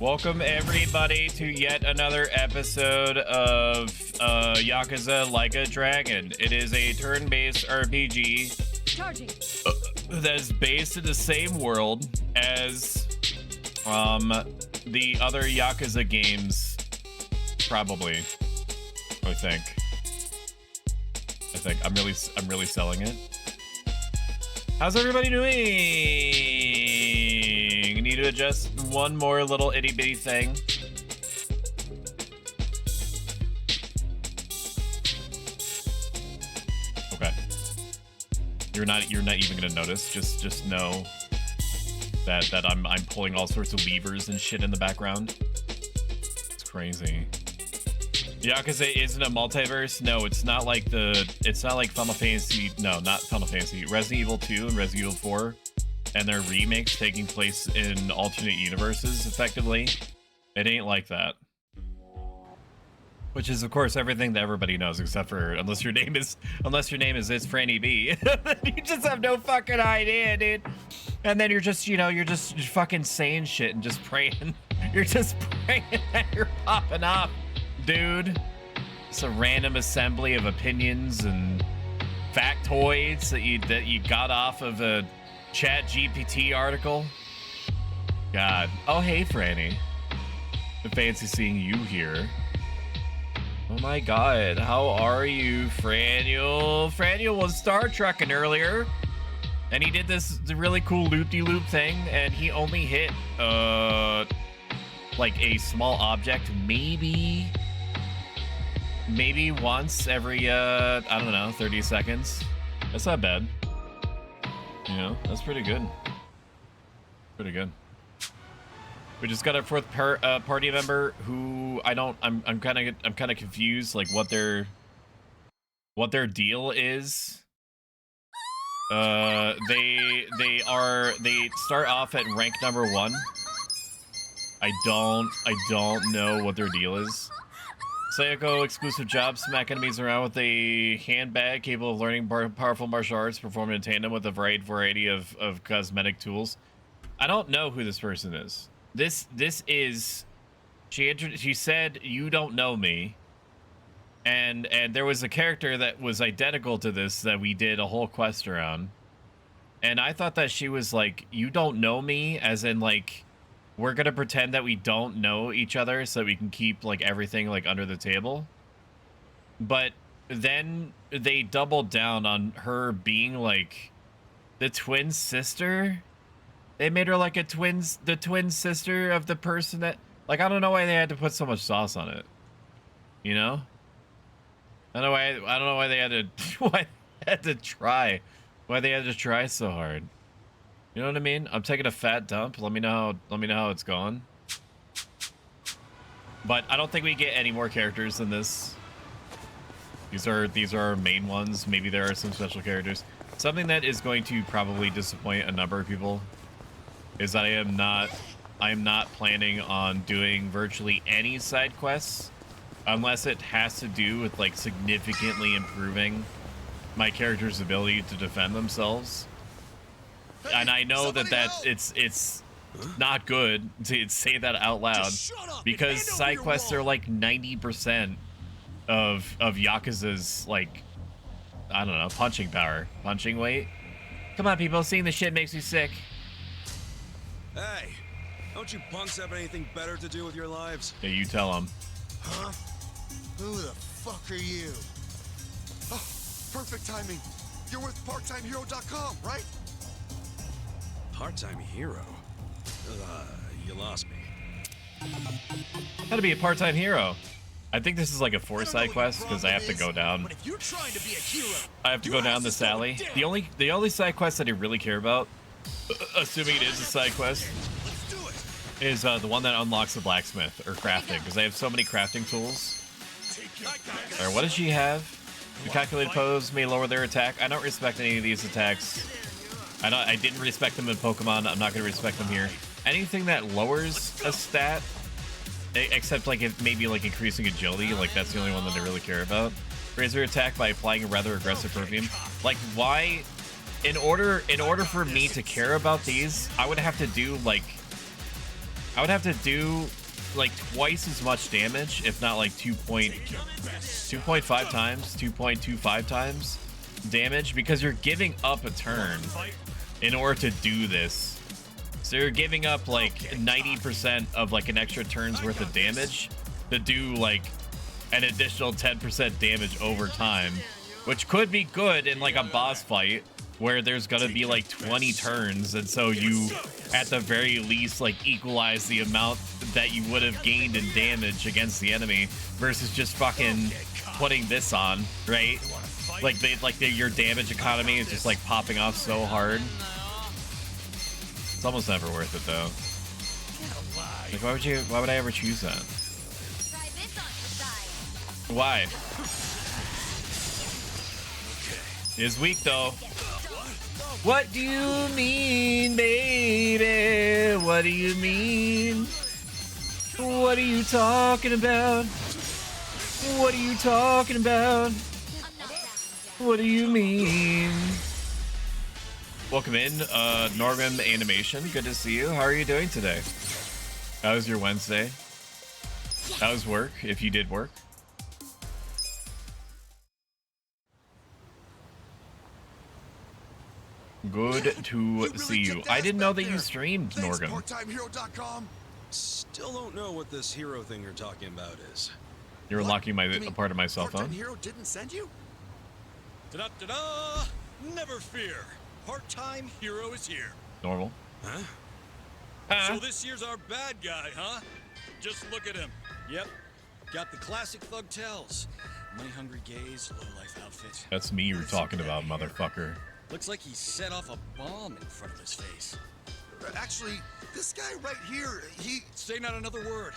Welcome everybody to yet another episode of Yakuza Like a Dragon. It is a turn-based RPG Charging. that is based in the same world as the other Yakuza games, probably. I think I'm really selling it. How's everybody doing? Need to adjust one more little itty bitty thing. Okay. You're not even gonna notice. Just know that I'm pulling all sorts of levers and shit in the background. It's crazy. Yakuza isn't a multiverse. No, it's not like Final Fantasy. No, not Final Fantasy. Resident Evil 2 and Resident Evil 4 and their remakes taking place in alternate universes, effectively. It ain't like that. Which is, of course, everything that everybody knows, except for unless your name is It's Franny B. You just have no fucking idea, dude. And then you're just fucking saying shit and just praying. You're just praying that you're popping off, dude. It's a random assembly of opinions and factoids that you got off of a Chat GPT article. God. Oh, hey, Franny. Fancy seeing you here. Oh my God. How are you, Franiel? Franiel was Star Trekking earlier, and he did this really cool loop-de-loop thing, and he only hit like a small object, maybe once every I don't know, 30 seconds. That's not bad. You know, that's pretty good. Pretty good. We just got our fourth party member who I'm kind of confused, like what their deal is. They start off at rank number 1. I don't know what their deal is. Sayako exclusive job, smack enemies around with a handbag capable of learning powerful martial arts, performed in tandem with a variety of cosmetic tools. I don't know who this person is. This is she said, "You don't know me," and there was a character that was identical to this that we did a whole quest around, and I thought that she was like, "You don't know me," as in like, we're gonna pretend that we don't know each other so that we can keep like everything like under the table. But then they doubled down on her being like the twin sister. They made her like the twin sister of the person that, like, I don't know why they had to put so much sauce on it. You know? I don't know why they had to why they had to try so hard. You know what I mean? I'm taking a fat dump. Let me know how it's going. But I don't think we get any more characters than this. These are our main ones. Maybe there are some special characters. Something that is going to probably disappoint a number of people is that I am not planning on doing virtually any side quests unless it has to do with like significantly improving my character's ability to defend themselves. And I know that it's not good to say that out loud because side quests are like 90% of Yakuza's, like, I don't know, punching power, punching weight. Come on, people, seeing this shit makes me sick. Hey, don't you punks have anything better to do with your lives? Yeah, you tell them. Huh? Who the fuck are you? Oh, perfect timing. You're with PartTimeHero.com, right? Part-time hero? You lost me. How to be a part-time hero? I think this is like a 4 side quest because I have to go down. But if you're trying to be a hero, I have to go down this alley. The only side quest that I really care about, assuming it is a side quest, let's do it. is the one that unlocks the blacksmith or crafting, because I have so many crafting tools. Or what does she have? The calculated pose may lower their attack. I don't respect any of these attacks. I didn't respect them in Pokemon. I'm not going to respect them here. Anything that lowers a stat, except like if maybe like increasing agility, like that's the only one that I really care about. Raise their attack by applying a rather aggressive perfume. Like, why? In order for me to care about these, I would have to do like I would have to do like twice as much damage, if not like 2.5 times, 2.25 times damage, because you're giving up a turn in order to do this. So you're giving up like 90% of like an extra turn's worth of damage to do like an additional 10% damage over time, which could be good in like a boss fight where there's gonna be like 20 turns, and so you at the very least like equalize the amount that you would have gained in damage against the enemy versus just fucking putting this on, right? Like your damage economy is just like popping off so hard. It's almost never worth it though. Like why would I ever choose that? Why? It's weak though. What do you mean, baby? What do you mean? What are you talking about? What are you talking about? What do you mean? Welcome in, Norman Animation. Good to see you. How are you doing today? How was your Wednesday? How was work, if you did work? Good to see you. I didn't know that you streamed, Norgan. PartTimeHero.com. Still don't know what this hero thing you're talking about is. You're What? locking my You mean part of my cell Part-Time phone. Hero didn't send you? Ta-da-ta-da! Never fear. Part-Time Hero is here. Normal. Huh? So this year's our bad guy, huh? Just look at him. Yep. Got the classic thug tells. Money-hungry gaze, low-life outfit. That's me you're talking about, motherfucker. Looks like he set off a bomb in front of his face. Actually, this guy right here, he... Say not another word.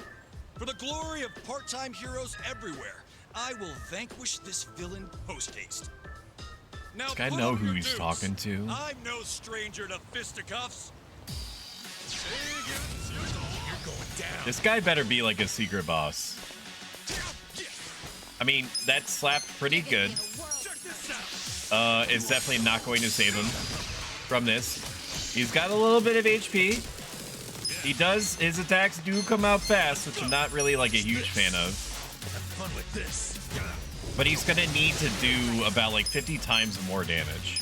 For the glory of part-time heroes everywhere, I will vanquish this villain post-haste. Now, This guy put know on who your he's dukes. talking to. I'm no stranger to fisticuffs. You're going down. This guy better be like a secret boss. I mean, that slapped pretty good. It's definitely not going to save him from this. He's got a little bit of HP. He does, his attacks do come out fast, which I'm not really like a huge fan of. Fun with this. But he's gonna need to do about like 50 times more damage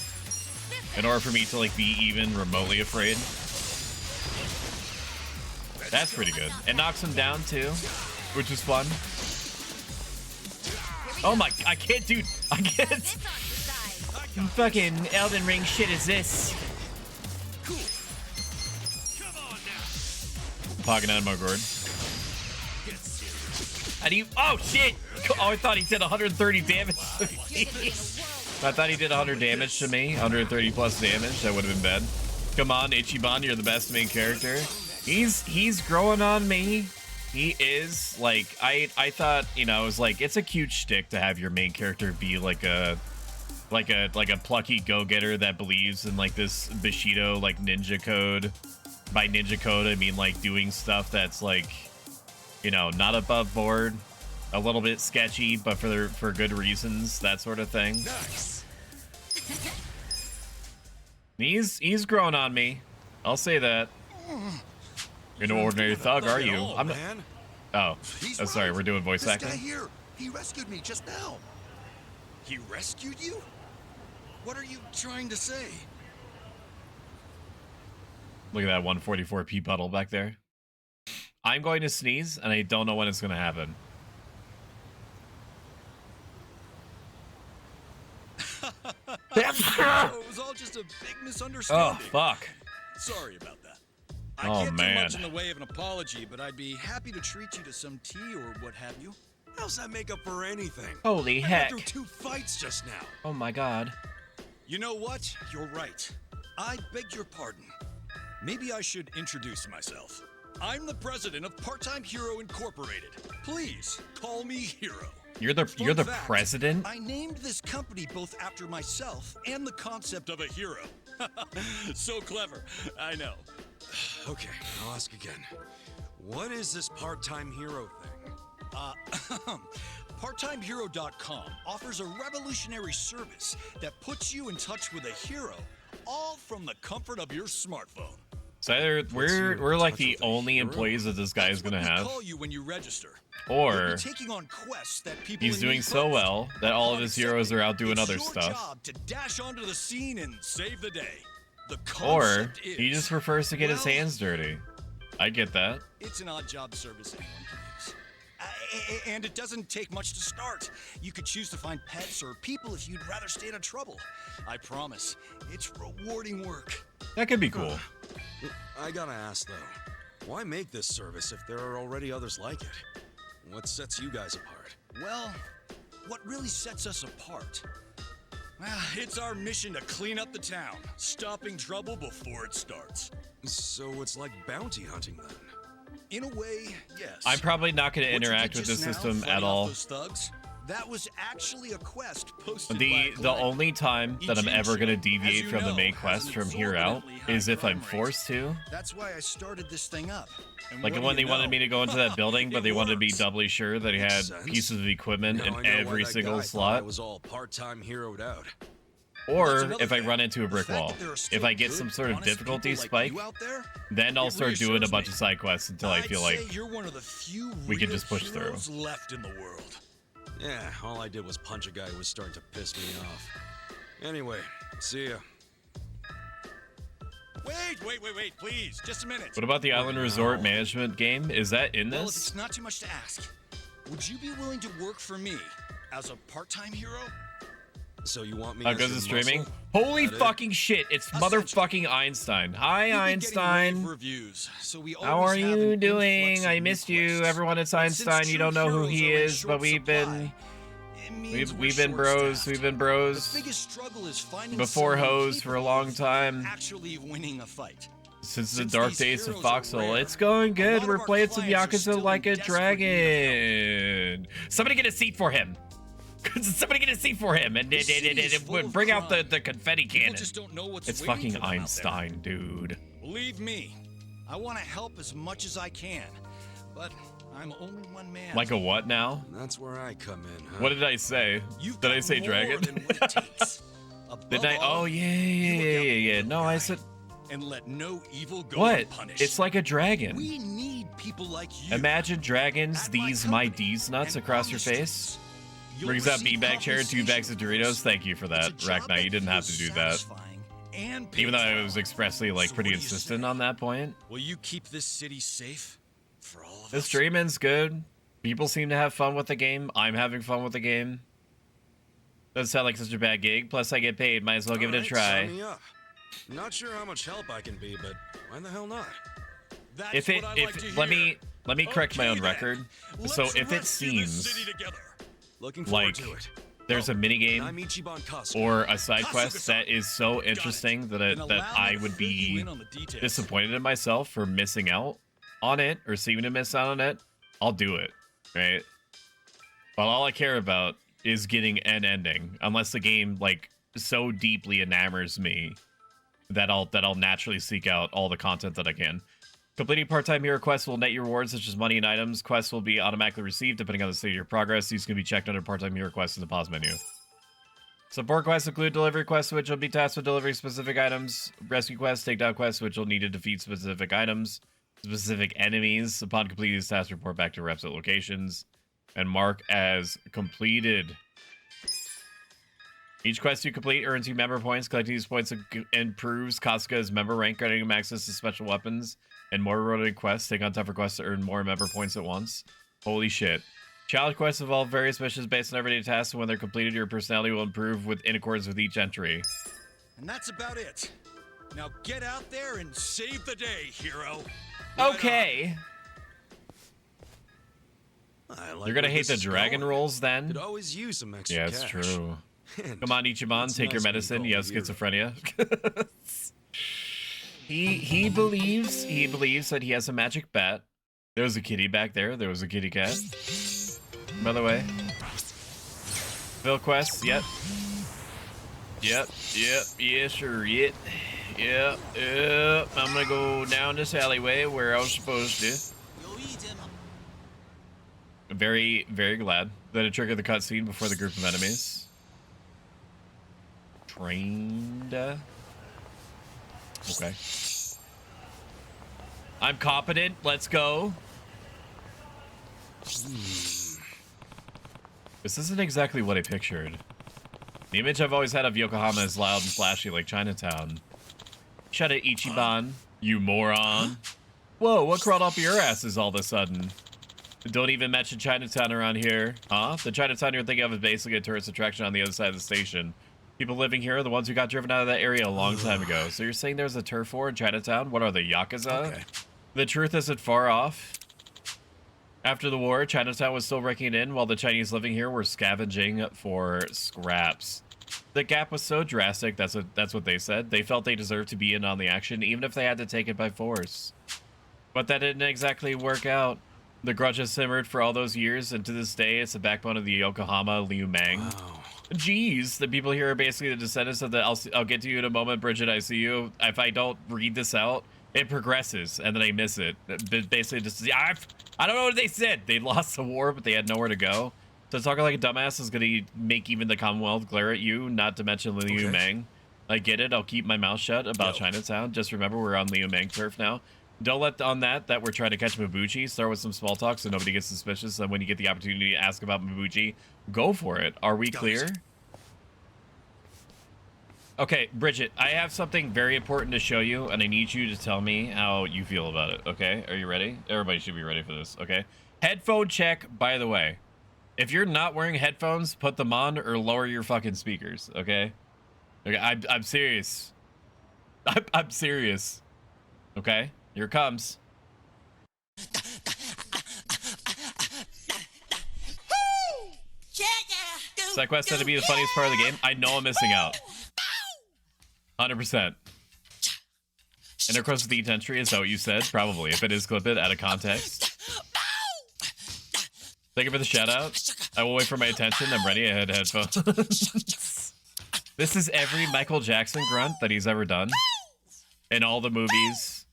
in order for me to like be even remotely afraid. That's pretty good. It knocks him down too, which is fun. Oh my, I can't do, I can't. Fucking Elden Ring shit is this? Pogging out of my gourd. How do you, oh shit! Oh, I thought he did 130 damage to me. I thought he did 100 damage to me, 130 plus damage. That would have been bad. Come on, Ichiban, you're the best main character. He's growing on me. He is. Like, I thought, you know, it was like, it's a cute shtick to have your main character be like a plucky go-getter that believes in like this Bushido like ninja code. By ninja code, I mean like doing stuff that's like, you know, not above board, a little bit sketchy, but for good reasons, that sort of thing. Nice. He's grown on me. I'll say that. You're no ordinary thug, are you? I'm not. Man. Oh, He's oh, sorry, right. we're doing voice This acting. guy here, he rescued me just now. He rescued you? What are you trying to say? Look at that 144p puddle back there. I'm going to sneeze, and I don't know when it's going to happen. Oh, it was all just a big Oh, misunderstanding. fuck. Sorry about that. I Oh, can't man. do much in the way of an apology, but I'd be happy to treat you to some tea or what have you. How's that make up for anything? Holy I heck. went through 2 fights just now. Oh, my God. You know what? You're right. I beg your pardon. Maybe I should introduce myself. I'm the president of Part-Time Hero Incorporated. Please call me Hero. You're the Fun fact, president? I named this company both after myself and the concept of a hero. So clever, I know. Okay, I'll ask again. What is this part-time hero thing? PartTimeHero.com offers a revolutionary service that puts you in touch with a hero, all from the comfort of your smartphone. So either we're like the only employees that this guy is gonna have, Call you when you register. or Taking on quests that people he's in doing need so first. well that all of Upon his heroes are out doing it's other your stuff, job to dash onto the scene and save the day. The or concept he is, just prefers to get his well, hands dirty. I get that. It's an odd job service anyone can use. And it doesn't take much to start. You could choose to find pets or people if you'd rather stay out of trouble. I promise, it's rewarding work. That could be cool. I gotta ask though, why make this service if there are already others like it? What sets you guys apart? Well, what really sets us apart? It's our mission to clean up the town, stopping trouble before it starts. So it's like bounty hunting then? In a way, yes. I'm probably not going to What you interact did with this just now, system at fighting off all. those thugs, that was actually a quest posted by The a client. only time that I'm ever going to deviate As you from the know, main has quest an from here out exorbitantly high is if I'm crime rate. forced to. That's why I started this thing up. And Like what when do they you wanted know? me to go into that building, but It they wanted to be works. doubly sure that he had Makes sense. pieces of equipment Now I in know why every that single guy thought I slot. was all part-time heroed out. Or That's another if I thing. run into a The brick fact wall. that there are still If I get good, some sort of honest difficulty people like spike, you out there, then I'll it start doing a reassures bunch me. of side quests until I I'd feel say like you're one of the few we can real just push through. heroes left in the world. Yeah, all I did was punch a guy who was starting to piss me off. Anyway, see ya. Wait, please, just a minute. What about the Island no. Resort Management game? Is that in Well, if this? it's not too much to ask, would you be willing to work for me as a part-time hero? So you want me How as goes your the streaming? muscle? Holy That it? fucking shit! It's motherfucking Einstein. Hi, We've been getting Einstein. rave reviews, so we How always are have you an doing? influx of I new missed you. quests. Everyone, it's But since Einstein. You don't know who true he heroes are in is, but short we've been supply, it means we're we've been bros. short-staffed. We've been The bros biggest struggle is finding before someone hoes for a capable long of time. actually winning a fight. Since the Since dark these days of heroes are Foxhole. rare, It's going a good. lot We're of our playing some clients are Yakuza still like in a desperate need of dragon. Somebody get a seat for him. Somebody get a seat for him and This city is full of bring out crime. the confetti People cannon. just don't know what's It's waiting fucking for them out there. Einstein, dude. Believe me, I want to help as much as I can, but I'm only one man. Like a what now? That's where I come in, huh? What did I say? You've Did I got say more dragon? than what it takes. Above Did I? all, Oh yeah, you look out for the yeah. little No, I guy said and let no evil go what? unpunished. It's like a dragon. We need people like you. Imagine dragons, at my these my company D's nuts and across on your the face. streets. You'll Brings that receive beanbag chair and 2 bags of compensation for Doritos. this. Thank you for that, It's a job Racknight. You didn't have to feels do that. satisfying and Even though pays I well. was expressly like So pretty what do you insistent say? on that point. Will you keep this city safe for all of The us? streaming's good. People seem to have fun with the game. I'm having fun with the game. Doesn't sound like such a bad gig. Plus, I get paid. Might as well give it a Alright, try. sign me up. Not sure how much help I can be, but why the hell not? That's If it, what I if like to let hear. me correct my Okay own then. record. Let's So if it rescue this seems city together. Looking forward like to it. there's a mini game I'm Ichiban Kasuga. or a side quest Kasuga-san. that is so Got it. interesting that Then that allow me I to would fill you be in on the details. disappointed in myself for missing out on it or seeming to miss out on it, I'll do it, right? But all I care about is getting an ending, unless the game like so deeply enamors me that I'll naturally seek out all the content that I can. Completing part-time hero quests will net you rewards such as money and items. Quests will be automatically received depending on the state of your progress. These can be checked under part-time hero quests in the pause menu. Support quests include delivery quests, which will be tasked with delivering specific items. Rescue quests, takedown quests, which will need to defeat specific items, specific enemies. Upon completing these tasks, report back to reps at locations and mark as completed. Each quest you complete earns you member points. Collecting these points improves Kasuga's member rank, granting him access to special weapons and more rewarding quests. Take on tougher quests to earn more member points at once. Holy shit. Challenge quests involve various missions based on everyday tasks, and when they're completed, your personality will improve in accordance with each entry. And that's about it. Now get out there and save the day, hero. Right Okay. I like You're gonna where hate this the is dragon going. rolls then? Could always use some extra Yeah, it's cash. true. And Come on, Ichiban, it's take your nice being medicine. called You a have hero. schizophrenia. he believes that he has a magic bat. There was a kitty back there. There was a kitty cat. By the way. Fill quests, yep. Yeah, sure, yep. I'm gonna go down this alleyway where I was supposed to. Very, very glad that it triggered the cutscene before the group of enemies. Trained. Okay. I'm competent. Let's go. This isn't exactly what I pictured. The image I've always had of Yokohama is loud and flashy like Chinatown. Shut it, Ichiban, you moron. Whoa, what crawled up your asses all of a sudden? Don't even mention Chinatown around here. Huh? The Chinatown you're thinking of is basically a tourist attraction on the other side of the station. People living here are the ones who got driven out of that area a long time ago. So you're saying there's a turf war in Chinatown? What are the Yakuza? Okay. The truth isn't far off. After the war, Chinatown was still raking it in while the Chinese living here were scavenging for scraps. The gap was so drastic, that's what they said. They felt they deserved to be in on the action, even if they had to take it by force. But that didn't exactly work out. The grudge has simmered for all those years, and to this day, it's the backbone of the Yokohama Liu Mang. Wow. Jeez, the people here are basically the descendants of the I'll get to you in a moment, Bridget, I see you. If I don't read this out, it progresses, and then I miss it. Basically, just I don't know what they said. They lost the war, but they had nowhere to go. So talking like a dumbass is gonna make even the Commonwealth glare at you, not to mention Liu Mang. I get it. I'll keep my mouth shut about Chinatown. Just remember, we're on Liu Mang turf now. Don't let on that we're trying to catch Mabuchi. Start with some small talk so nobody gets suspicious. And when you get the opportunity to ask about Mabuchi, go for it. Are we clear? Okay, Bridget, I have something very important to show you, and I need you to tell me how you feel about it, okay? Are you ready? Everybody should be ready for this, okay? Headphone check, by the way. If you're not wearing headphones, put them on or lower your fucking speakers, okay? Okay, I'm serious. I'm serious. Okay, here it comes. Side quest said to be the funniest part of the game. I know I'm missing out. 100%. Intercourse with the entry, is that what you said? Probably. If it is, clip it out of context. Thank you for the shout out. I will wait for my attention. I'm ready. I had headphones. This is every Michael Jackson grunt that he's ever done. In all the movies.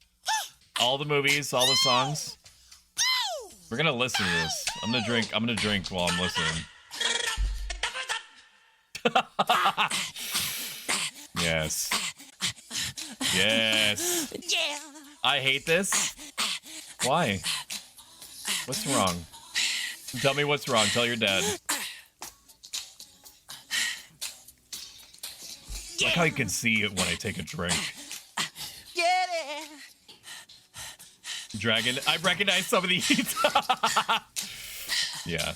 All the movies, all the songs. We're gonna listen to this. I'm gonna drink while I'm listening. Yes. Yes. I hate this. Why? What's wrong? Tell me what's wrong. Tell your dad. Like how you can see it when I take a drink. Dragon, I recognize some of these. Yeah.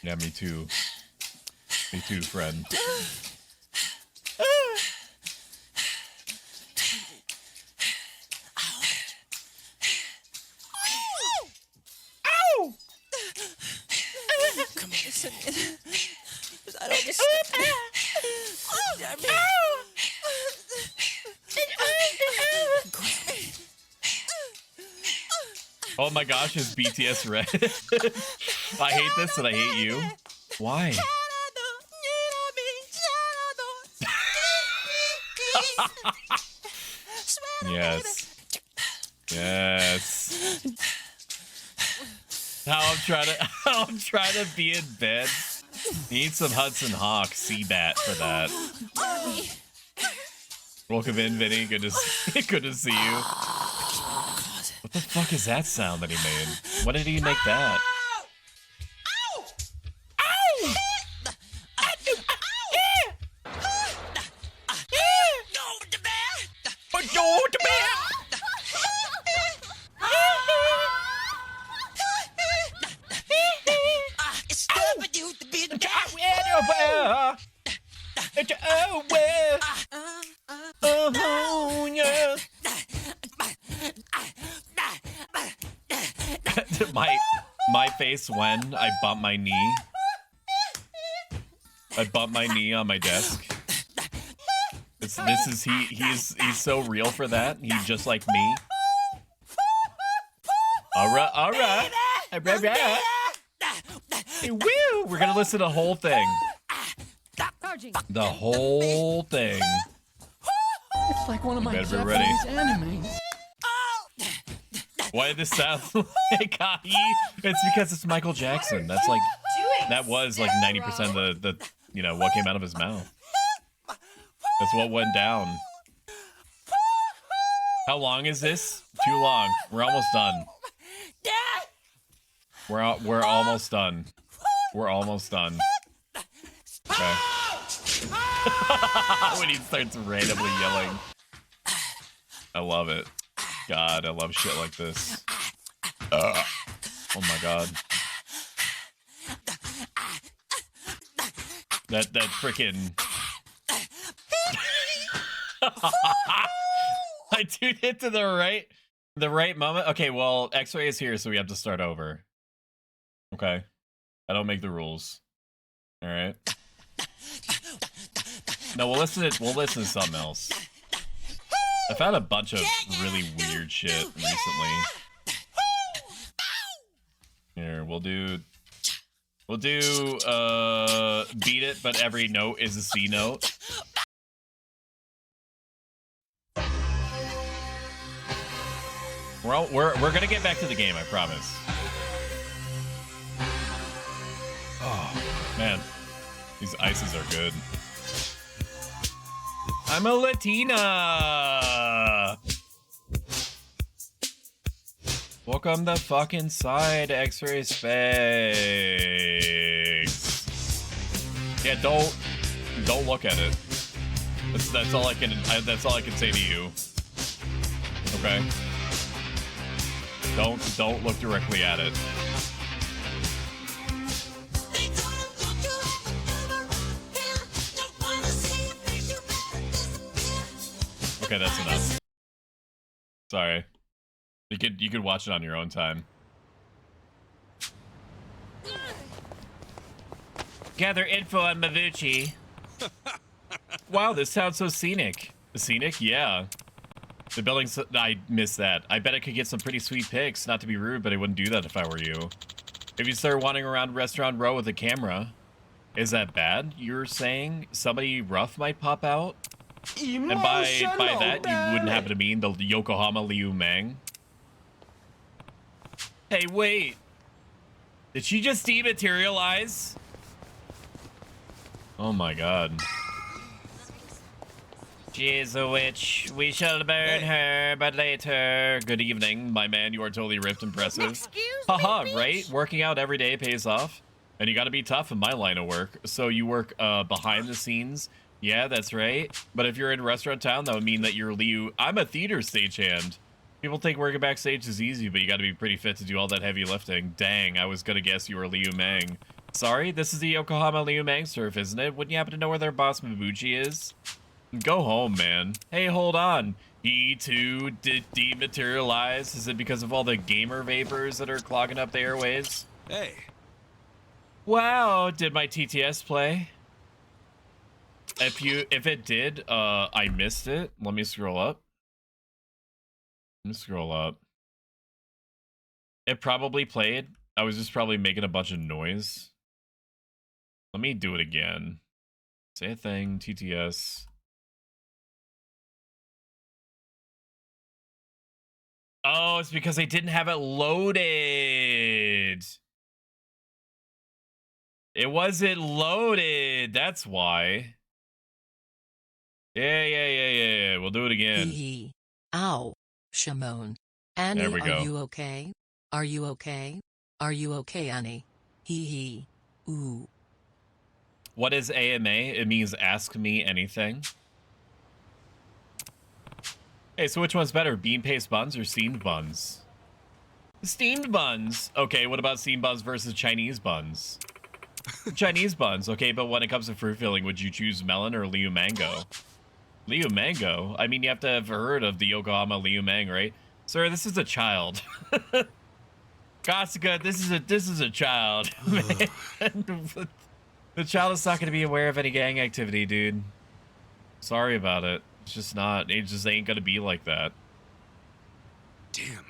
Yeah, me too. Me too, friend. Come on, listen. I don't get Oh my gosh, is BTS red? I hate this and I hate you. Why? Yes. Yes. How I'm trying to be in bed. Need some Hudson Hawk Seabat for that. Welcome in, Vinny. Good to see you. What the fuck is that sound that he made? When did he make that? My face when I bump my knee. I bump my knee on my desk. He's so real for that. He's just like me. Alright. Hey, woo! We're gonna listen to the whole thing. The whole thing. It's like one of my better be ready. Japanese animes. Why did this sound like Ai? It's because it's Michael Jackson. That's like, that was like 90% of the what came out of his mouth. That's what went down. How long is this? Too long. We're almost done. We're almost done. We're almost done. Okay. When he starts randomly yelling. I love it. God, I love shit like this. Oh my god. That freaking. I tuned it to the right moment. Okay, well, X-Ray is here, so we have to start over. Okay. I don't make the rules. All right. No, we'll listen to something else. I found a bunch of really weird shit recently. Here, we'll do beat it, but every note is a C note. We're gonna get back to the game, I promise. Oh man, these ices are good. I'm a Latina. Welcome the fuck inside, X-Ray Space. Yeah, don't look at it. That's all I can say to you. Okay. Don't look directly at it. Okay, that's enough. Sorry. You could watch it on your own time. Gather info on Mavuchi. Wow, this sounds so scenic. Scenic? Yeah. The building's... I missed that. I bet I could get some pretty sweet pics. Not to be rude, but I wouldn't do that if I were you. If you start wandering around Restaurant Row with a camera, is that bad? You're saying somebody rough might pop out? And by that, you wouldn't happen to mean the Yokohama Liu Mang? Hey, wait. Did she just dematerialize? Oh my god. She is a witch. We shall burn her, but later. Good evening, my man. You are totally ripped. Impressive. Haha, right? Working out every day pays off. And you gotta be tough in my line of work. So you work behind the scenes. Yeah, that's right. But if you're in Restaurant Town, that would mean that you're Liu. I'm a theater stagehand. People think working backstage is easy, but you gotta be pretty fit to do all that heavy lifting. Dang, I was gonna guess you were Liu Mang. Sorry, this is the Yokohama Liu Mang surf, isn't it? Wouldn't you happen to know where their boss Mabuchi is? Go home, man. Hey, hold on. He too did dematerialize? Is it because of all the gamer vapors that are clogging up the airways? Hey. Wow, did my TTS play? If it did, I missed it. Let me scroll up. It probably played. I was just probably making a bunch of noise. Let me do it again. Say a thing, TTS. Oh, it's because they didn't have it loaded. It wasn't loaded. That's why. Yeah. We'll do it again. Hee. Ow. Shimon. Annie, there we go. Are you okay? Are you okay? Are you okay, Annie? Hee. Ooh. What is AMA? It means ask me anything. Hey, so which one's better, bean paste buns or steamed buns? Steamed buns. Okay, what about steamed buns versus Chinese buns? Chinese buns. Okay, but when it comes to fruit filling, would you choose melon or Liu Mango? Liu Mango? I mean, you have to have heard of the Yokohama Liu Mang, right? Sir, this is a child. Kasuga, this is a child. Man. The child is not going to be aware of any gang activity, dude. Sorry about it. It's just not. It just ain't going to be like that. Damn.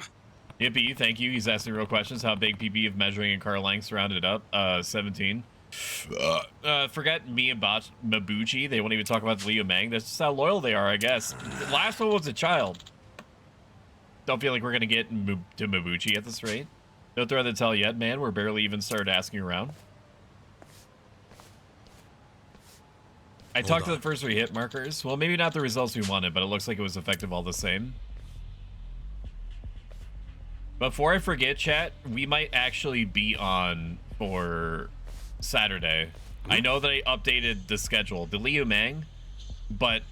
Yippee, thank you. He's asking real questions. How big PB of measuring and car lengths rounded up? 17. Forget me and Mabuchi. They won't even talk about the Liu Mang. That's just how loyal they are, I guess. The last one was a child. Don't feel like we're going to get to Mabuchi at this rate. Don't throw the towel yet, man. We're barely even started asking around. I talked to the first 3 hit markers. Well, maybe not the results we wanted, but it looks like it was effective all the same. Before I forget, chat, we might actually be on for Saturday. I know that I updated the schedule, the Liu Mang, but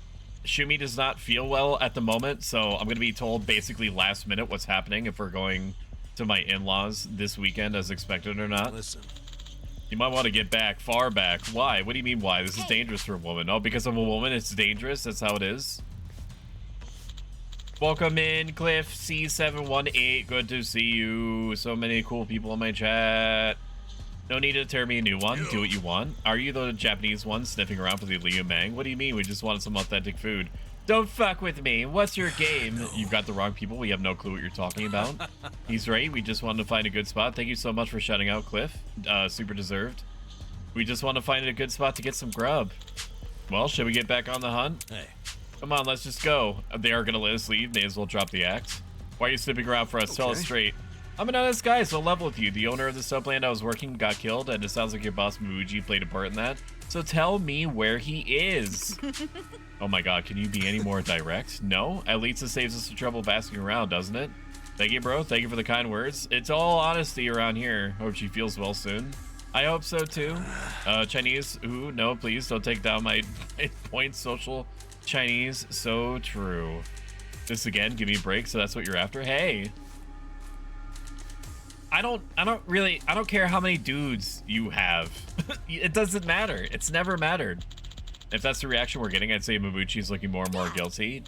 Shumi does not feel well at the moment, so I'm going to be told basically last minute what's happening if we're going to my in-laws this weekend as expected or not. Listen. You might want to get back, far back. Why? What do you mean why? This is dangerous for a woman. Oh, because I'm a woman, it's dangerous? That's how it is? Welcome in, Cliff C718. Good to see you. So many cool people in my chat. No need to tear me a new one. Do what you want. Are you the Japanese one sniffing around for the Liu Mang? What do you mean? We just wanted some authentic food. Don't fuck with me. What's your game? You've got the wrong people. We have no clue what you're talking about. He's right. We just wanted to find a good spot. Thank you so much for shouting out, Cliff. Super deserved. We just want to find a good spot to get some grub. Well, should we get back on the hunt? Hey. Come on, let's just go. They are going to let us leave. May as well drop the axe. Why are you snipping around for us? Okay. Tell us straight. I'm an honest guy, so I'll level with you. The owner of the subland I was working got killed, and it sounds like your boss Muji played a part in that. So tell me where he is. Oh my god, can you be any more direct? No? At least it saves us the trouble of asking around, doesn't it? Thank you, bro. Thank you for the kind words. It's all honesty around here. Hope she feels well soon. I hope so too. Chinese, ooh, no, please don't take down my point social Chinese. So true. This again, give me a break, so that's what you're after? Hey. I don't care how many dudes you have. It doesn't matter. It's never mattered. If that's the reaction we're getting, I'd say Mabuchi's looking more and more guilty.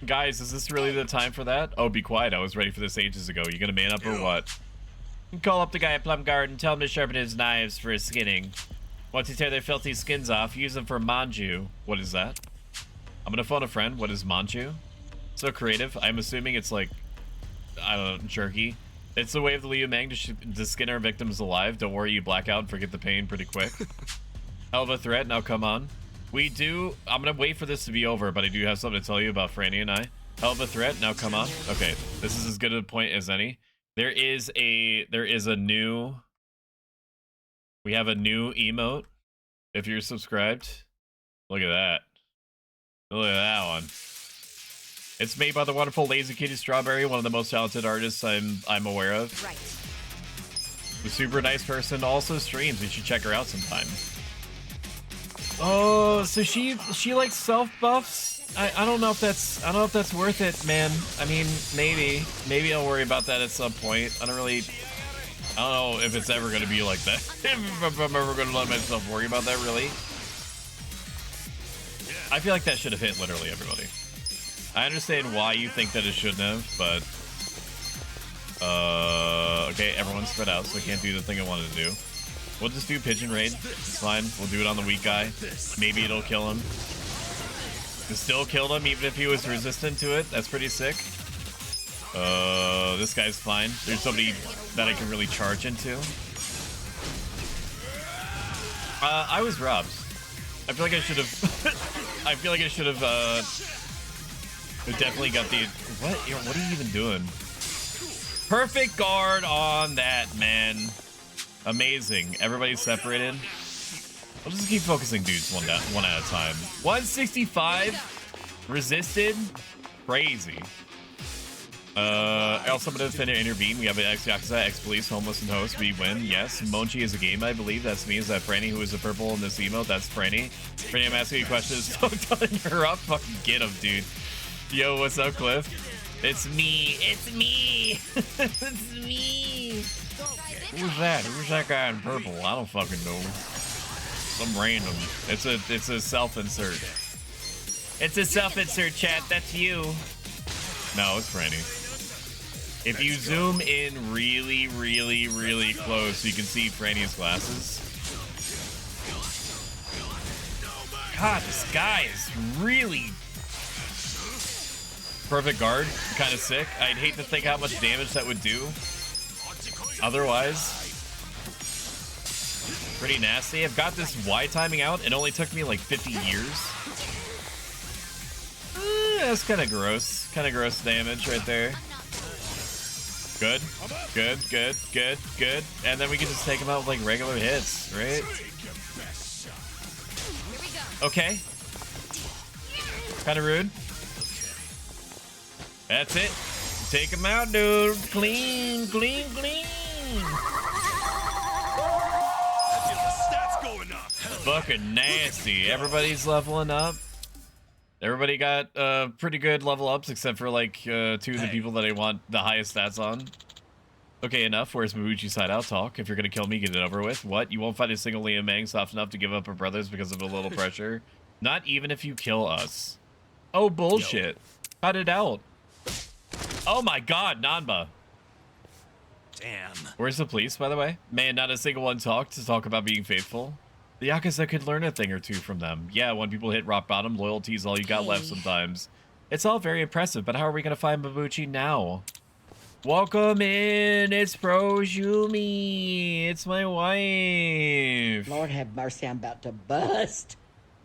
Guys, is this really the time for that? Oh, be quiet. I was ready for this ages ago. You gonna man up or what? Call up the guy at Plum Garden. Tell him to sharpen his knives for his skinning. Once you tear their filthy skins off, use them for manju. What is that? I'm gonna phone a friend. What is manju? So creative. I'm assuming it's like, I don't know, jerky. It's the way of the Liu Mang to skin our victims alive. Don't worry, you black out and forget the pain pretty quick. Hell of a threat. Now come on. We do. I'm gonna wait for this to be over, but I do have something to tell you about Franny and I. Hell of a threat. Now come on. Okay, this is as good a point as any. There is a new. We have a new emote. If you're subscribed, look at that. Look at that one. It's made by the wonderful Lazy Kitty Strawberry, one of the most talented artists I'm aware of. Right. A super nice person, also streams. You should check her out sometime. Oh, so she likes self buffs. I don't know if that's worth it, man. I mean, maybe I'll worry about that at some point. I don't know if it's ever gonna be like that. If I'm ever gonna let myself worry about that, really. I feel like that should have hit literally everybody. I understand why you think that it shouldn't have, but okay, everyone's spread out, so I can't do the thing I wanted to do. We'll just do pigeon raid. It's fine. We'll do it on the weak guy. Maybe it'll kill him. It still killed him even if he was resistant to it. That's pretty sick. This guy's fine. There's somebody that I can really charge into. I was robbed. I feel like I should have. Definitely got the. What are you even doing? Perfect guard on that, man. Amazing. Everybody's separated. I'll just keep focusing dudes one at a time. 165 resisted. Crazy. Also, I'm gonna intervene. We have an ex-Yakuza, ex-police, homeless, and host. We win. Yes. Monchi is a game, I believe. That's me. Is that Franny who is a purple in this emote? That's Franny. Franny, I'm asking you questions. Don't interrupt. Fucking get him, dude. Yo, what's up, Cliff? It's me. It's me. It's me. Who's that? Who's that guy in purple? I don't fucking know. Some random. It's a self-insert. It's a self-insert, chat. That's you. No, it's Franny. If you zoom in really, really, really close, you can see Franny's glasses. God, this guy is really perfect guard. Kind of sick. I'd hate to think how much damage that would do. Otherwise, pretty nasty. I've got this Y timing out. It only took me like 50 years. That's kind of gross. Kind of gross damage right there. Good. Good, good, good, good. And then we can just take him out with like regular hits, right? Okay. Kind of rude. That's it. Take him out, dude. Clean, clean, clean. That gets the stats going up. Fucking nasty. Everybody's leveling up. Everybody got pretty good level ups, except for like 2 of the people that I want the highest stats on. Okay, enough. Where's Mabuchi's hideout talk? If you're gonna kill me, get it over with. What? You won't find a single Liu Mang soft enough to give up her brothers because of a little pressure? Not even if you kill us. Oh, bullshit. Cut it out. Oh my god, Nanba. Damn. Where's the police, by the way? Man, not a single one talked to talk about being faithful. The Yakuza could learn a thing or two from them. Yeah, when people hit rock bottom, loyalty is all you got left sometimes. It's all very impressive, but how are we gonna find Mabuchi now? Welcome in, it's Projumi. It's my wife. Lord have mercy, I'm about to bust.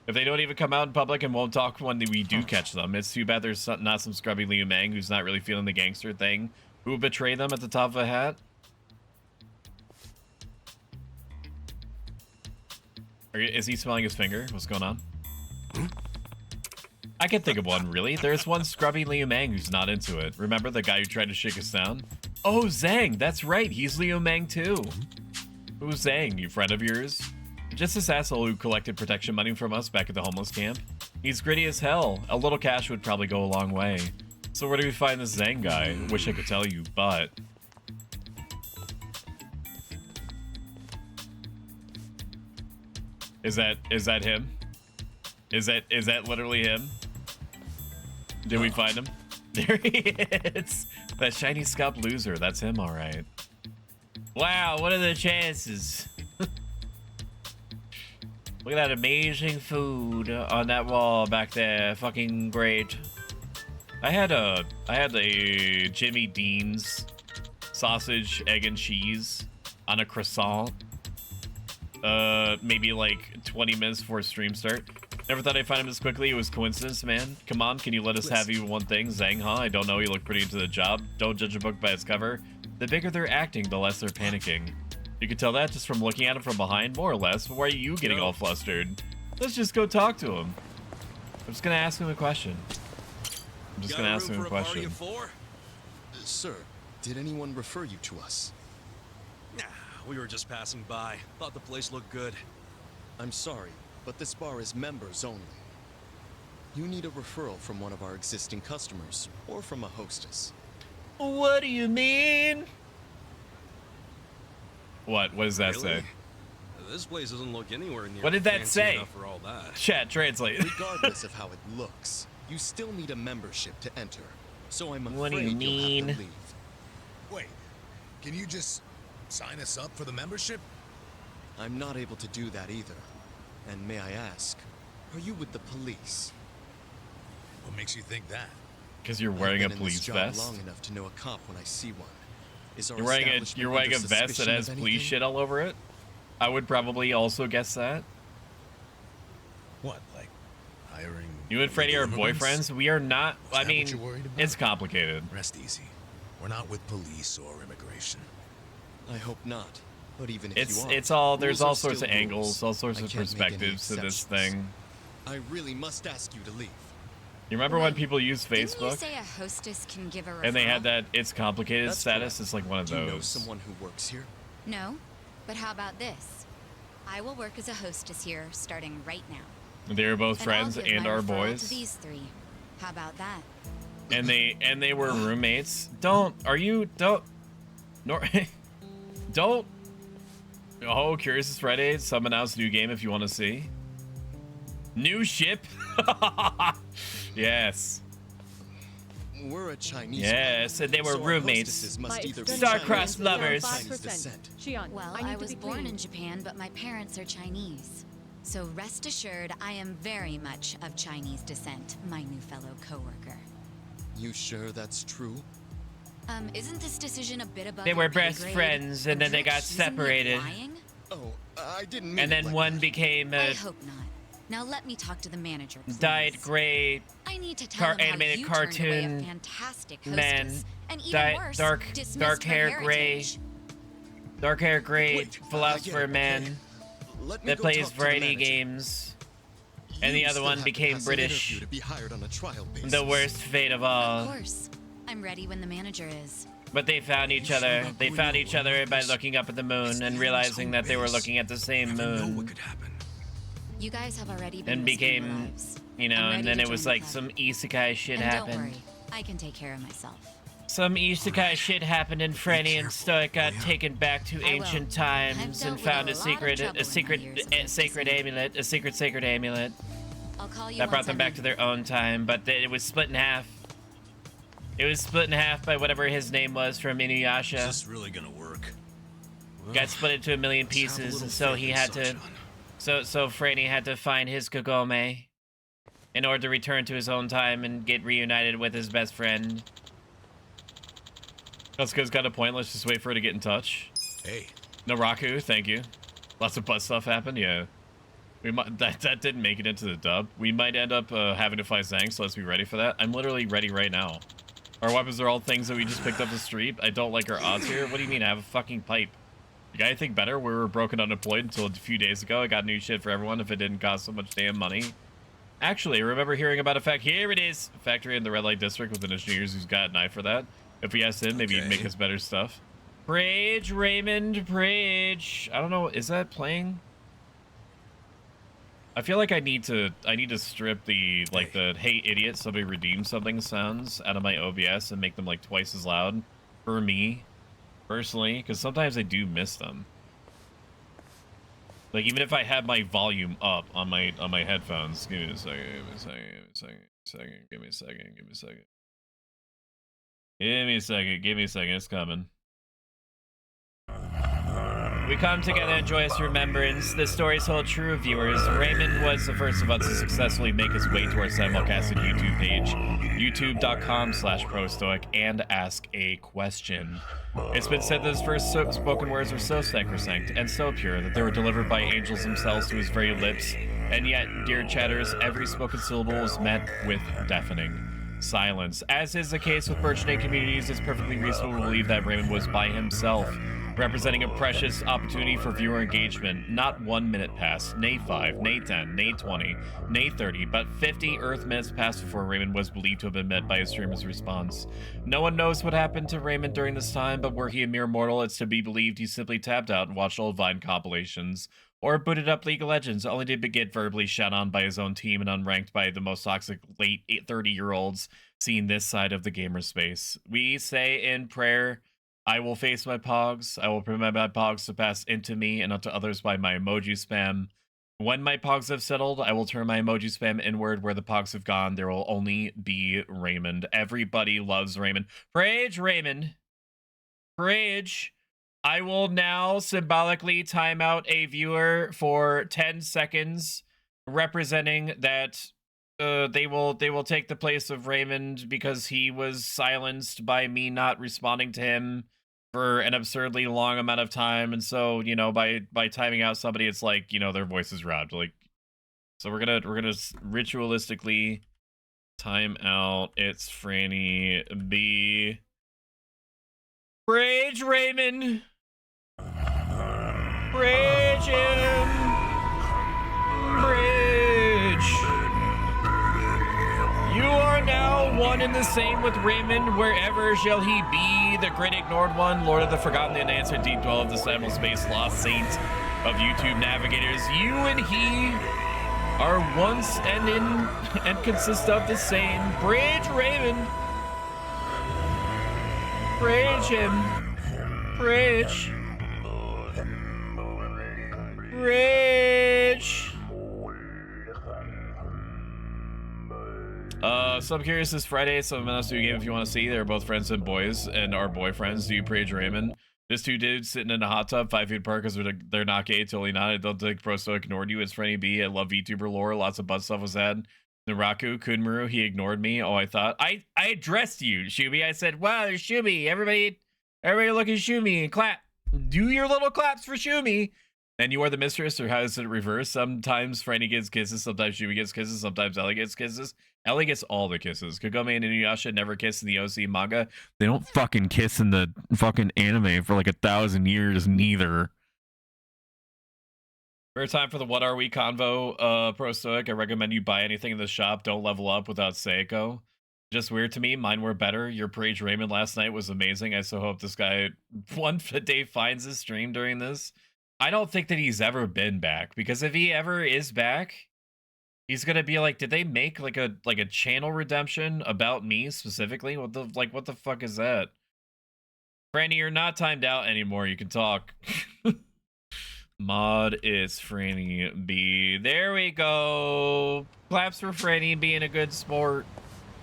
If they don't even come out in public and won't talk when we do catch them, it's too bad there's not some scrubby Liu Mang who's not really feeling the gangster thing, who would betray them at the top of a hat. Is he smelling his finger? What's going on? I can think of one, really. There's one scrubby Liu Mang who's not into it. Remember the guy who tried to shake us down? Oh, Zhang, that's right. He's Liu Mang too. Who's Zhang, you friend of yours? Just this asshole who collected protection money from us back at the homeless camp. He's gritty as hell. A little cash would probably go a long way. So where do we find this Zhang guy? Wish I could tell you, but... Is that him? Is that literally him? Did we find him? There he is. That shiny scalp loser. That's him, all right. Wow, what are the chances? Look at that amazing food on that wall back there. Fucking great. I had a Jimmy Dean's sausage, egg, and cheese on a croissant. Maybe like 20 minutes before stream start. Never thought I'd find him this quickly. It was coincidence, man. Come on, can you let us have you one thing? Zhang, huh? I don't know. You look pretty into the job. Don't judge a book by its cover. The bigger they're acting, the less they're panicking. You can tell that just from looking at him from behind, more or less. But why are you getting all flustered? Let's just go talk to him. I'm just gonna ask him a question. Sir, did anyone refer you to us? Nah, we were just passing by. Thought the place looked good. I'm sorry, but this bar is members only. You need a referral from one of our existing customers, or from a hostess. What do you mean? What does that say? This place doesn't look anywhere near. What did that fancy say? enough for all that. Chat, translate. Regardless of how it looks, you still need a membership to enter. So I'm afraid What do you mean? you'll have to leave. Wait, can you just sign us up for the membership? I'm not able to do that either. And may I ask, are you with the police? What makes you think that? Because you're wearing a I've been in this police job vest. long enough to know a cop when I see one. Is our You're wearing establishment a under vest that suspicion has of police anything? shit all over it. I would probably also guess that. What, like hiring? You and Freddy are illegal immigrants? boyfriends. We are not. Is I that what mean, you're worried about? it's complicated. Rest easy. We're not with police or immigration. I hope not. But even if you are, It's all there's rules all are sorts of still angles, rules. all sorts I of can't make any perspectives to this exceptions. thing. I really must ask you to leave. You remember when people used Didn't you Facebook say a hostess can give a referral? and they had that it's complicated That's status? correct. It's like one of Do you know those. someone who works here? No, but how about this? I will work as a hostess here starting right now. They were both And friends I'll give and my our referral boys, to these three. How about that? and they were roommates. Don't. Oh, Curious is Friday. Some announced new game if you want to see. New ship. Yes. We're a Chinese. Yes, family, and they were so our roommates. hostesses must either be Star-crossed Chinese or lovers. Chinese descent. Well, I was born in Japan, but my parents are Chinese. So rest assured, I am very much of Chinese descent, my new fellow coworker. You sure that's true? Isn't this decision a bit above They your were pay best grade? friends, and then they You're got accusing me of separated. lying? Oh, I didn't mean And it then like one that. became I hope not. Now let me talk to the manager, please. dyed gray I need to tell him animated how you turned away a cartoon fantastic man, hostess, and even dyed worse, dark dismissed her hair gray heritage. philosopher man Let me that go plays talk to the variety manager. games. And the You other still one have to became pass an British. interview to be hired on a trial basis. The worst fate of Of all. course. I'm ready when the manager is. But they found each other. They found each other by looking up at the moon and realizing that they were looking at the same moon. You guys have already been And risking your became, lives. you know, I'm and ready then to it was join the like club. some isekai shit And happened. don't worry, I can take care of myself. Some isekai shit happened and Franny and Stoic got taken back to I will. ancient times I've and dealt found with a a lot of secret, trouble a in my secret, years of sacred practicing. amulet, a secret sacred amulet I'll call you that brought once them I'm back in. to their own time, but it was split in half. It was split in half by whatever his name was from Is Inuyasha. this really gonna work? Got split into a million Let's have a pieces, little and so faith he in had to, Sachan. so Franny had to find his Kagome in order to return to his own time and get reunited with his best friend. Natsuka's got a point. Let's just wait for her to get in touch. Hey, Naraku, thank you. Lots of butt stuff happened. Yeah, we might that didn't make it into the dub. We might end up having to fight Zhang, so let's be ready for that. I'm literally ready right now. Our weapons are all things that we just picked up the street. I don't like our odds here. What do you mean? I have a fucking pipe. You got anything better? We were broken unemployed until a few days ago. I got new shit for everyone if it didn't cost so much damn money. Actually, I remember hearing about a fact. Here it is. A factory in the red light district with an engineer who's got an eye for that. If we asked him, maybe he'd make us better stuff. Bridge, Raymond, Bridge. I don't know. Is that playing? I feel like I need to strip the the hey idiot somebody redeem something sounds out of my OBS and make them like twice as loud for me personally, because sometimes I do miss them. Like even if I have my volume up on my headphones. Give me a second, give me a second, give me a second, give me a second. Give me a second, give me a second, it's coming. We come together and joyous remembrance. The stories hold true, viewers. Raymond was the first of us to successfully make his way to our simulcasted YouTube page, youtube.com/prostoic, and ask a question. It's been said that his first spoken words were so sacrosanct and so pure that they were delivered by angels themselves to his very lips, and yet, dear chatters, every spoken syllable is met with deafening silence. As is the case with burgeoning communities, it's perfectly reasonable to believe that Raymond was by himself, representing a precious opportunity for viewer engagement. Not 1 minute passed, nay 5, nay 10, nay 20, nay 30, but 50 Earth minutes passed before Raymond was believed to have been met by his streamer's response. No one knows what happened to Raymond during this time, but were he a mere mortal, it's to be believed he simply tapped out and watched old Vine compilations, or booted up League of Legends, only to get verbally shot on by his own team and unranked by the most toxic late 30-year-olds seen this side of the gamer space. We say in prayer, I will face my pogs. I will permit my pogs to pass into me and unto others by my emoji spam. When my pogs have settled, I will turn my emoji spam inward. Where the pogs have gone, there will only be Raymond. Everybody loves Raymond. Rage, Raymond. Rage. I will now symbolically time out a viewer for 10 seconds, representing that they will take the place of Raymond because he was silenced by me not responding to him for an absurdly long amount of time. And so, you know, by timing out somebody, it's like, you know, their voice is robbed. Like, so we're gonna ritualistically time out. It's Franny B. Rage Raymond. Bridge him. Bridge. You are now one and the same with Raymond. Wherever shall he be? The great ignored one, Lord of the forgotten, the unanswered deep dwell of the cyberspace, lost saint of YouTube navigators. You and he are once and in and consist of the same. Bridge Raymond. Bridge him. Bridge. Bridge. So I'm curious this Friday, some else do a game if you want to see. They're both friends and boys and are boyfriends. Do you praise Raymond? There's two dudes sitting in a hot tub 5 feet apart because they're not gay, totally not. I don't think Prosto ignored you. It's Franny B. I love VTuber lore. Lots of butt stuff was said. Naraku, Kunmaru, he ignored me. Oh, I thought I addressed you, Shumi. I said, wow, there's Shumi. Everybody look at Shumi and clap. Do your little claps for Shumi. And you are the mistress, or how is it reversed? Sometimes Franny gets kisses, sometimes Shumi gets kisses, sometimes Ellie gets kisses. Ellie gets all the kisses. Kagome and Inuyasha never kiss in the OC manga. They don't fucking kiss in the fucking anime for like 1,000 years, neither. Fair time for the What Are We convo, Pro Stoic. I recommend you buy anything in the shop. Don't level up without Seiko. Just weird to me. Mine were better. Your Parade Raymond last night was amazing. I so hope this guy one day finds his stream during this. I don't think that he's ever been back, because if he ever is back, he's gonna be like, did they make like a channel redemption about me specifically? What the fuck is that? Franny, you're not timed out anymore. You can talk. Mod is Franny B. There we go. Claps for Franny being a good sport.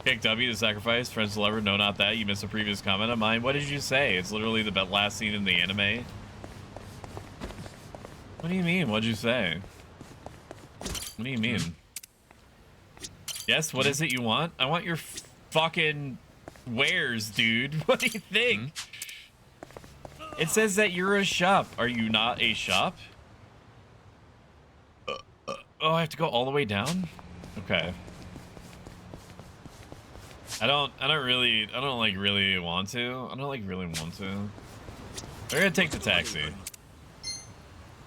Pick W to sacrifice. Friends to lover. No, not that. You missed a previous comment of mine. What did you say? It's literally the last scene in the anime. What do you mean? What'd you say? What do you mean? Yes, what is it you want? I want your fucking wares, dude. What do you think? It says that you're a shop. Are you not a shop? Oh, I have to go all the way down? Okay. I don't really want to. We're gonna take the taxi.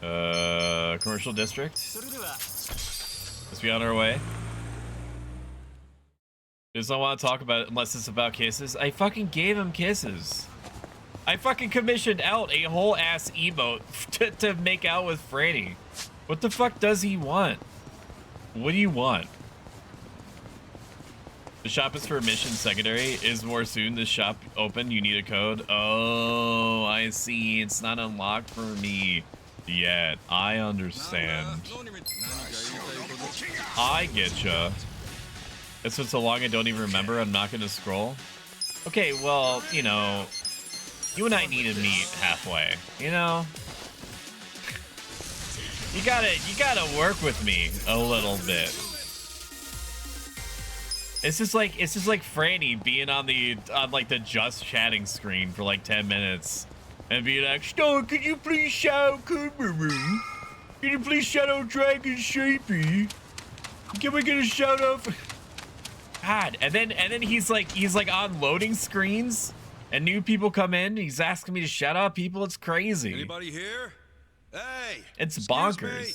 Commercial district. Let's be on our way. Just don't want to talk about it unless it's about kisses. I fucking gave him kisses. I fucking commissioned out a whole ass emote to make out with Franny. What the fuck does he want? What do you want? The shop is for mission secondary. Is more soon. The shop open. You need a code. Oh, I see. It's not unlocked for me yet. I understand. I getcha. It's been so long I don't even remember. I'm not gonna scroll. Okay, well, you know, you and I need to meet halfway. You know, you gotta work with me a little bit. It's just like Franny being on like the just chatting screen for like 10 minutes and being like, "Star, could you please shout Can you please shout out Dragon Shapey? Can we get a shout out?" God, and then he's like on loading screens and new people come in. He's asking me to shout out people. It's crazy. Anybody here? Hey, it's excuse bonkers. me.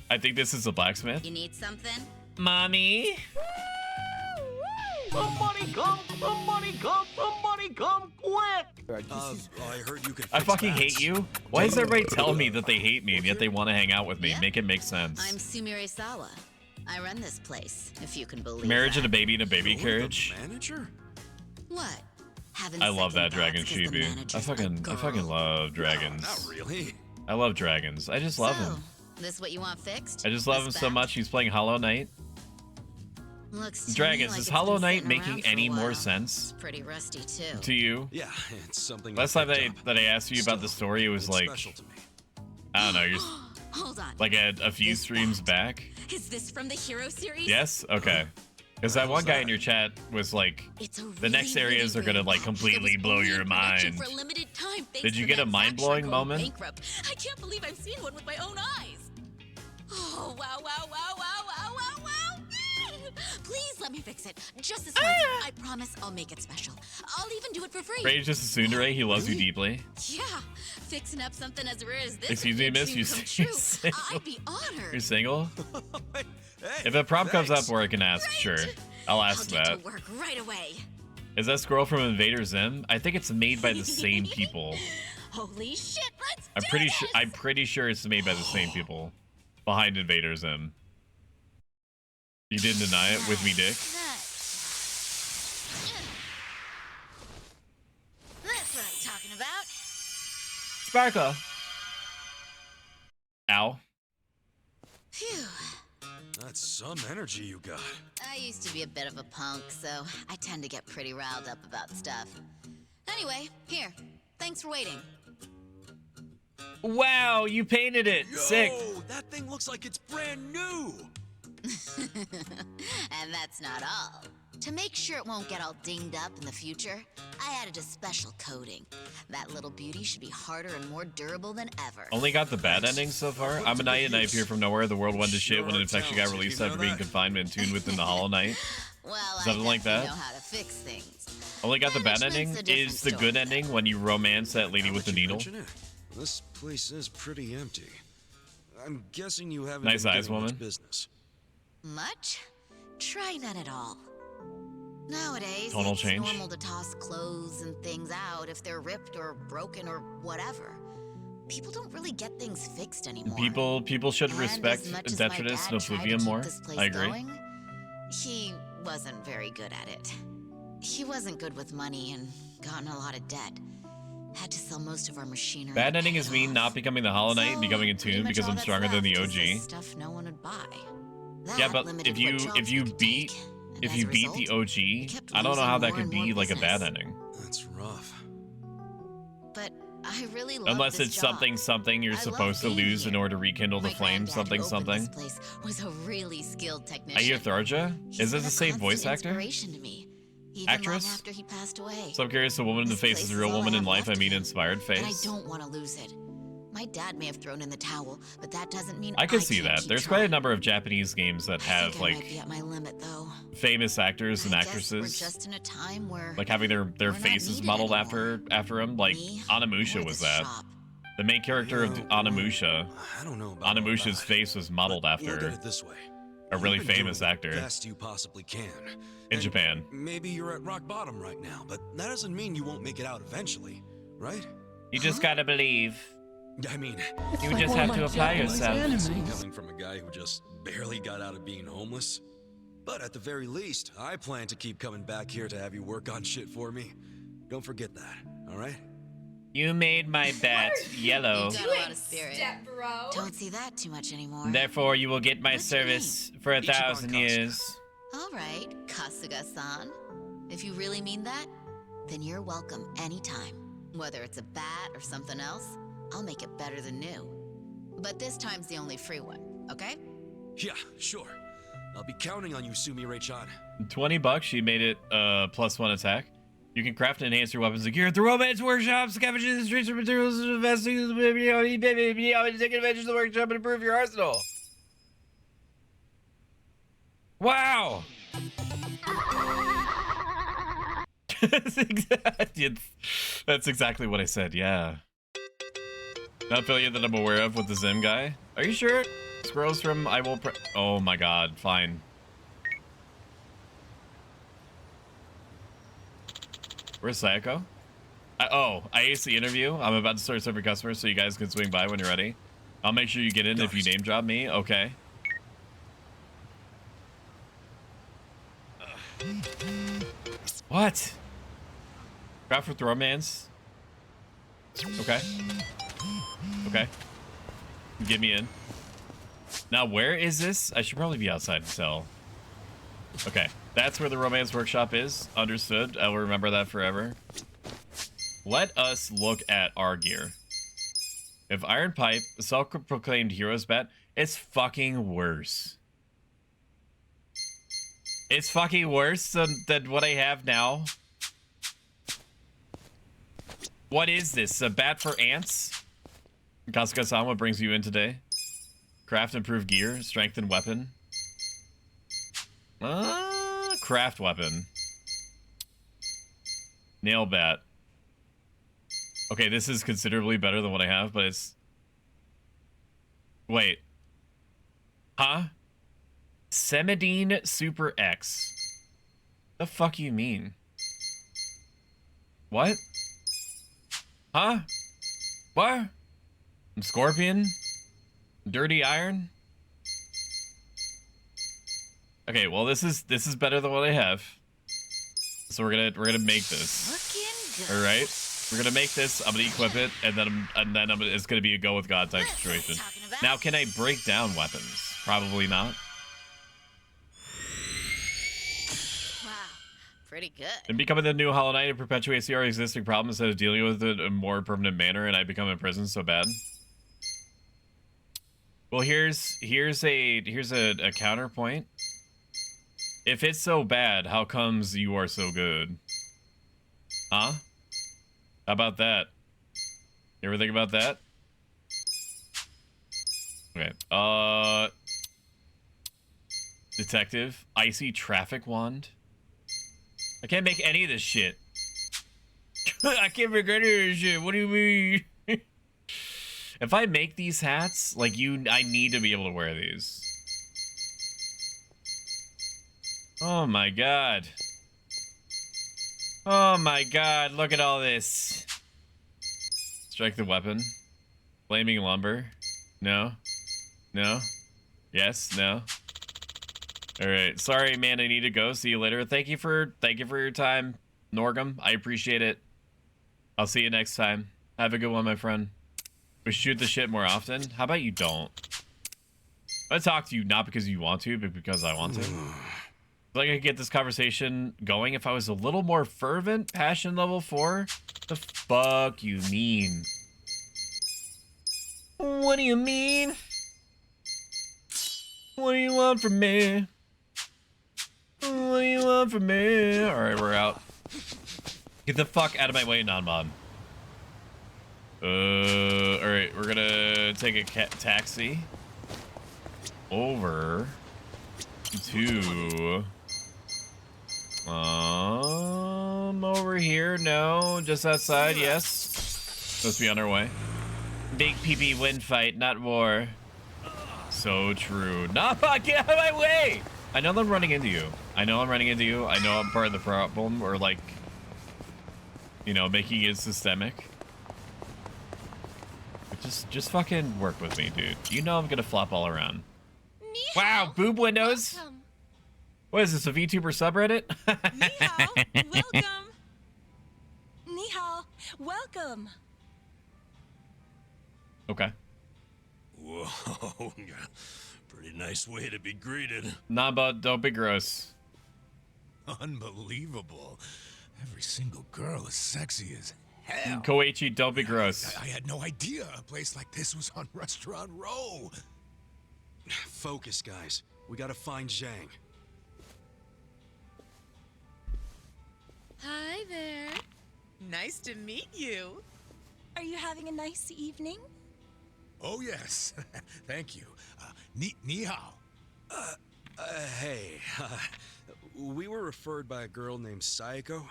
I think this is a blacksmith. You need something? Mommy? Somebody come quick! I heard you could I fix fucking bats. hate you. Why does everybody tell me that they hate me and yet they want to hang out with me? Yeah. Make it make sense. I'm Sumire Sawa. I run this place, if you can believe Marriage that. and a baby in a baby You're the carriage. manager? What? Having I love that second dragon thoughts 'cause the chibi. manager's I a fucking girl. love dragons. Not really. I love dragons. I just love So, him. this what you want fixed? I just love him This so bat? much. He's playing Hollow Knight. Looks to me Dragons, like is it's Hollow been Knight sitting making around for any a more while. sense It's pretty rusty too. to you? Yeah, it's something. Last time that I asked you about the story, it was it's like, special to me. I don't know, you're Hold on. like a few This streams bat. back. Is this from the Hero series? Yes? Okay. Because that one guy in your chat was like, It's a the next really, areas really are gonna rare like bat completely that was blow only your in production mind. For a limited time, thanks Did you to get a manufacturer mind-blowing going moment? Bankrupt. I can't believe I've seen one with my own eyes. Oh, wow, wow, wow, wow, wow, wow, wow. Please let me fix it. Just this once. I promise I'll make it special. I'll even do it for free. Rage just a tsundere, he loves you deeply. Yeah, fixing up something as rare as this. Excuse me, would make miss, dream you come you're true. single? I'd be honored. You're single? Hey, If a prompt comes up thanks. where I can ask, sure. I'll ask I'll get that. to work right away. Is that squirrel from Invader Zim? I think it's made by the same people. Holy shit, let's I'm do pretty this! sure it's made by the same people behind Invader Zim. You didn't deny it with me, Dick. That's what I'm talking about. Sparkle. Ow. Phew. That's some energy you got. I used to be a bit of a punk, so I tend to get pretty riled up about stuff. Anyway, here. Thanks for waiting. Wow, you painted it. Sick. Yo, that thing looks like it's brand new. And that's not all. To make sure it won't get all dinged up in the future, I added a special coating. That little beauty should be harder and more durable than ever. Only got the bad endings so far. I'm a knight and I appear from nowhere. The world went to shit when an infection got released after being confined and entombed within the Hollow Knight. Well, Something I like that. know how to fix things. Only got the bad Management's ending. a different Is the story, good though. ending when you romance that lady Now with the that you needle? mention it, this place is pretty empty. I'm guessing you haven't Nice been eyes, getting much woman. business. Much? Try none at all. Nowadays, Tonal it's change. normal to toss clothes and things out if they're ripped or broken or whatever. People don't really get things fixed anymore. People should And respect as much as my Detritus dad and tried to Oblivion keep more. this place I agree. going, he wasn't very good at it. He wasn't good with money and got in a lot of debt. Had to sell most of our machinery. Bad to ending pay is it me off. not becoming the Hollow Knight and So, becoming a pretty tomb much because all I'm that's stronger than the left is OG. the stuff no one would buy. Yeah, That but limited if what you jobs we could beat take, and if as you a beat result, the we OG, kept I don't know how losing that more could and more be like a bad business. ending. That's rough. But I really love Unless this it's job. something you're I love supposed to being lose in here. order to rekindle the My flame, granddad who opened this something. place was a really skilled technician. I hear Tharja. He's Is been this the a same voice constant actor? inspiration to me, even Actress? long after he passed away. So I'm curious, a woman in the This face place is a real all I woman in have life. left I of mean, him, inspired and I face. don't want to lose it. My dad may have thrown in the towel, but that doesn't mean I can see can't that. keep There's quite a trying. number of Japanese games that I have think I might like be at my limit, though. famous actors and I guess we're actresses just in a time where like having their we're not faces needed modeled anymore. after them. Like Me Onimusha or was this that. shop. The main character of Yeah, Onimusha. I don't know about all Onimusha's that, face was modeled but Look after at it this way. a really You've been famous doing actor the best you possibly can. in And Japan. Maybe you're at rock bottom right now, but that doesn't mean you won't make it out eventually, right? You just gotta believe. I mean, It's You like just one of have to my apply Japanese yourself. animes. coming from a guy who just barely got out of being homeless. But at the very least, I plan to keep coming back here to have you work on shit for me. Don't forget that, all right? You made my bet yellow. You got a lot of spirit. Step bro. Don't see that too much anymore. Therefore, you will get my What's your service for 1,000 Ichiban years. All right, Kasuga-san. If you really mean that, then you're welcome anytime. Whether it's a bat or something else, I'll make it better than new. But this time's the only free one, okay? Yeah, sure. I'll be counting on you, Sumire-chan. $20, she made it +1 attack. You can craft and enhance your weapons and gear at the Romance Workshop, scavenging the streets for materials, investing in the take advantage of the workshop and improve your arsenal. Wow! That's exactly what I said, yeah. Not affiliate that I'm aware of with the Zim guy. Are you sure? Squirrels from I will oh my god, fine. Where's Sayako? I aced the interview. I'm about to start serving customers so you guys can swing by when you're ready. I'll make sure you get in if you name drop me. Okay. What? Craft with romance? Okay. Okay. Get me in. Now, where is this? I should probably be outside to sell. Okay. That's where the Romance Workshop is. Understood. I will remember that forever. Let us look at our gear. If Iron Pipe, a self-proclaimed hero's bet, it's fucking worse. It's fucking worse than what I have now. What is this? A bat for ants? Kasuga-san, what brings you in today? Craft improved gear, strengthened weapon. Craft weapon. Nail bat. Okay, this is considerably better than what I have, but it's... Wait. Huh? Semidine Super X. The fuck you mean? What? Huh? What? Scorpion? Dirty Iron? Okay, well this is better than what I have. So we're gonna make this. Looking good. All right, we're gonna make this. I'm gonna equip it, and then it's gonna be a go with God type situation. Now, can I break down weapons? Probably not. Wow, pretty good. And becoming the new Hollow Knight, it perpetuates the already existing problem instead of dealing with it in a more permanent manner, and I become imprisoned so bad. Well, here's a counterpoint. If it's so bad, how comes you are so good? Huh? How about that? You ever think about that? Okay. Detective. Icy traffic wand. I can't make any of this shit. I can't make any of this shit. What do you mean? If I make these hats, like I need to be able to wear these. Oh my god. Oh my god, look at all this. Strike the weapon. Flaming lumber. No. No. Yes, no. Alright. Sorry, man, I need to go. See you later. Thank you for your time, Norgum. I appreciate it. I'll see you next time. Have a good one, my friend. We shoot the shit more often. How about you don't? I talk to you not because you want to, but because I want to. I think I could get this conversation going if I was a little more fervent. Passion level 4? The fuck you mean? What do you mean? What do you want from me? What do you want from me? Alright, we're out. Get the fuck out of my way, non-mod. Alright, we're gonna take a taxi over to over here. No, just outside. Yes, supposed to be on our way. Big PP win fight, not war. So true. Nah, get out of my way. I know I'm running into you. I know I'm part of the problem, or like, you know, making it systemic. But just fucking work with me, dude. You know I'm gonna flop all around. Wow, boob windows. Welcome. What is this, a VTuber subreddit? Ni hao, welcome. Ni hao, welcome. Okay. Whoa, pretty nice way to be greeted. Nah, but don't be gross. Unbelievable. Every single girl is sexy as hell. Koichi, don't be gross. I had no idea a place like this was on Restaurant Row. Focus, guys. We gotta find Zhang. Hi there. Nice to meet you. Are you having a nice evening? Oh, yes. Thank you. Ni hao. Hey. We were referred by a girl named Sayako.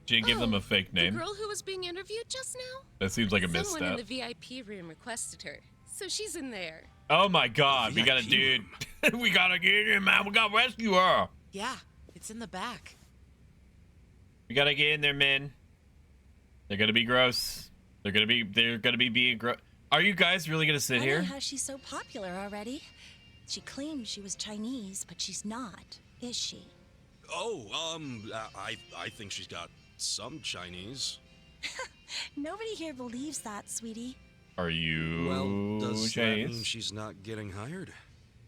She didn't give them a fake name. The girl who was being interviewed just now? That seems like a Someone misstep. in the VIP room requested her, so she's in there. Oh my god, we got a dude. We gotta get in, man. We gotta rescue her. Yeah, it's in the back. We gotta get in there, man. They're gonna be gross. They're gonna be being gross. Are you guys really gonna sit here? How she's so popular already. She claimed she was Chinese, but she's not, is she? Oh, I think she's got some Chinese. Nobody here believes that, sweetie. Are you Well, does that Chinese? mean she's not getting hired?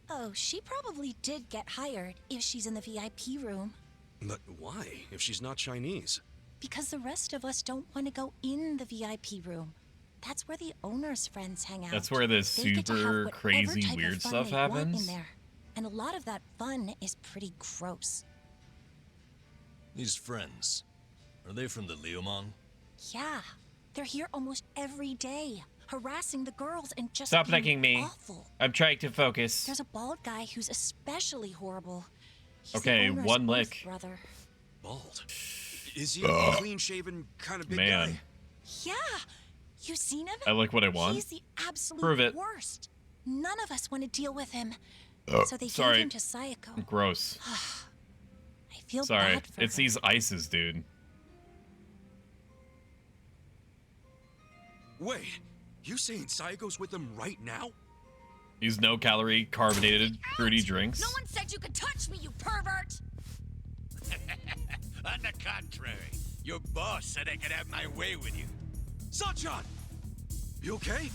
Oh, she probably did get hired if she's in the VIP room. But why, if she's not Chinese? Because the rest of us don't want to go in the VIP room. That's where the owner's friends hang out. That's where the They get to have super whatever crazy type of weird fun stuff they want happens. in there. And a lot of that fun is pretty gross. These friends, are they from the Liumang? Yeah, they're here almost every day, harassing the girls and just Stop being licking me. awful. I'm trying to focus. There's a bald guy who's especially horrible. He's the Okay, owner's one oldest lick. brother. Bald. Is he a clean-shaven kind of big Man. guy? Yeah, you seen him? I like what I want. He's the absolute Prove it. worst. None of us want to deal with him. So they sorry. gave him to Sayako. Gross. I feel Sorry. bad for It's her. these ices, dude. Wait, you saying Sayako's with them right now? These no-calorie, carbonated, fruity drinks. No one said you could touch me, you pervert! On the contrary, your boss said I could have my way with you. Sunshine! You okay?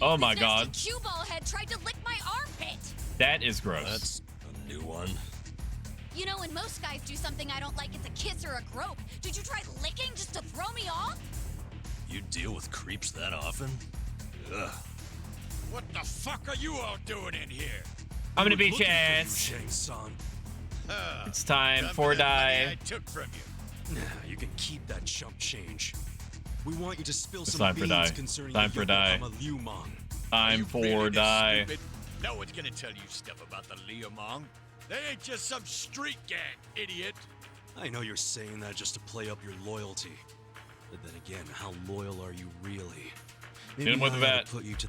Oh my This god. nasty cue ball head tried to lick my armpit! That is gross. That's a new one. You know, when most guys do something I don't like, it's a kiss or a grope. Did you try licking just to throw me off? You deal with creeps that often? Ugh. What the fuck are you all doing in here? I'm gonna beat Looking your for you, ass. Shang-san. It's time Some for of that money die. I took from you. Nah, you can keep that chump change. We want you to spill It's some time for beans die. concerning Time the for die. Yokohama Liumang. Time You for really this die. stupid? No one's gonna tell you stuff about the Liumang. They ain't just some street gang, idiot. I know you're saying that just to play up your loyalty. But then again, how loyal are you really? Hit him with the bat.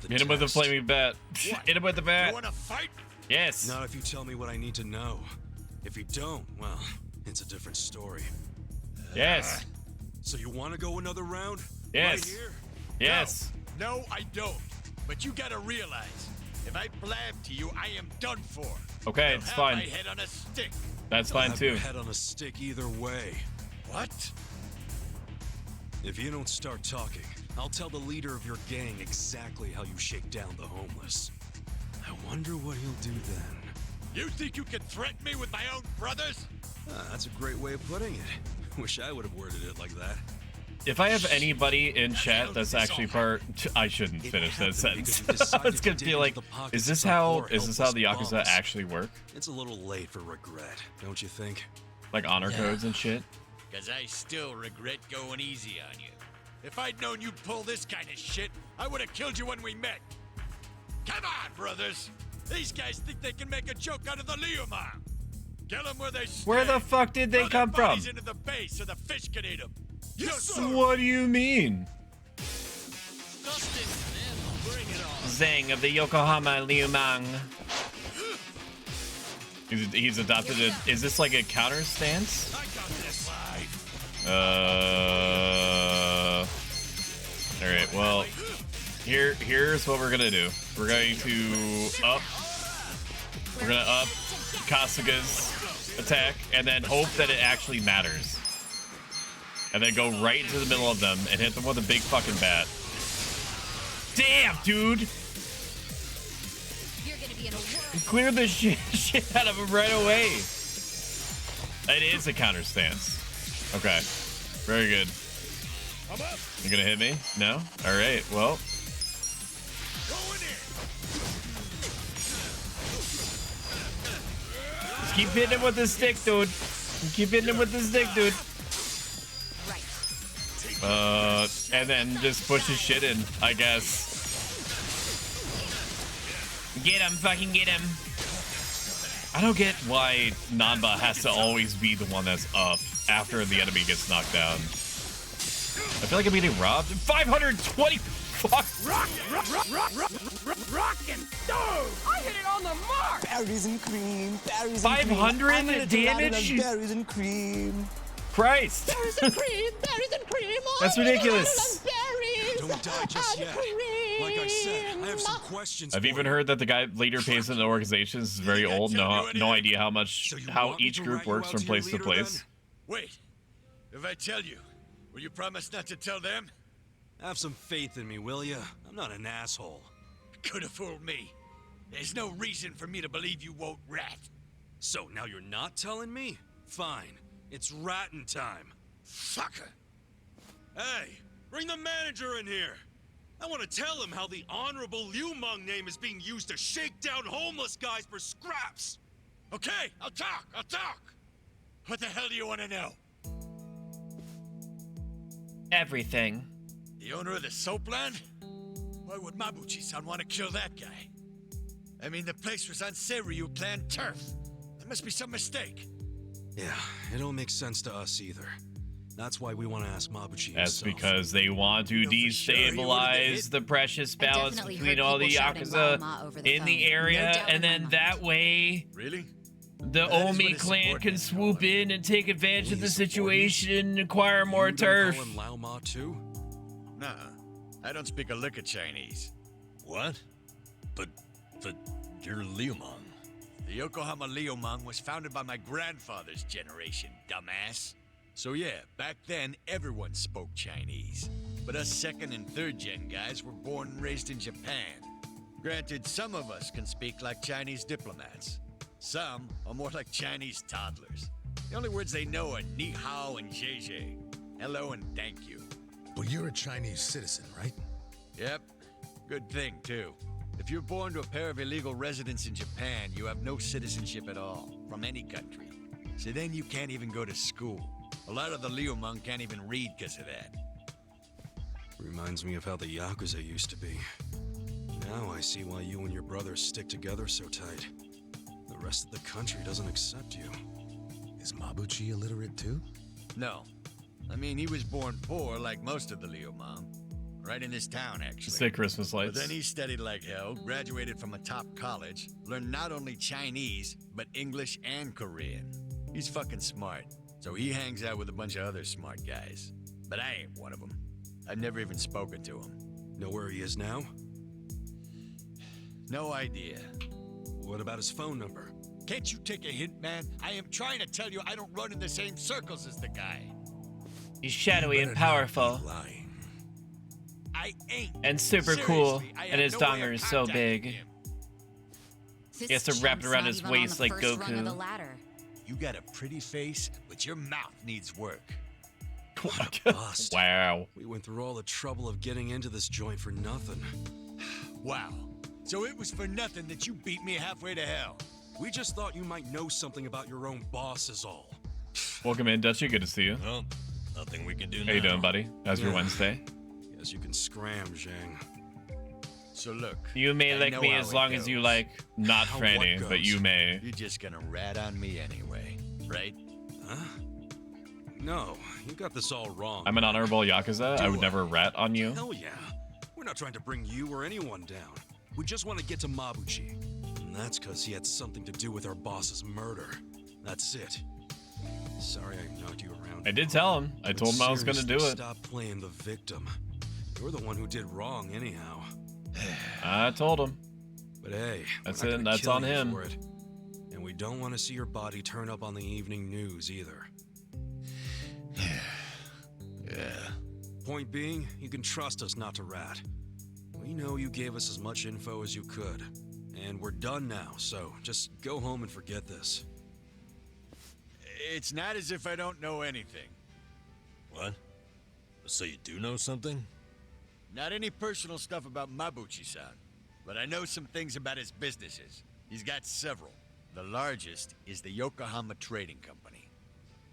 Hit him with the flaming bat. Hit him with the bat. You wanna fight? Yes. Not if you tell me what I need to know. If you don't, well, it's a different story. Yes. So you want to go another round? Yes. Right here? Yes. No, I don't. But you gotta realize, if I blab to you, I am done for. Okay, You'll it's have fine. my head on a stick. That's You'll fine have too. Your head on a stick either way. What? If you don't start talking, I'll tell the leader of your gang exactly how you shake down the homeless. I wonder what he'll do then. You think you can threaten me with my own brothers? That's a great way of putting it. Wish I would have worded it like that. If I have anybody in chat that's actually part, I shouldn't finish that sentence. It's gonna be like, is this how the Yakuza actually work? It's a little late for regret, don't you think? Like honor codes and shit? Because I still regret going easy on you. If I'd known you'd pull this kind of shit, I would have killed you when we met. Come on, brothers. These guys think they can make a joke out of the Liumang. Get them where they stay. Where the fuck did they come from? Bodies into the bay so the fish can eat them. Yes, sir. What do you mean? Dustin, bring it on. Zhang of the Yokohama Liumang. He's adopted a. Is this like a counter stance? I got this live. All right. Well, here's what we're gonna do. We're going to up. We're gonna up Kasuga's attack and then hope that it actually matters. And then go right into the middle of them and hit them with a big fucking bat. Damn, dude! You're gonna be in a whirl. Clear the shit out of him right away. It is a counter stance. Okay. Very good. You gonna hit me? No? Alright, well. Just keep hitting him with the stick, dude. Keep hitting him with the stick, dude. And then just push his shit in, I guess. Get him, fucking get him. I don't get why Nanba has to always be the one that's up after the enemy gets knocked down. I feel like I'm getting robbed. 520. Fuck. Rock and stove. I hit it on the mark. Berries and cream. Berries and 500 damage. Berries and cream. Christ. Berries and cream. Berries and cream. That's ridiculous. Don't die just yet. Like I said, I have some questions. I've even heard that the guy leader pays in the organizations is very old. No idea how each group works from place to place. Wait, if I tell you, will you promise not to tell them? Have some faith in me, will ya? I'm not an asshole. Could have fooled me. There's no reason for me to believe you won't rat. So now you're not telling me? Fine. It's ratting time. Fucker. Hey, bring the manager in here. I want to tell him how the honorable Liumang name is being used to shake down homeless guys for scraps. Okay, I'll talk. What the hell do you want to know? Everything. The owner of the soapland? Why would Mabuchi-san want to kill that guy? I mean, the place was on Seiryu clan turf. There must be some mistake. Yeah, it don't make sense to us either. That's why we want to ask Mabuchi That's himself. because they want to destabilize the precious balance between all the Yakuza in the area, and then that way, the Omi clan can swoop in and take advantage of the situation and acquire more turf. Lao Ma too? Nuh-uh. I don't speak a lick of Chinese. What? But you're Liumang. The Yokohama Liumang was founded by my grandfather's generation, dumbass. So yeah, back then everyone spoke Chinese. But us second and third gen guys were born and raised in Japan. Granted, some of us can speak like Chinese diplomats. Some are more like Chinese toddlers. The only words they know are ni hao and zhe zhe. Hello and thank you. But you're a Chinese citizen, right? Yep. Good thing, too. If you're born to a pair of illegal residents in Japan, you have no citizenship at all, from any country. So then you can't even go to school. A lot of the Liumang can't even read because of that. Reminds me of how the Yakuza used to be. Now I see why you and your brothers stick together so tight. The rest of the country doesn't accept you. Is Mabuchi illiterate too? No. I mean, he was born poor like most of the Liumang. Right in this town, actually. Sick Christmas lights. But then he studied like hell, graduated from a top college, learned not only Chinese, but English and Korean. He's fucking smart, so he hangs out with a bunch of other smart guys. But I ain't one of them. I've never even spoken to him. Know where he is now? No idea. What about his phone number? Can't you take a hint, man? I am trying to tell you I don't run in the same circles as the guy. He's shadowy and powerful. I ain't. And super cool. And his donger is so big. He has to wrap it around his waist like Goku. You got a pretty face, but your mouth needs work. Bust. Wow. We went through all the trouble of getting into this joint for nothing. Wow. So it was for nothing that you beat me halfway to hell. We just thought you might know something about your own boss is all. Welcome in, Dutchy. Good to see you. Well, nothing we can do now. How you doing, buddy? How's your Wednesday? Guess you can scram, Zhang. So look. You may lick me as long as you like. Not Franny, but you may. You're just gonna rat on me anyway, right? Huh? No, you got this all wrong. I'm an honorable Yakuza. I would never rat on you. Hell yeah. We're not trying to bring you or anyone down. We just want to get to Mabuchi. And that's because he had something to do with our boss's murder. That's it. Sorry I knocked you around. I did tell him. I told him I was going to do it. Stop playing the victim. You're the one who did wrong anyhow. I told him. But hey, that's it. That's on him. For it. And we don't want to see your body turn up on the evening news either. Yeah. Point being, you can trust us not to rat. We know you gave us as much info as you could. And we're done now, so just go home and forget this. It's not as if I don't know anything. What? So you do know something? Not any personal stuff about Mabuchi-san, but I know some things about his businesses. He's got several. The largest is the Yokohama Trading Company.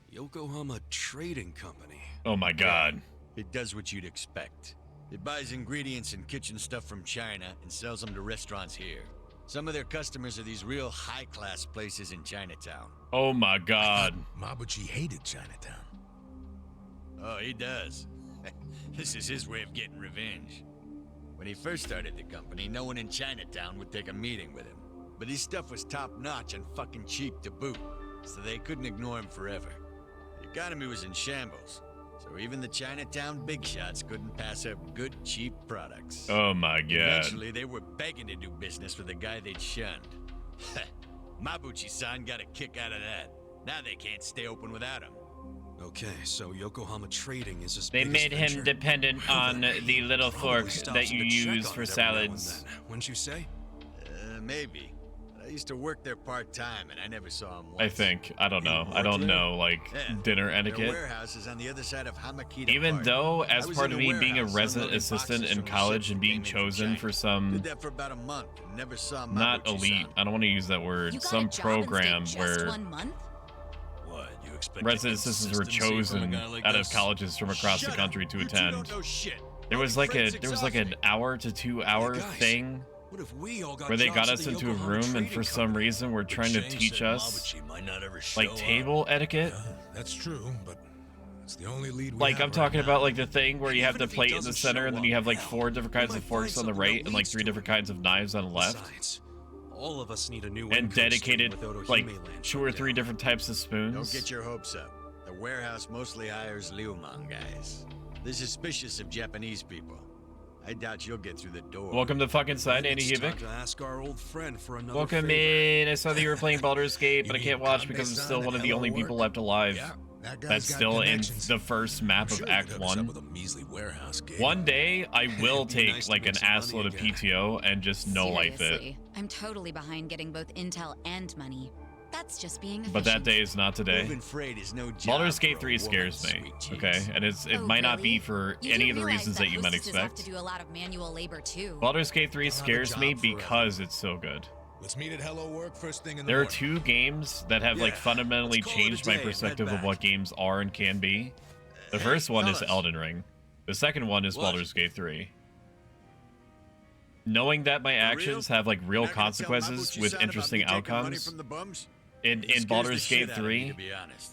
Yokohama Trading Company? Oh my god. It does what you'd expect. It buys ingredients and kitchen stuff from China and sells them to restaurants here. Some of their customers are these real high-class places in Chinatown. Oh my god. Mabuchi hated Chinatown. Oh, he does. This is his way of getting revenge. When he first started the company, no one in Chinatown would take a meeting with him. But his stuff was top-notch and fucking cheap to boot, so they couldn't ignore him forever. The economy was in shambles, so even the Chinatown big shots couldn't pass up good, cheap products. Oh my god. Eventually, they were begging to do business with the guy they'd shunned. Mabuchi-san got a kick out of that. Now they can't stay open without him. Okay, so Yokohama Trading is his They biggest made him venture. dependent on the little fork Stops that you to check use on for it every now and salads. then, wouldn't you say? Maybe. I used to work there part-time, and I never saw him once. I think. I don't know. I don't know, like, dinner Their etiquette. warehouse is on the other side of Hamakita Even Park. though, I as was part in of the me being a warehouse resident unloading assistant boxes in from the college ships and that being came in from chosen China. for some, Did that for about a month and never saw not Mabuchi-san. elite, I don't want to use that word, You got some a job program and stayed where just 1 month? What, you expect resident assistants were consistency from a chosen guy like out of us? colleges from across the Shut country up. to You two attend. don't know shit. There was like an hour to 2 hour Hey, guys. thing What if we all got where they got jobs us at the into a Yokohama room and Trading for some Company? reason were trying to Shane teach said us Mabuchi might not ever show like up. table etiquette. Yeah, that's true, but it's the only lead we Like have I'm talking right about now. like the thing where you have Even the if he plate in the doesn't center and show then you have up like now, 4 different we kinds of might forks find on the something that right and like leads 3 to different it. kinds of knives on the left. Besides, all of us need a new And income stream dedicated with Otohime like Land 2 or shut 3 down. different types of Don't spoons. get your hopes up. The warehouse mostly hires Liumang guys. They're suspicious of Japanese people. I doubt you'll get through the door. Welcome to fucking side, Andy It's time Hubik. to ask our old friend for another Welcome favor. in. I saw that you were playing Baldur's Gate, but I You can't mean watch because I'm Kanbe-san still one of at the only Hello people Work? left alive. Yeah, that guy's That's got still in connections. the first map I'm sure of he Act could hook us up 1. with a measly warehouse gig. One day, I will It'd be take nice to like make an some money assload of again. PTO and just no life it. Seriously, I'm totally behind getting both intel and money. That's just being efficient. But that day is not today. Moving freight is no job Baldur's Gate for a 3 scares woman, me, sweet okay? cheeks. And it Oh, might not really? be for You any do of the realize reasons that you might hostesses have expect. to do a lot of manual labor too. Baldur's Gate 3 I'll have a scares me job forever. because it's so good. Let's meet at Hello Work first thing in the There are morning. 2 games that have like Yeah, fundamentally let's call it a changed my day and head perspective of back. what games are and can be. The Hey, first one is fellas. Elden Ring. The second one is What? Baldur's Gate 3. Knowing that my actions have like real Not gonna tell consequences Mabuchi-san with about interesting me taking money outcomes from the bums? in It scares Baldur's the shit Gate out of me, 3, to be honest.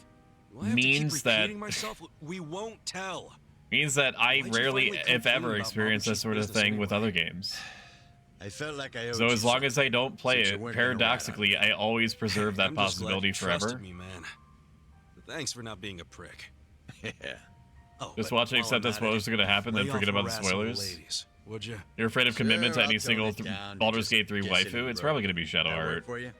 Do I have to means keep that repeating myself? We won't tell. means that I Why'd you rarely, finally come if ever, clean about experience this Mabuchi's sort of business thing with anyway? other games. I felt like I owed So you as long something, as I don't play since you it, weren't gonna rat on paradoxically, I always preserve that I'm just glad possibility you trusted forever. me, man. Thanks for not being a prick. Yeah. Oh, Just but watch and while accept I'm that at spoilers it, are going to happen, then lay forget off about the harassing spoilers. ladies, would you? You're afraid of commitment to Sure, any I'll tone single it down to Baldur's just Gate 3 guessing waifu. you It's wrote probably it. going to be Shadow That work Heart. for you?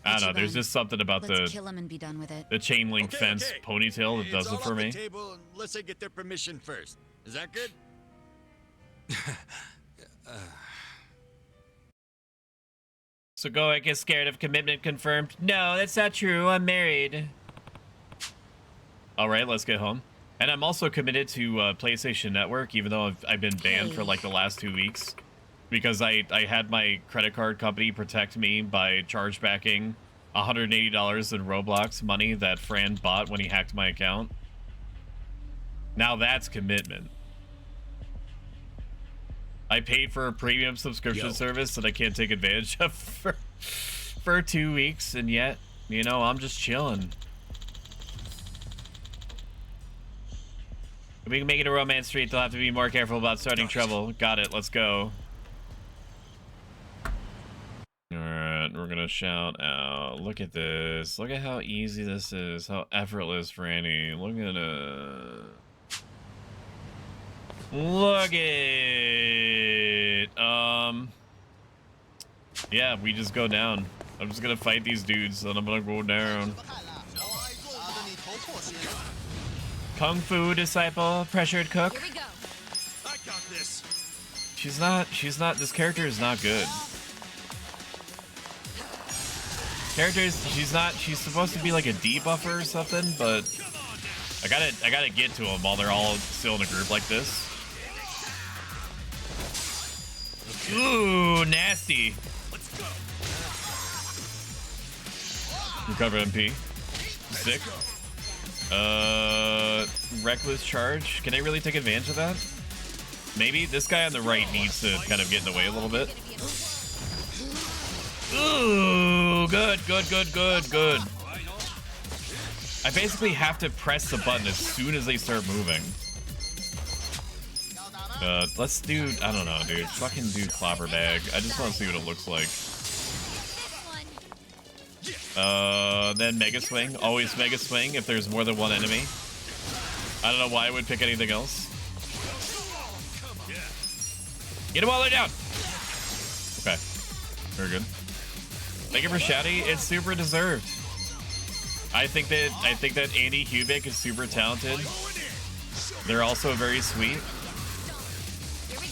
I don't know. There's just something about Let's kill him and be done with it. the chain link Okay, fence okay. ponytail that does It's it all for off the me. table unless I get their permission first. Is that good? So go get scared of commitment confirmed. No, that's not true. I'm married. All right, let's get home. And I'm also committed to PlayStation Network, even though I've been banned for like the last 2 weeks. Because I had my credit card company protect me by chargebacking $180 in Roblox money that Fran bought when he hacked my account. Now that's commitment. I paid for a premium subscription service that I can't take advantage of for 2 weeks, and yet, you know, I'm just chilling. If we can make it a romance street, they'll have to be more careful about starting trouble. Got it, let's go. Alright, we're gonna shout out. Look at this. Look at how easy this is. How effortless, Franny. Look at it. Look at it. Yeah, we just go down. I'm just gonna fight these dudes and I'm gonna go down. Kung Fu disciple, pressured cook. Here we go. I got this. She's not, this character is not good. She's supposed to be like a debuffer or something, but I gotta get to them while they're all still in a group like this. Ooh, nasty. Recover MP. Sick. Reckless charge. Can I really take advantage of that? Maybe. This guy on the right needs to kind of get in the way a little bit. Ooh, good. I basically have to press the button as soon as they start moving. Let's do, I don't know, dude. Fucking do Clobber Bag. I just want to see what it looks like. Then Mega Swing. Always Mega Swing if there's more than one enemy. I don't know why I would pick anything else. Get them while they're down. Okay. Very good. Thank you for shouting. It's super deserved. I think that Andy Kubik is super talented. They're also very sweet.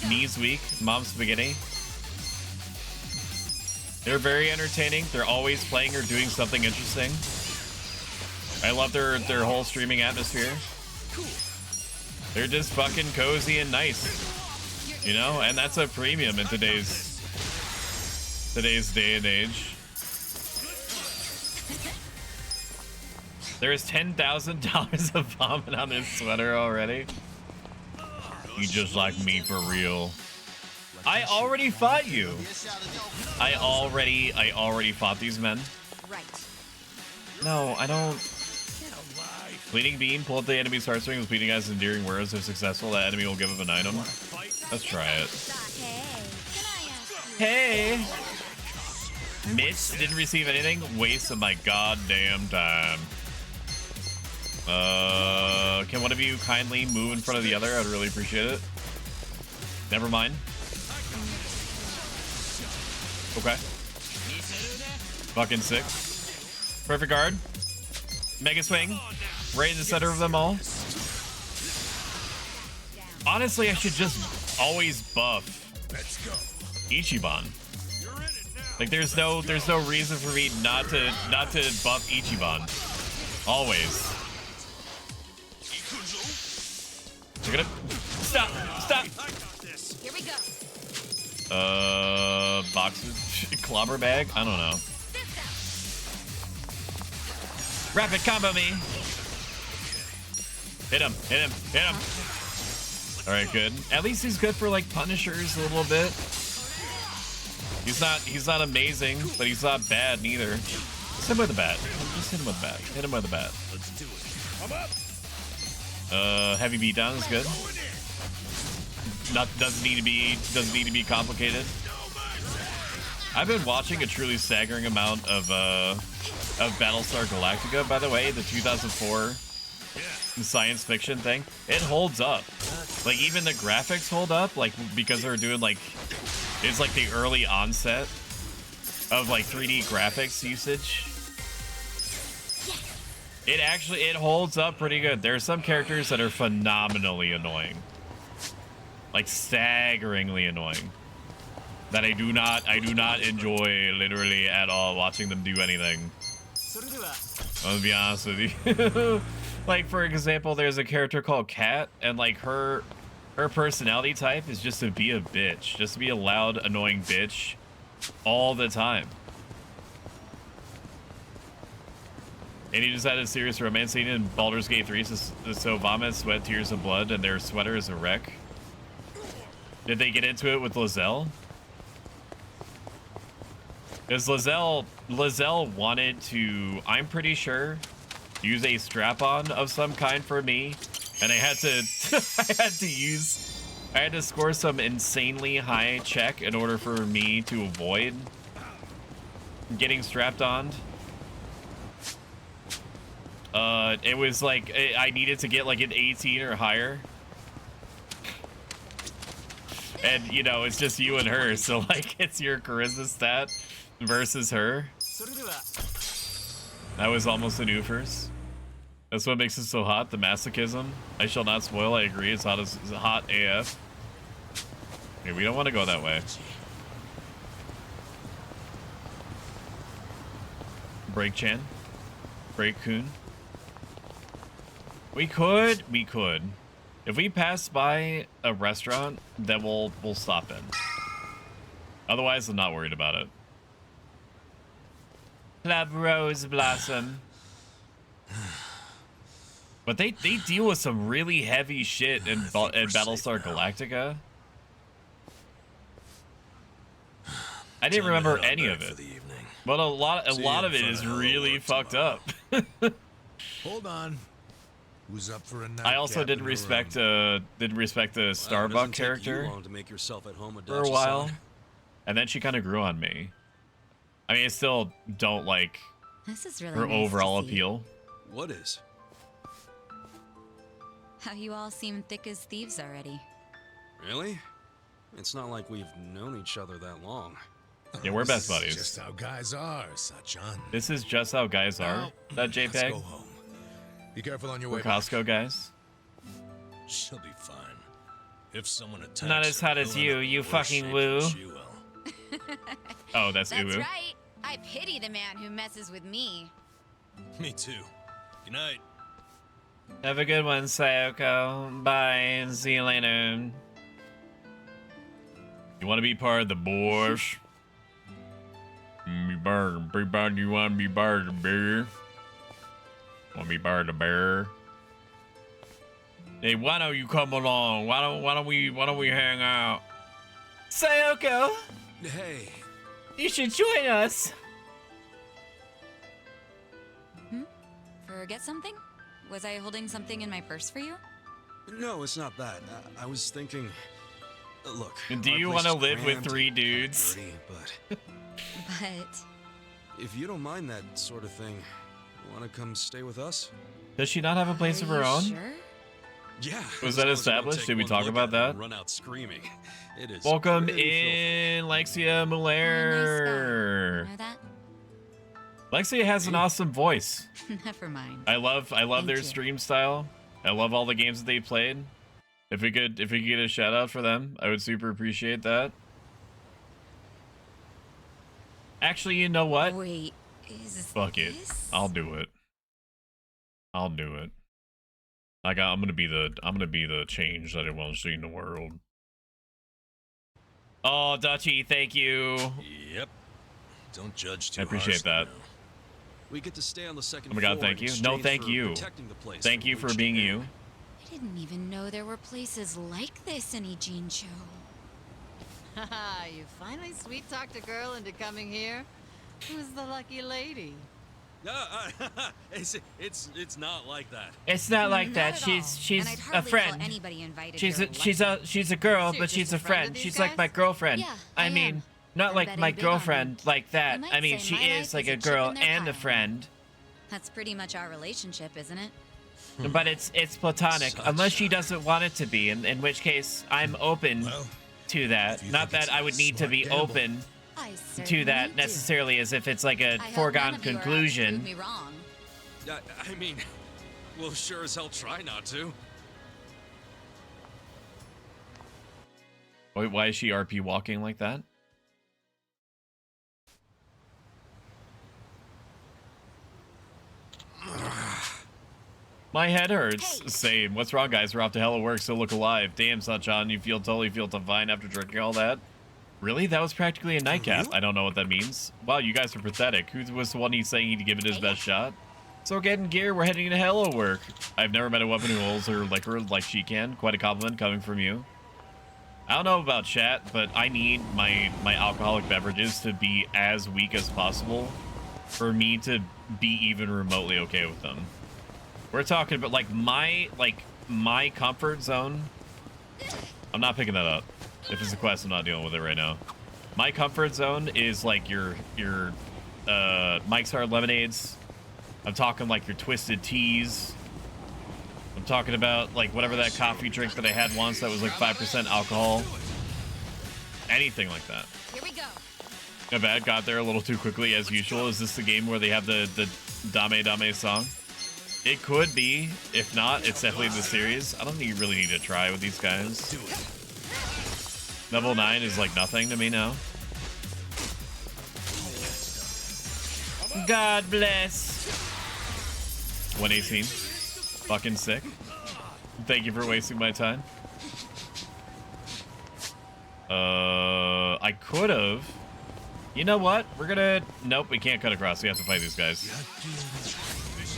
Knees weak, mom's spaghetti. They're very entertaining. They're always playing or doing something interesting. I love their whole streaming atmosphere. They're just fucking cozy and nice, you know, and that's a premium in today's day and age. There is $10,000 of vomit on this sweater already. You just like me for real. I already fought you. I already fought these men. Right. No, I don't. Bleeding Bean, pull up the enemy's heartstrings with bleeding eyes and endearing words. If successful, that enemy will give up an item. Let's try it. Hey! Mitch didn't receive anything? Waste of my goddamn time. Can one of you kindly move in front of the other? I'd really appreciate it. Never mind. Okay. Fucking sick. Perfect guard. Mega swing. Right in the center of them all. Honestly, I should just always buff Ichiban. Like there's no reason for me not to buff Ichiban. Always. You're gonna stop. Here we go. Box clobber bag? I don't know. Rapid combo me. Hit him. All right, good. At least he's good for like punishers a little bit. He's not amazing, but he's not bad neither. Just hit him with the bat. Just hit him with the bat. Hit him with the bat. Let's do it. I'm up. Heavy beatdown is good. Doesn't need to be complicated. I've been watching a truly staggering amount of Battlestar Galactica, by the way, the 2004 science fiction thing. It holds up. Like, even the graphics hold up, like, because they're doing, like, it's like the early onset of, like, 3D graphics usage. It holds up pretty good. There are some characters that are phenomenally annoying. Like, staggeringly annoying. That I do not enjoy literally at all watching them do anything. I'll be honest with you. Like, for example, there's a character called Kat, and like her personality type is just to be a bitch. Just to be a loud, annoying bitch all the time. And he just had a serious romance scene in Baldur's Gate 3, so vomit, sweat, tears, and blood, and their sweater is a wreck. Did they get into it with Lizelle? Because Lizelle wanted to, I'm pretty sure, use a strap-on of some kind for me, and I had to I had to score some insanely high check in order for me to avoid getting strapped on. It was like I needed to get like an 18 or higher. And, you know, it's just you and her, so, like, it's your charisma stat versus her. That was almost an oofers. That's what makes it so hot, the masochism. I shall not spoil, I agree, it's hot AF. Okay, we don't want to go that way. Break Chan. Break Kun. We could. If we pass by a restaurant, then we'll stop in. Otherwise, I'm not worried about it. Club Rose Blossom. But they deal with some really heavy shit in Battlestar Galactica. I didn't remember any of it, but a lot of it is really fucked up. Hold on. Who's up for a night? I also didn't respect the Starbuck character to make yourself at home for a while, and then she kind of grew on me. I mean, I still don't like This is really her nice overall to see. appeal. What is? How you all seem thick as thieves already. Really? It's not like we've known each other that long. Yeah, we're best This is buddies. just how guys are, Sachan. This is just how guys are. That Let's JPEG. go home. Be careful on your We're way back. Costco guys. She'll be fine. If someone attacks Not as hot as you, you fucking woo. Oh, that's That's Uwu. right. I pity the man who messes with me. Me too. Good night. Have a good one, Sayoko. Bye. See you later. You want to be part of the boys? Be bird. You want to be part of the bear? Want to be part of the bear? Hey, why don't you come along? Why don't we hang out? Sayoko, Hey. you should join us. Forget something? Was I holding something in my purse for you? No, it's not that. I was thinking. Look. Do our you place want to is live with cramped, 3 dudes? dirty, but But if you don't mind that sort of thing, want to come stay with us? Does she not have a place of her own? sure? Yeah. Was as that long as we don't established? take Did we one talk look about at it and that? Run out screaming. It is. Welcome pretty in, Lexia Muller. You know that? Lexia has an awesome voice. Never mind. I love Thank their you. stream style. I love all the games that they played. If we could get a shout out for them, I would super appreciate that. Actually, you know what? Wait, is Fuck it. this? I'll do it. I'll do it. Like I'm gonna be the change that I want to see in the world. Oh, Dutchy, thank you. Yep. Don't judge too I appreciate harshly, that. you know. We get to stay on the second Oh my god, floor thank in you. No, exchange thank for you. protecting the place Thank from you for leeching being air. you. I didn't even know there were places like this in Ijincho. Haha, you finally sweet-talked a girl into coming here? Who's the lucky lady? It's not like that. It's not like Not that. at all. She's And I'd a hardly call friend. anybody invited She's here she's a girl, So you're but she's just a a friend of friend. these She's like my guys? girlfriend. Yeah, I I mean, am. not I'm like betting my big on them. girlfriend like that. You might I mean, say she my is life like is a a chip girl in their and a pie. friend. That's pretty much our relationship, isn't it? But it's platonic, unless she doesn't want it to be, in which case I'm open to that. Not that I would need to be open to that necessarily, as if it's like a foregone conclusion. Me wrong. I mean, we'll sure as hell try not to. Wait, why is she RP walking like that? My head hurts. Same. What's wrong, guys? We're off to hell of work, still look alive. Damn, Sunshine, you totally feel divine after drinking all that. Really? That was practically a nightcap. I don't know what that means. Wow, you guys are pathetic. Who was the one he's saying he'd give it his best shot? So we're getting gear, we're heading to hell of work. I've never met a weapon who holds her liquor like she can. Quite a compliment coming from you. I don't know about chat, but I need my alcoholic beverages to be as weak as possible for me to be even remotely okay with them. We're talking about like my comfort zone. I'm not picking that up. If it's a quest, I'm not dealing with it right now. My comfort zone is like your Mike's Hard Lemonades. I'm talking like your Twisted Teas. I'm talking about like whatever that coffee drink that I had once that was like 5% alcohol. Anything like that. Here we go. My bad, got there a little too quickly as usual. Is this the game where they have the Dame Dame song? It could be. If not, it's definitely the series. I don't think you really need to try with these guys. Level 9 is like nothing to me now. God bless. 118. Fucking sick. Thank you for wasting my time. I could have. You know what? We're gonna... Nope, we can't cut across. We have to fight these guys.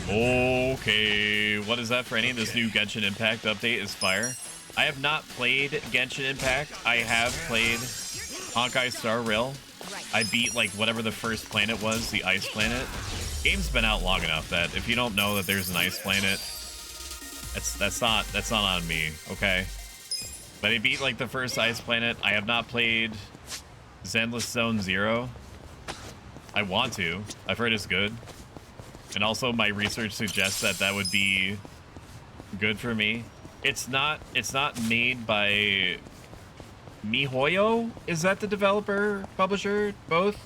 Okay. What is that for any? This new Genshin Impact update is fire. I have not played Genshin Impact. I have played Honkai Star Rail. I beat like whatever the first planet was, the ice planet. Game's been out long enough that if you don't know that there's an ice planet, that's not on me, okay? But I beat like the first ice planet. I have not played Zenless Zone Zero. I want to. I've heard it's good. And also my research suggests that that would be good for me. It's not made by MiHoYo. Is that the developer, publisher, both?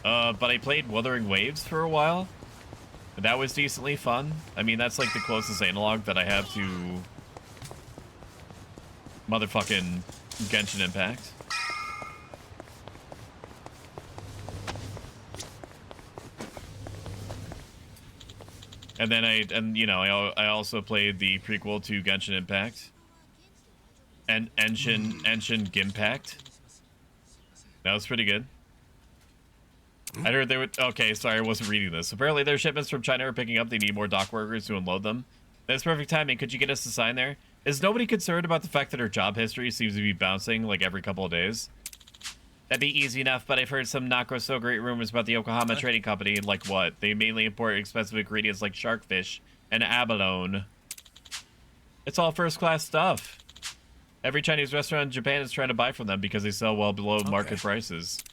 But I played Wuthering Waves for a while. That was decently fun. I mean, that's like the closest analog that I have to motherfucking Genshin Impact. And then I also played the prequel to Genshin Impact. And Enshin Gimpact. That was pretty good. I heard they would... Okay, sorry, I wasn't reading this. Apparently their shipments from China are picking up. They need more dock workers to unload them. That's perfect timing. Could you get us to sign there? Is nobody concerned about the fact that her job history seems to be bouncing like every couple of days? That'd be easy enough, but I've heard some not so great rumors about the Yokohama Trading Company. Like what? They mainly import expensive ingredients like sharkfish and abalone. It's all first-class stuff. Every Chinese restaurant in Japan is trying to buy from them because they sell well below market prices.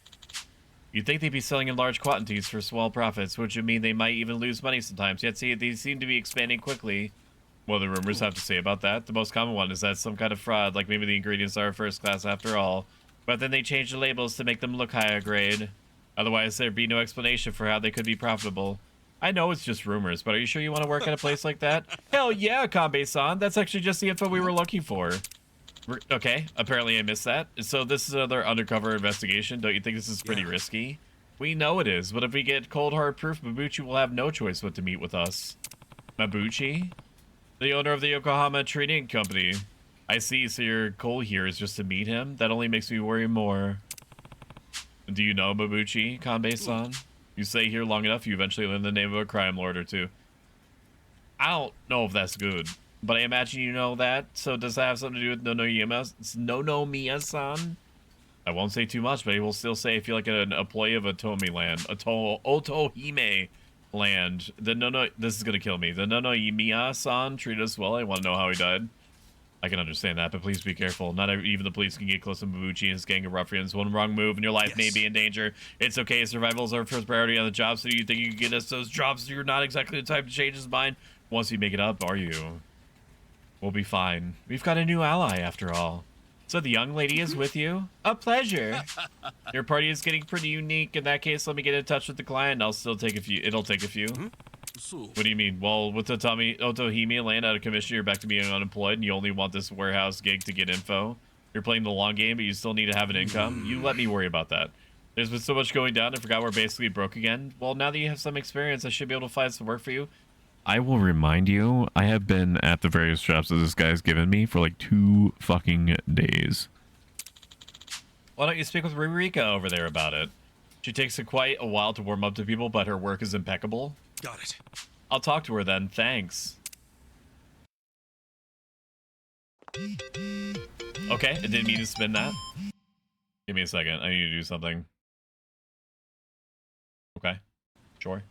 You'd think they'd be selling in large quantities for small profits, which would mean they might even lose money sometimes. Yet see, they seem to be expanding quickly. What do the rumors have to say about that? The most common one is that some kind of fraud, like maybe the ingredients are first class after all. But then they change the labels to make them look higher grade. Otherwise, there'd be no explanation for how they could be profitable. I know it's just rumors, but are you sure you want to work at a place like that? Hell yeah, Kanbei-san. That's actually just the info we were looking for. Okay, apparently I missed that. So this is another undercover investigation. Don't you think this is pretty risky? We know it is, but if we get cold hard proof, Mabuchi will have no choice but to meet with us. Mabuchi? The owner of the Yokohama Trading Company. I see, so your goal here is just to meet him? That only makes me worry more. Do you know Mabuchi, Kanbei-san? You stay here long enough, you eventually learn the name of a crime lord or two. I don't know if that's good, but I imagine you know that. So does that have something to do with Nonomiya-san? I won't say too much, but I will still say I feel like an employee of Otomi Land. Otohime. land. The no, this is gonna kill me. The Miya-san treated us well. I want to know how he died. I can understand that, but please be careful. Not even the police can get close to Mabuchi and his gang of ruffians. One wrong move and your life may be in danger. It's okay. Survival is our first priority on the job, so you think you can get us those jobs? You're not exactly the type to change his mind once you make it up, are you? We'll be fine. We've got a new ally, after all. So the young lady is with you? A pleasure. Your party is getting pretty unique. In that case, let me get in touch with the client. I'll still take a few. It'll take a few. What do you mean? Well, with Otohime land out of commission, you're back to being unemployed, and you only want this warehouse gig to get info. You're playing the long game, but you still need to have an income. You let me worry about that. There's been so much going down, I forgot we're basically broke again. Well, now that you have some experience, I should be able to find some work for you. I will remind you, I have been at the various jobs that this guy's given me for like 2 fucking days. Why don't you speak with Ririka over there about it? She takes quite a while to warm up to people, but her work is impeccable. Got it. I'll talk to her then. Thanks. Okay, I didn't mean to spin that. Give me a second. I need to do something. Okay. Sure.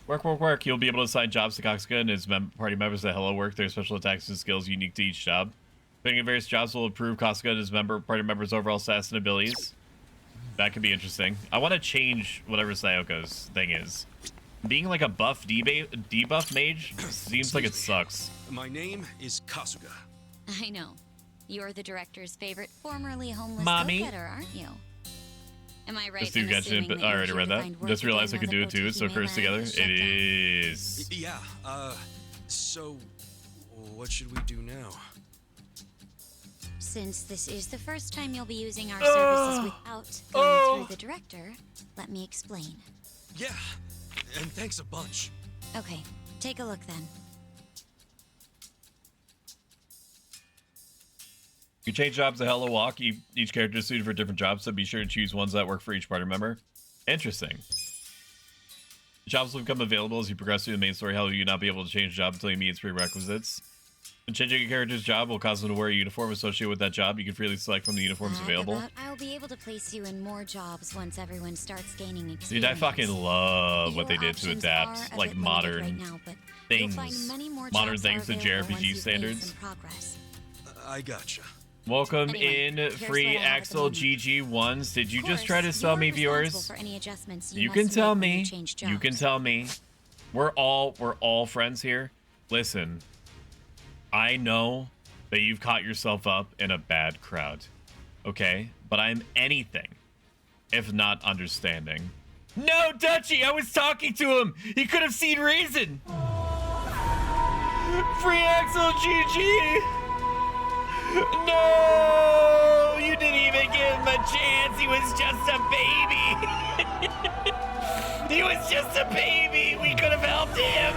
Work. You'll be able to assign jobs to Koxka and his party members that hello work. Their special attacks and skills unique to each job. Picking various jobs will improve Koxka and his party members' overall stats and abilities. That could be interesting. I want to change whatever Sayoko's thing is. Being like a buff debuff mage seems like it sucks. My name is Kasuga. I know. You're the director's favorite formerly homeless Mommy? go-getter, aren't you? Am I right? This dude got shit. I already read that. Just realized I could do it too. So curse together. It is. Yeah. So, what should we do now? Since this is the first time you'll be using our services without going through the director, let me explain. Yeah, and thanks a bunch. Okay, take a look then. You change jobs to Hello Walk. Each character is suited for different jobs, so be sure to choose ones that work for each party member. Interesting. Jobs will become available as you progress through the main story. However, you not be able to change a job until you meet its prerequisites. When changing a character's job will cause them to wear a uniform associated with that job. You can freely select from the uniforms available. I'll be able to place you in more jobs once everyone starts gaining experience. Dude, I fucking love what they did to adapt like modern things, modern things to JRPG standards. I gotcha. Welcome in, free Axel GG1s. Did you just try to sell me viewers? You can tell me. You can tell me. We're all friends here. Listen, I know that you've caught yourself up in a bad crowd, okay? But I'm anything if not understanding. No, Dutchie, I was talking to him. He could have seen reason. Free Axel GG. No, you didn't even give him a chance. He was just a baby. He was just a baby. We could have helped him.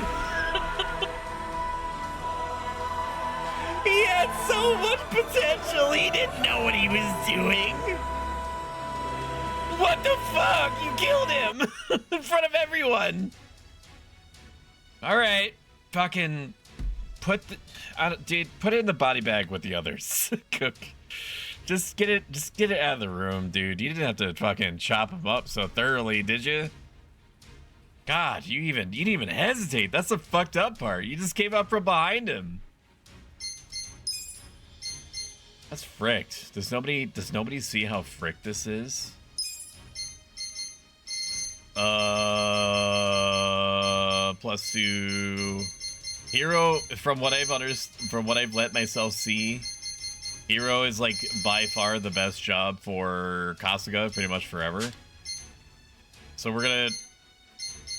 He had so much potential. He didn't know what he was doing. What the fuck? You killed him in front of everyone. All right, fucking put it in the body bag with the others. Cook. Just get it out of the room, dude. You didn't have to fucking chop him up so thoroughly, did you? God, you didn't even hesitate. That's the fucked up part. You just came up from behind him. That's fricked. Does nobody see how fricked this is? +2. Hero, from what I've let myself see, Hero is like by far the best job for Kasuga pretty much forever. So we're gonna,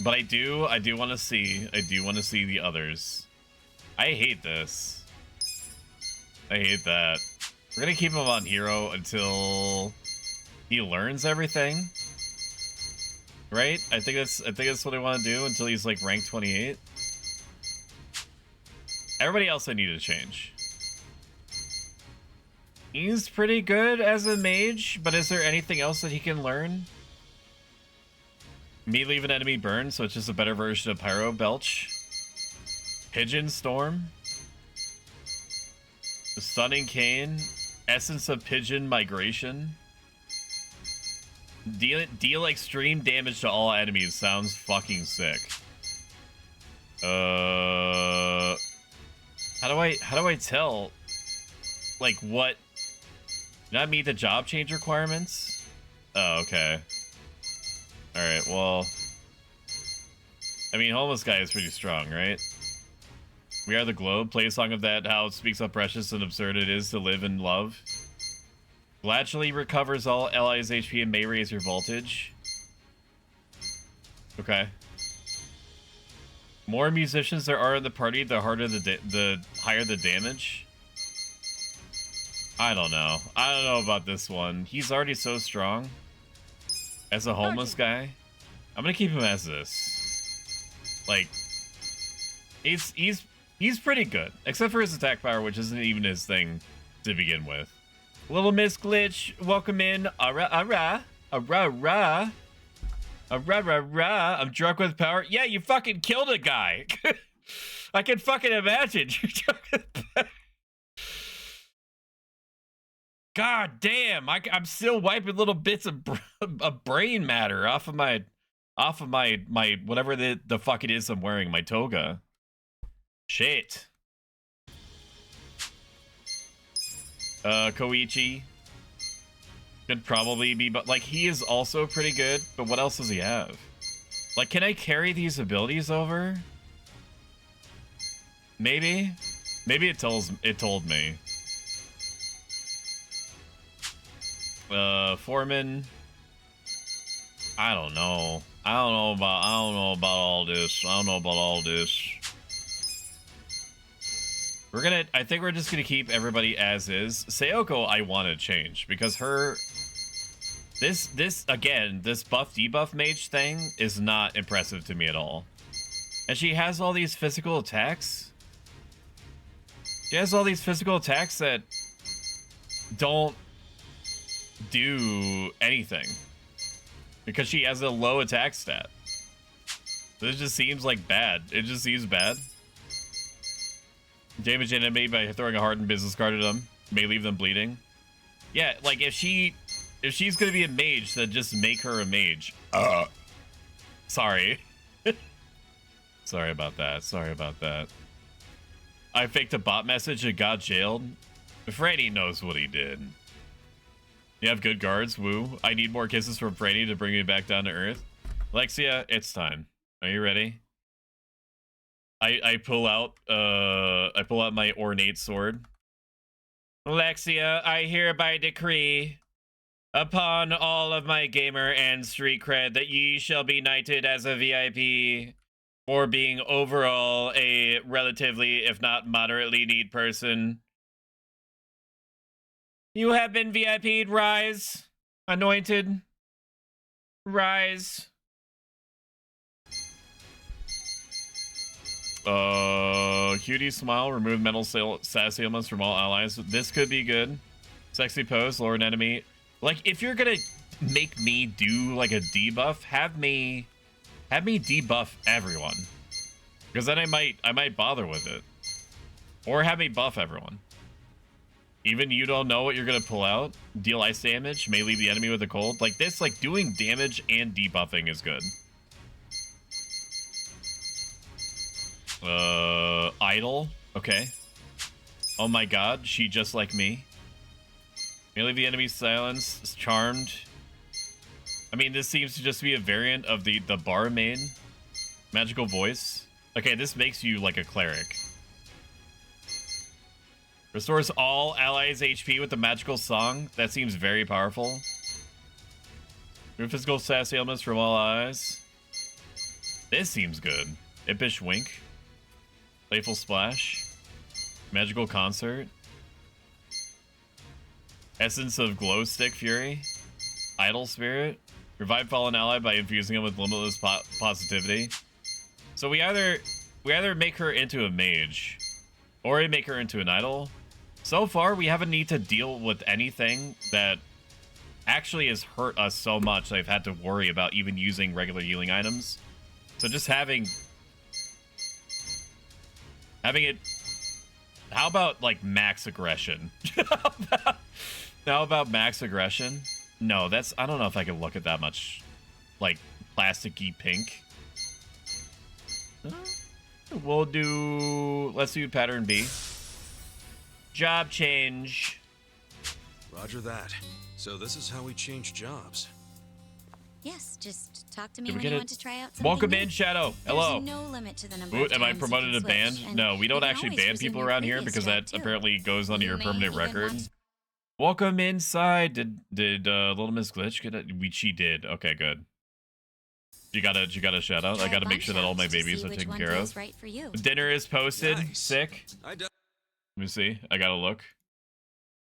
but I do want to see the others. I hate this. I hate that. We're gonna keep him on Hero until he learns everything. Right? I think that's what I want to do until he's like rank 28. Everybody else I need to change. He's pretty good as a mage, but is there anything else that he can learn? Me leave an enemy burn, so it's just a better version of Pyro Belch. Pigeon Storm. Stunning Cane. Essence of Pigeon Migration. Deal extreme damage to all enemies sounds fucking sick. How do I tell? Like what? Not meet the job change requirements? Oh, okay. Alright, well. I mean, homeless guy is pretty strong, right? We Are the Globe. Play a song of that, how it speaks how precious and absurd it is to live and love. Gradually recovers all allies' HP and may raise your voltage. Okay. More musicians there are in the party, the harder the higher the damage. I don't know. I don't know about this one. He's already so strong. As a homeless guy, I'm gonna keep him as this. Like, he's pretty good, except for his attack power, which isn't even his thing to begin with. Little Miss Glitch, welcome in. Ara ara ara ara ara ara. I'm drunk with power. Yeah, you fucking killed a guy. I can fucking imagine. You're drunk with power. God damn! I'm still wiping little bits of brain matter off of my whatever the fuck it is I'm wearing, my toga. Shit. Koichi could probably be, but like he is also pretty good. But what else does he have? Like, can I carry these abilities over? Maybe it told me. Foreman. I don't know. I don't know about all this. I don't know about all this. I think we're just gonna keep everybody as is. Sayoko, I want to change because this buff debuff mage thing is not impressive to me at all. And she has all these physical attacks. She has all these physical attacks that don't do anything because she has a low attack stat. This just seems like bad. It just seems bad. Damage an enemy by throwing a hardened business card at them may leave them bleeding. Yeah, like if she's gonna be a mage, then just make her a mage. Sorry. Sorry about that. I faked a bot message and got jailed. Franny knows what he did. You have good guards, woo. I need more kisses from Franny to bring me back down to earth. Lexia, it's time. Are you ready? I pull out my ornate sword. Lexia, I hereby decree upon all of my gamer and street cred that ye shall be knighted as a VIP for being overall a relatively, if not moderately neat person. You have been VIP'd, rise. Anointed. Rise. Cutie smile, remove mental sass ailments from all allies. This could be good. Sexy pose, lower an enemy. Like, if you're gonna make me do like a debuff, have me debuff everyone. Because then I might bother with it. Or have me buff everyone. Even you don't know what you're gonna pull out. Deal ice damage, may leave the enemy with a cold. Like this, like doing damage and debuffing is good. Idle. Okay. Oh my god, she just like me. May leave the enemy silence. Charmed. I mean, this seems to just be a variant of the barmaid. Magical voice. Okay, this makes you like a cleric. Restores all allies' HP with the magical song. That seems very powerful. Remove physical sass ailments from all eyes. This seems good. Impish wink. Playful splash. Magical concert. Essence of glow stick fury. Idle spirit. Revive fallen ally by infusing them with limitless positivity. So we either make her into a mage, or we make her into an idol. So far, we haven't need to deal with anything that actually has hurt us so much that I've had to worry about even using regular healing items. So just having it. How about like max aggression? How about max aggression? No, that's... I don't know if I can look at that much, like, plasticky pink. We'll do... Let's do pattern B. Job change. Roger that. So this is how we change jobs. Yes, just talk to me Did we when get you it? want to try out something Welcome new. in, Shadow. Hello. There's no limit to the number Ooh, of am I times you promoted can to band? switch, and No, we don't you can actually always ban resume people your around here previous because job, that too. apparently goes onto You your may permanent even record. want- Welcome inside. Did Little Miss Glitch get it? She did. Okay, good. You got a shout out. I got to make sure that all my babies are taken care of. Right for you. Dinner is posted. Nice. Sick. I Let me see. I gotta look.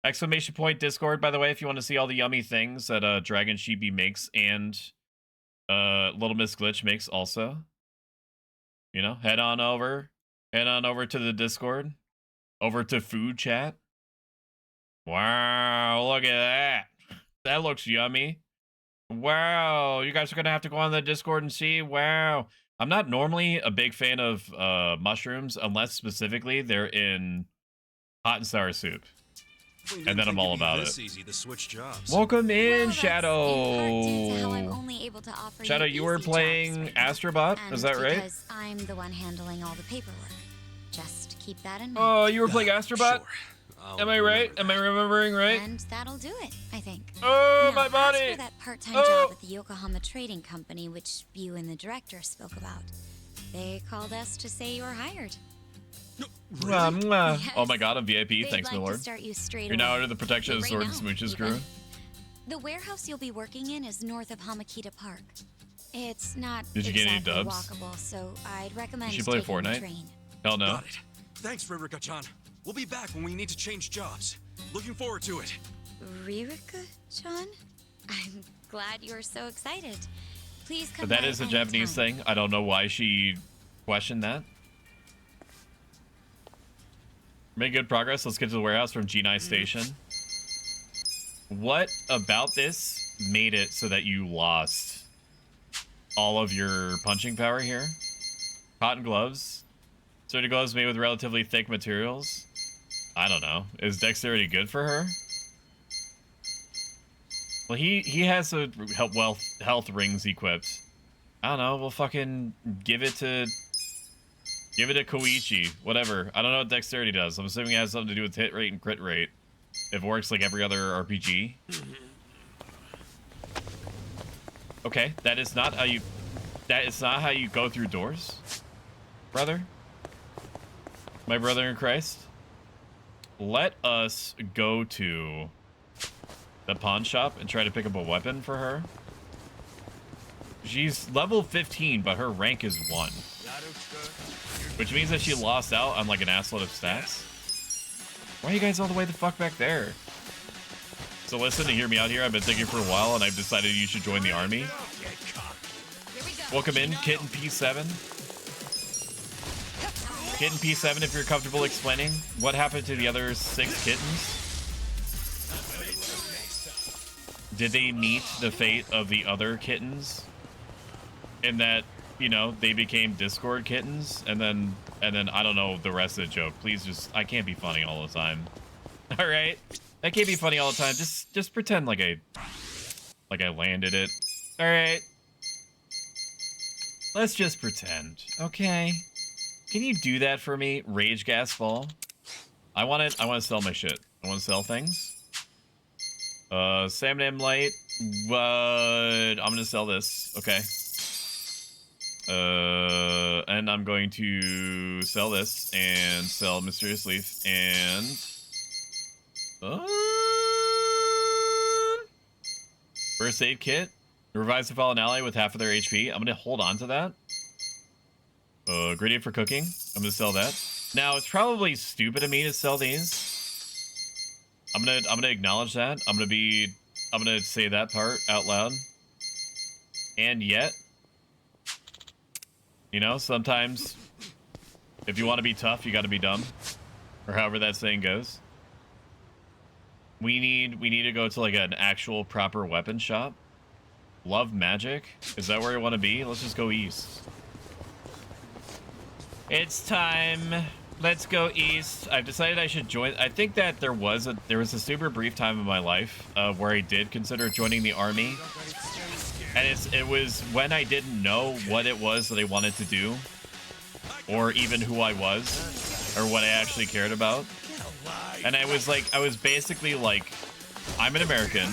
Exclamation point Discord, by the way, if you want to see all the yummy things that Dragon Sheepy makes and Little Miss Glitch makes also. You know, head on over to the Discord. Over to food chat. Wow, look at that. That looks yummy. Wow, you guys are gonna have to go on the Discord and see. Wow. I'm not normally a big fan of mushrooms unless specifically they're in hot and sour soup. And then I'm all about it. Easy to switch jobs. Welcome in, Well, that's Shadow. in part due to how I'm only able to offer Shadow, you were easy playing jobs right now. Astrobot, And is that right? Because I'm the one handling all the paperwork. Just keep that in mind. Oh, you were playing Astrobot? I'll Am I right? Am I remembering right? And that'll do it, I think. Oh, Now, my body! As for that part-time Oh. job at the Yokohama Trading Company, which you and the director spoke about, they called us to say you're hired. Mwah, mwah. Yes. Oh my god, I'm VIP. They'd Thanks, like my to lord. start you straight You're now away. under the protection of Right Sword now, and Smooches even. crew. The warehouse you'll be working in is north of Hamakita Park. It's not Did you get any exactly dubs? walkable, so I'd recommend Did you play taking the Fortnite? train. Hell no. Got it. Thanks, Ririka-chan. We'll be back when we need to change jobs. Looking forward to it. Ririka-chan? I'm glad you're so excited. Please come But that by is a anytime. Japanese thing. I don't know why she questioned that. Made good progress. Let's get to the warehouse from G9 Station. What about this made it so that you lost all of your punching power here? Cotton gloves. Sturdy gloves made with relatively thick materials. I don't know. Is dexterity good for her? Well, he has a health rings equipped. I don't know. We'll fucking give it to Koichi. Whatever. I don't know what dexterity does. I'm assuming it has something to do with hit rate and crit rate. It works like every other RPG. Okay, that is not how you go through doors, brother. My brother in Christ. Let us go to the pawn shop and try to pick up a weapon for her. She's level 15, but her rank is 1. Which means that she lost out on like an assload of stats. Why are you guys all the way the fuck back there? So listen, to hear me out here, I've been thinking for a while and I've decided you should join the army. Welcome in, Kitten P7. Kitten P7, if you're comfortable explaining what happened to the other 6 kittens. Did they meet the fate of the other kittens? In that, you know, they became Discord kittens, and then I don't know the rest of the joke. Please just, I can't be funny all the time. All right, I can't be funny all the time. Just pretend like I landed it. All right, let's just pretend, okay? Can you do that for me, Rage Gas Ball? I want to sell my shit. I want to sell things. Salmon M Light, but I'm gonna sell this. Okay. And I'm going to sell this and sell Mysterious Leaf and First Aid Kit. Revives the fallen ally with half of their HP. I'm gonna hold on to that. Gradient for cooking. I'm gonna sell that. Now it's probably stupid of me to sell these. I'm gonna acknowledge that. I'm gonna say that part out loud. And yet, you know, sometimes if you want to be tough, you got to be dumb, or however that saying goes. We need to go to like an actual proper weapon shop. Love Magic. Is that where you want to be? Let's just go east. It's time Let's go east. I've decided I should join. I think that there was a super brief time in my life where I did consider joining the army, and it was when I didn't know what it was that I wanted to do, or even who I was, or what I actually cared about. And I was basically like, I'm an American,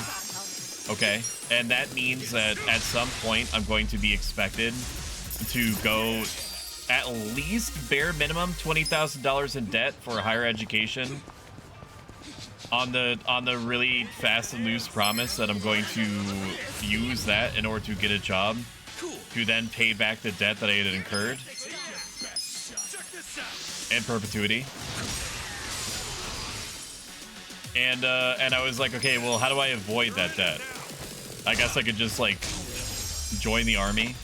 okay, and that means that at some point I'm going to be expected to go at least bare minimum $20,000 in debt for higher education on the really fast and loose promise that I'm going to use that in order to get a job to then pay back the debt that I had incurred in perpetuity. And I was like, okay, well, how do I avoid that debt? I guess I could just like join the army.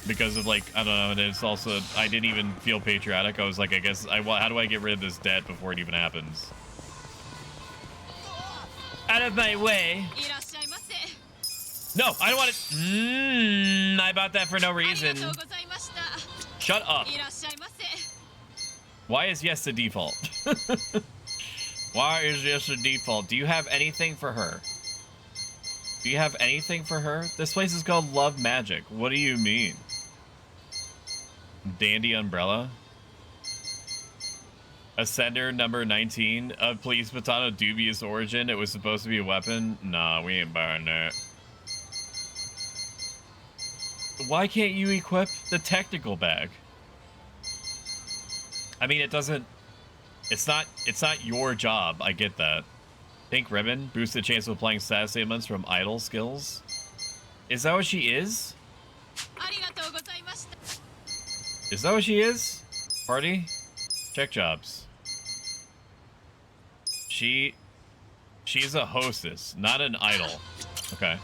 Because of like, I don't know, and it's also, I didn't even feel patriotic. I was like, I guess, how do I get rid of this debt before it even happens? Out of my way. No, I don't want it. I bought that for no reason. Shut up. Why is yes the default? Why is yes the default? Do you have anything for her? Do you have anything for her? This place is called Love Magic. What do you mean? Dandy umbrella. Ascender number 19. Police baton of dubious origin. It was supposed to be a weapon. Nah, we ain't buying that. Why can't you equip the technical bag? I mean, it doesn't... It's not your job. I get that. Pink ribbon. Boosts the chance of applying status ailments from idle skills. Is that what she is? Is that what she is? Party? Check jobs. She's a hostess, not an idol. Okay.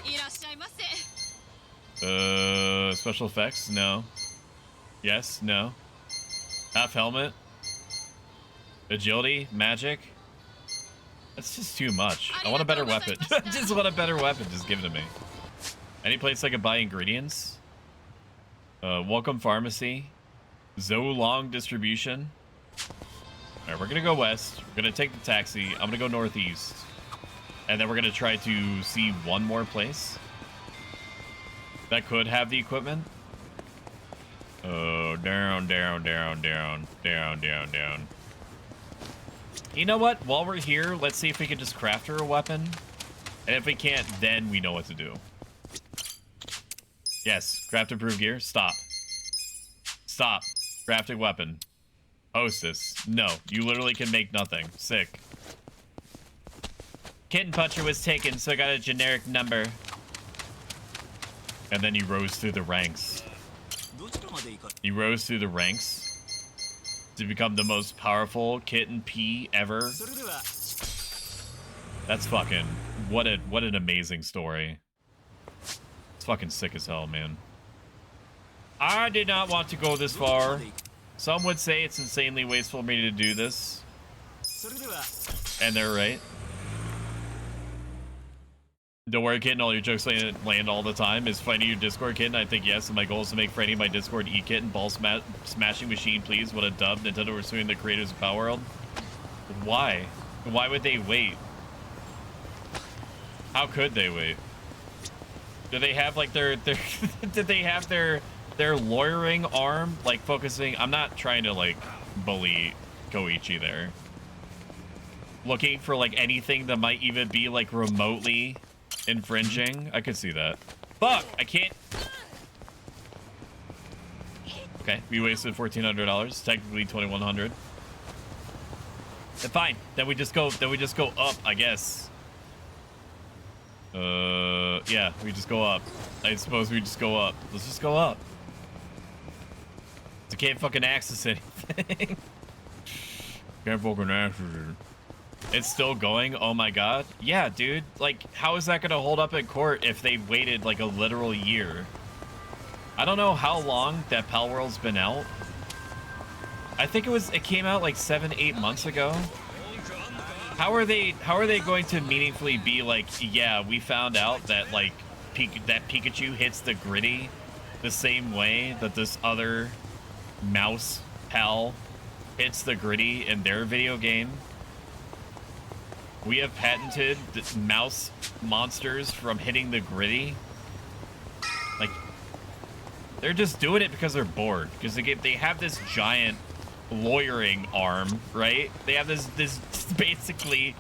Special effects? No. Yes? No. Half helmet? Agility? Magic? That's just too much. I want a better weapon. I just want a better weapon. Just give it to me. Any place I could buy ingredients? Welcome Pharmacy. Zolong Distribution. Alright, we're gonna go west. We're gonna take the taxi. I'm gonna go northeast. And then we're gonna try to see one more place that could have the equipment. Oh, down. You know what? While we're here, let's see if we can just craft her a weapon. And if we can't, then we know what to do. Yes, craft improved gear. Stop. Stop. Crafting weapon. Hostess. No, you literally can make nothing. Sick. Kitten puncher was taken, so I got a generic number. And then he rose through the ranks. He rose through the ranks to become the most powerful kitten P ever. That's fucking... What an amazing story. It's fucking sick as hell, man. I did not want to go this far. Some would say it's insanely wasteful for me to do this. And they're right. Don't worry, kitten. All your jokes land all the time. Is finding your Discord, kitten? I think yes. And my goal is to make Freddy my Discord e-kitten. Ball smashing machine, please. What a dub. Nintendo were suing the creators of Power World. Why? Why would they wait? How could they wait? Do they have like their did they have their lawyering arm like focusing? I'm not trying to like bully Koichi there. Looking for like anything that might even be like remotely infringing. I could see that. Fuck, I can't. Okay, we wasted $1,400. Technically $2,100. Fine. Then we just go up, I guess. Yeah, we just go up. I suppose we just go up. Let's just go up. I can't fucking access anything. Can't fucking access it. It's still going? Oh my god. Yeah, dude. Like, how is that gonna hold up in court if they waited like a literal year? I don't know how long that Pal World's been out. I think it came out like 7-8 months ago. How are they going to meaningfully be like, yeah, we found out that like that Pikachu hits the gritty the same way that this other mouse PAL hits the gritty in their video game. We have patented the mouse monsters from hitting the gritty. Like, they're just doing it because they're bored. Because they have this giant lawyering arm, right? They have this basically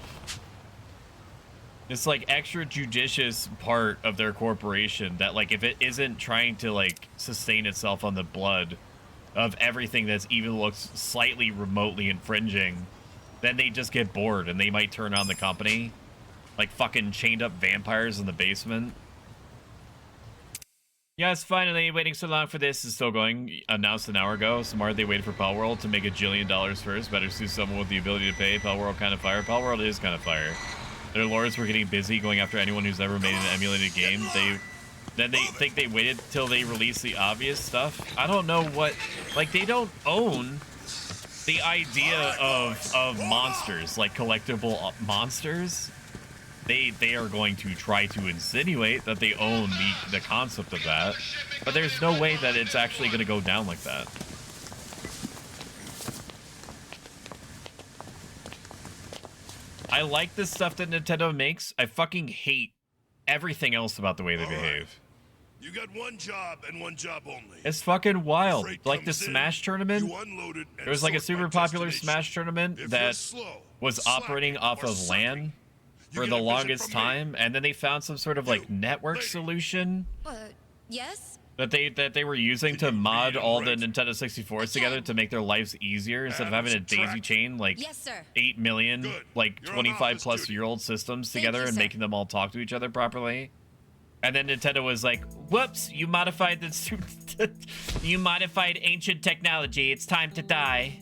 this like extra judicious part of their corporation that, like, if it isn't trying to like sustain itself on the blood of everything that's even looks slightly remotely infringing, then they just get bored and they might turn on the company, like fucking chained up vampires in the basement. Yes, finally, waiting so long for this is still going. Announced an hour ago. Smart, they waited for Pal World to make $1 jillion first. Better sue someone with the ability to pay. Pal World kind of fire. Pal World is kind of fire. Their lawyers were getting busy going after anyone who's ever made an emulated game. Then they think they waited till they release the obvious stuff. I don't know what, like, they don't own the idea of monsters, like collectible monsters. They are going to try to insinuate that they own the concept of that, but there's no way that it's actually going to go down like that. I like the stuff that Nintendo makes. I fucking hate everything else about the way they behave. You got one job and one job only. It's fucking wild. Like the Smash tournament, there was like a super popular Smash tournament that was operating off of LAN for the longest time, and then they found some sort of like network solution Yes? that they were using to mod all the Nintendo 64s together to make their lives easier instead of having a daisy chain like 8 million like 25-plus-year-old systems together and making them all talk to each other properly. And then Nintendo was like, "Whoops, you modified you modified ancient technology. It's time to die."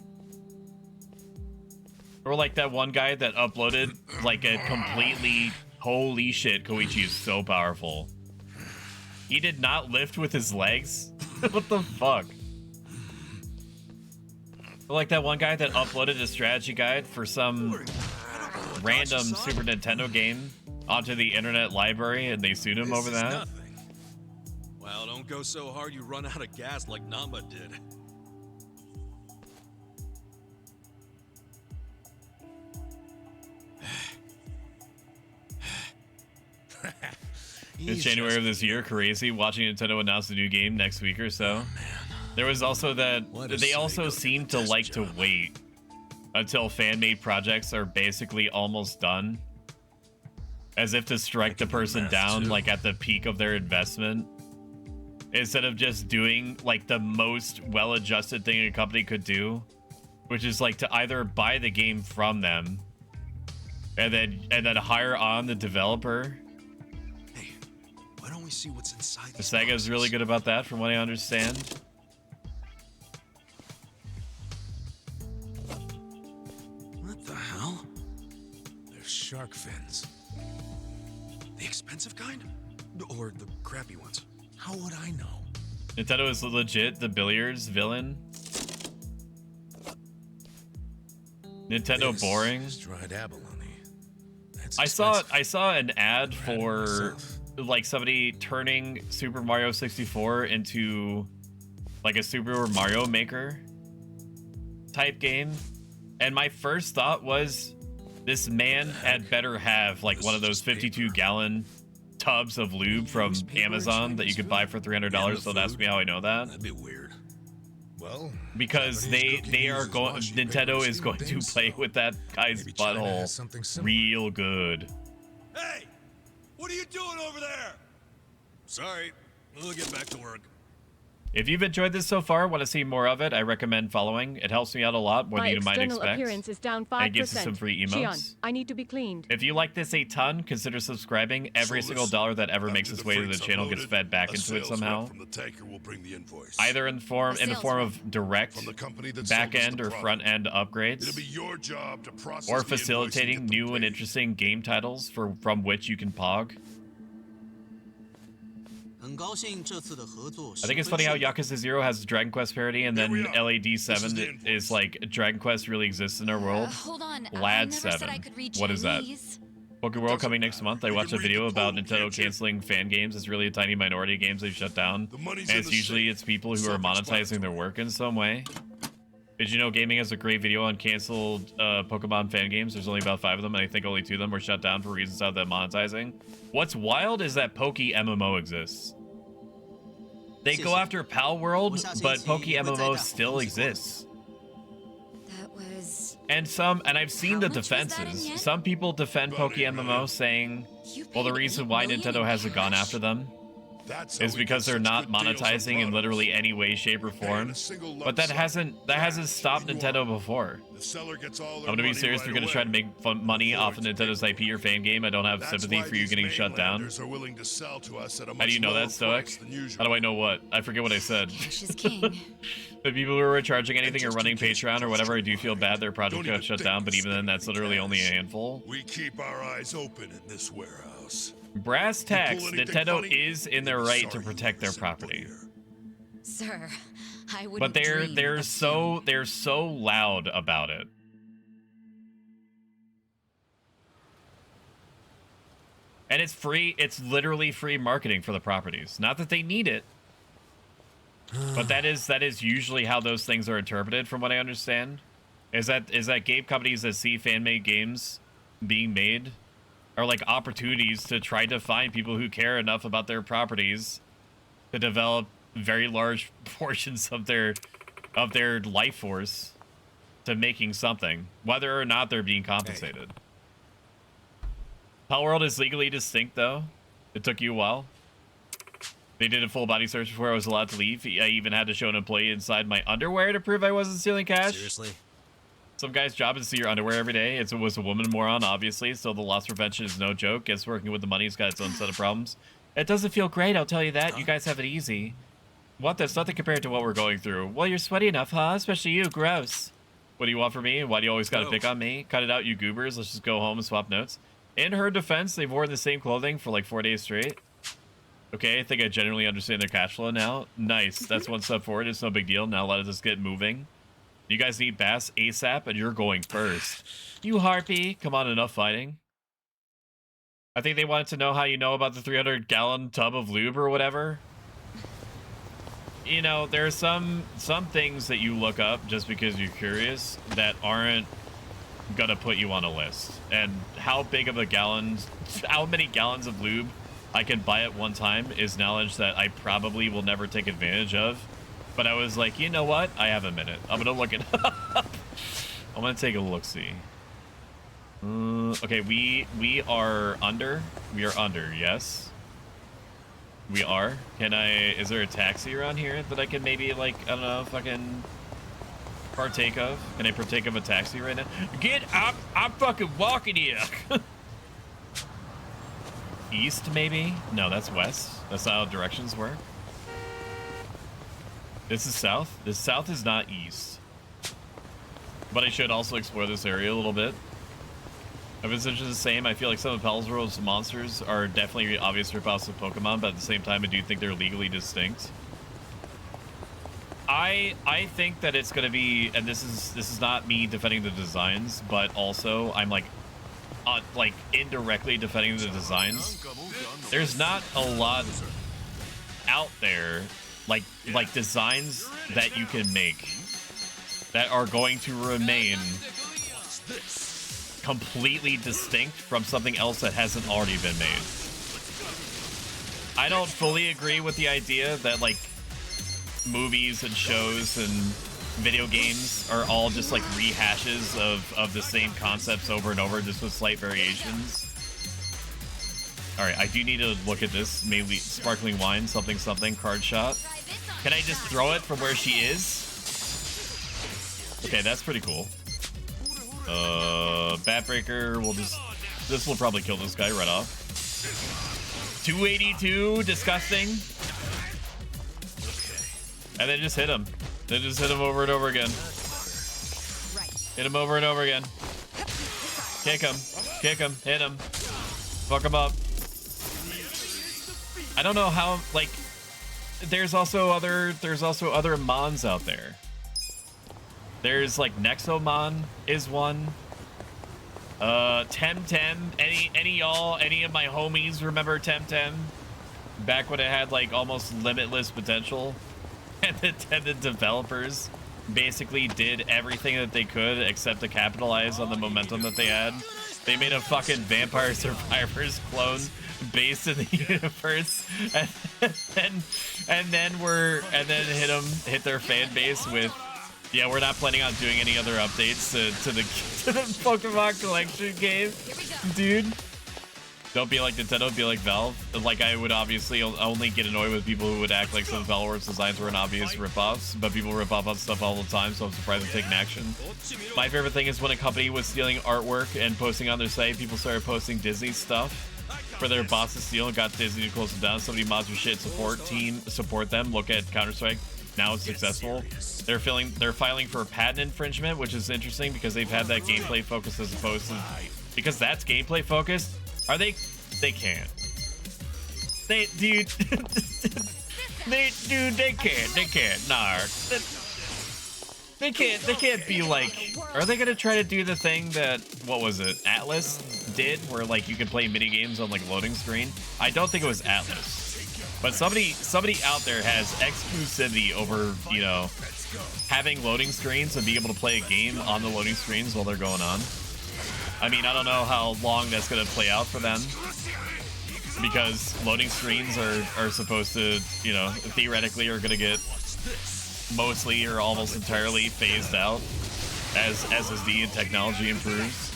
Or like that one guy that uploaded like a completely, holy shit, Koichi is so powerful. He did not lift with his legs. What the fuck? Or like that one guy that uploaded a strategy guide for some random Super Nintendo game onto the internet library, and they sued him over that. Nothing. Well, don't go so hard you run out of gas like Namba did. It's January of this year. Crazy. Watching Nintendo announce a new game next week or so. There was also that they also seem to like to wait until fan-made projects are basically almost done, as if to strike the person down like at the peak of their investment, instead of just doing like the most well-adjusted thing a company could do, which is like to either buy the game from them and then hire on the developer. Why don't we see what's inside The Sega is really good about that, from what I understand. What the hell? They're shark fins. The expensive kind? Or the crappy ones? How would I know? Nintendo is legit the billiards villain. Nintendo boring. Dried abalone. I saw an ad for like somebody turning Super Mario 64 into like a Super Mario Maker type game, and my first thought was, this man had better have like one of those 52-gallon tubs of lube from Amazon that you could buy for $300. Don't ask me how I know that. That'd be weird. Well, because they are going. Nintendo is going to play with that guy's butthole real good. Hey, what are you doing over there? Sorry, we'll get back to work. If you've enjoyed this so far, want to see more of it, I recommend following. It helps me out a lot, more than you might expect. Appearance is down 5%. And gives you some free emotes. Shion, I need to be cleaned. If you like this a ton, consider subscribing. Every single dollar that ever makes its way to the channel gets fed back into it somehow. From the tanker will bring the invoice. Either in the form of direct back-end or front-end upgrades, It'll be your job to process or the invoice facilitating and get them new and interesting game titles from which you can pog. I think it's funny how Yakuza 0 has Dragon Quest parody, and then LAD 7 is like, Dragon Quest really exists in our world. Hold on. LAD 7. What is that? Poké World coming next month. I watched a video about Nintendo canceling fan games. It's really a tiny minority of games they shut down. And it's usually people who are monetizing their work in some way. Did you know gaming has a great video on canceled Pokemon fan games? There's only about 5 of them, and I think only 2 of them were shut down for reasons of them monetizing. What's wild is that Poke MMO exists. They go after Pal World, but Poke MMO still exists. That was... And I've seen the defenses. Some people defend Poke MMO saying, well, the reason why Nintendo hasn't gone after them is because they're not monetizing in literally any way, shape, or form. But that hasn't stopped Nintendo before. I'm gonna be serious. If you're gonna try to make money off of Nintendo's IP or fan game, I don't have sympathy for you getting shut down. How do you know that, Stoic? How do I know what? I forget what I said. Cash is king. The people who are charging anything or running Patreon or whatever, I do feel bad their project got shut down, but even then, that's literally only a handful. We keep our eyes open in this warehouse. Brass tacks, Nintendo is in their right to protect their property. Sir, I wouldn't But they're dream of so loud about it. And it's free, it's literally free marketing for the properties. Not that they need it. But that is usually how those things are interpreted from what I understand. Is that game companies that see fan-made games being made are like opportunities to try to find people who care enough about their properties to develop very large portions of their life force to making something, whether or not they're being compensated. Pal World is legally distinct, though. It took you a while. They did a full body search before I was allowed to leave. I even had to show an employee inside my underwear to prove I wasn't stealing cash. Seriously? Some guy's job is to see your underwear every day. It was a woman moron, obviously, so the loss prevention is no joke. Guess working with the money's got its own set of problems. It doesn't feel great, I'll tell you that. You guys have it easy. What? That's nothing compared to what we're going through. Well, you're sweaty enough, huh? Especially you. Gross. What do you want from me? Why do you always gotta pick on me? Cut it out, you goobers. Let's just go home and swap notes. In her defense, they've worn the same clothing for like 4 days straight. Okay, I think I generally understand their cash flow now. Nice. That's one step forward. It's no big deal. Now let us get moving. You guys need Bass ASAP, and you're going first. You harpy. Come on, enough fighting. I think they wanted to know how you know about the 300-gallon tub of lube or whatever. You know, there are some things that you look up just because you're curious that aren't gonna put you on a list. And how big of a how many gallons of lube I can buy at one time is knowledge that I probably will never take advantage of. But I was like, you know what? I have a minute. I'm gonna look it up. I'm gonna take a look-see. Okay, we are under. We are under, yes. We are. Is there a taxi around here that I can maybe, like, I don't know, fucking partake of? Can I partake of a taxi right now? Get up! I'm fucking walking here! East, maybe? No, that's west. That's how directions work. This is south. This south is not east. But I should also explore this area a little bit. If it's just the same, I feel like some of Pal's World's monsters are definitely obvious ripoffs of Pokemon, but at the same time, I do think they're legally distinct. I think that it's going to be, and this is not me defending the designs, but also I'm like indirectly defending the designs. There's not a lot out there like designs that you can make that are going to remain completely distinct from something else that hasn't already been made. I don't fully agree with the idea that like movies and shows and video games are all just like rehashes of the same concepts over and over, just with slight variations. All right, I do need to look at this. Maybe sparkling wine, something, card shot. Can I just throw it from where she is? Okay, that's pretty cool. Batbreaker, this will probably kill this guy right off. 282, disgusting. And then just hit him. Then just hit him over and over again. Hit him over and over again. Kick him, hit him. Fuck him up. I don't know how, like, there's also other Mons out there. There's like Nexomon is one. Temtem. Any of my homies remember Temtem? Back when it had like almost limitless potential. And the developers basically did everything that they could except to capitalize on the momentum that they had. They made a fucking Vampire Survivors clone based in the universe, and then hit their fan base with, yeah, we're not planning on doing any other updates to the Pokemon collection game, dude. Don't be like Nintendo, be like Valve. Like, I would obviously only get annoyed with people who would act like some of Valor's designs were an obvious ripoffs, but people rip off on stuff all the time, so I'm surprised they're taking action. My favorite thing is when a company was stealing artwork and posting on their site, people started posting Disney stuff for their boss to steal and got Disney to close it down. Somebody mods your shit, support them. Look at Counter-Strike. Now it's successful. They're filing for patent infringement, which is interesting because they've had that gameplay focus as opposed to, because that's gameplay focused. Are they? They can't. They, dude. They can't. Nah. They can't be like. Are they gonna try to do the thing that, what was it, Atlas did, where like you could play mini games on like loading screen? I don't think it was Atlas, but somebody out there has exclusivity over, you know, having loading screens and be able to play a game on the loading screens while they're going on. I mean, I don't know how long that's going to play out for them, because loading screens are supposed to, you know, theoretically are going to get mostly or almost entirely phased out as SSD and technology improves.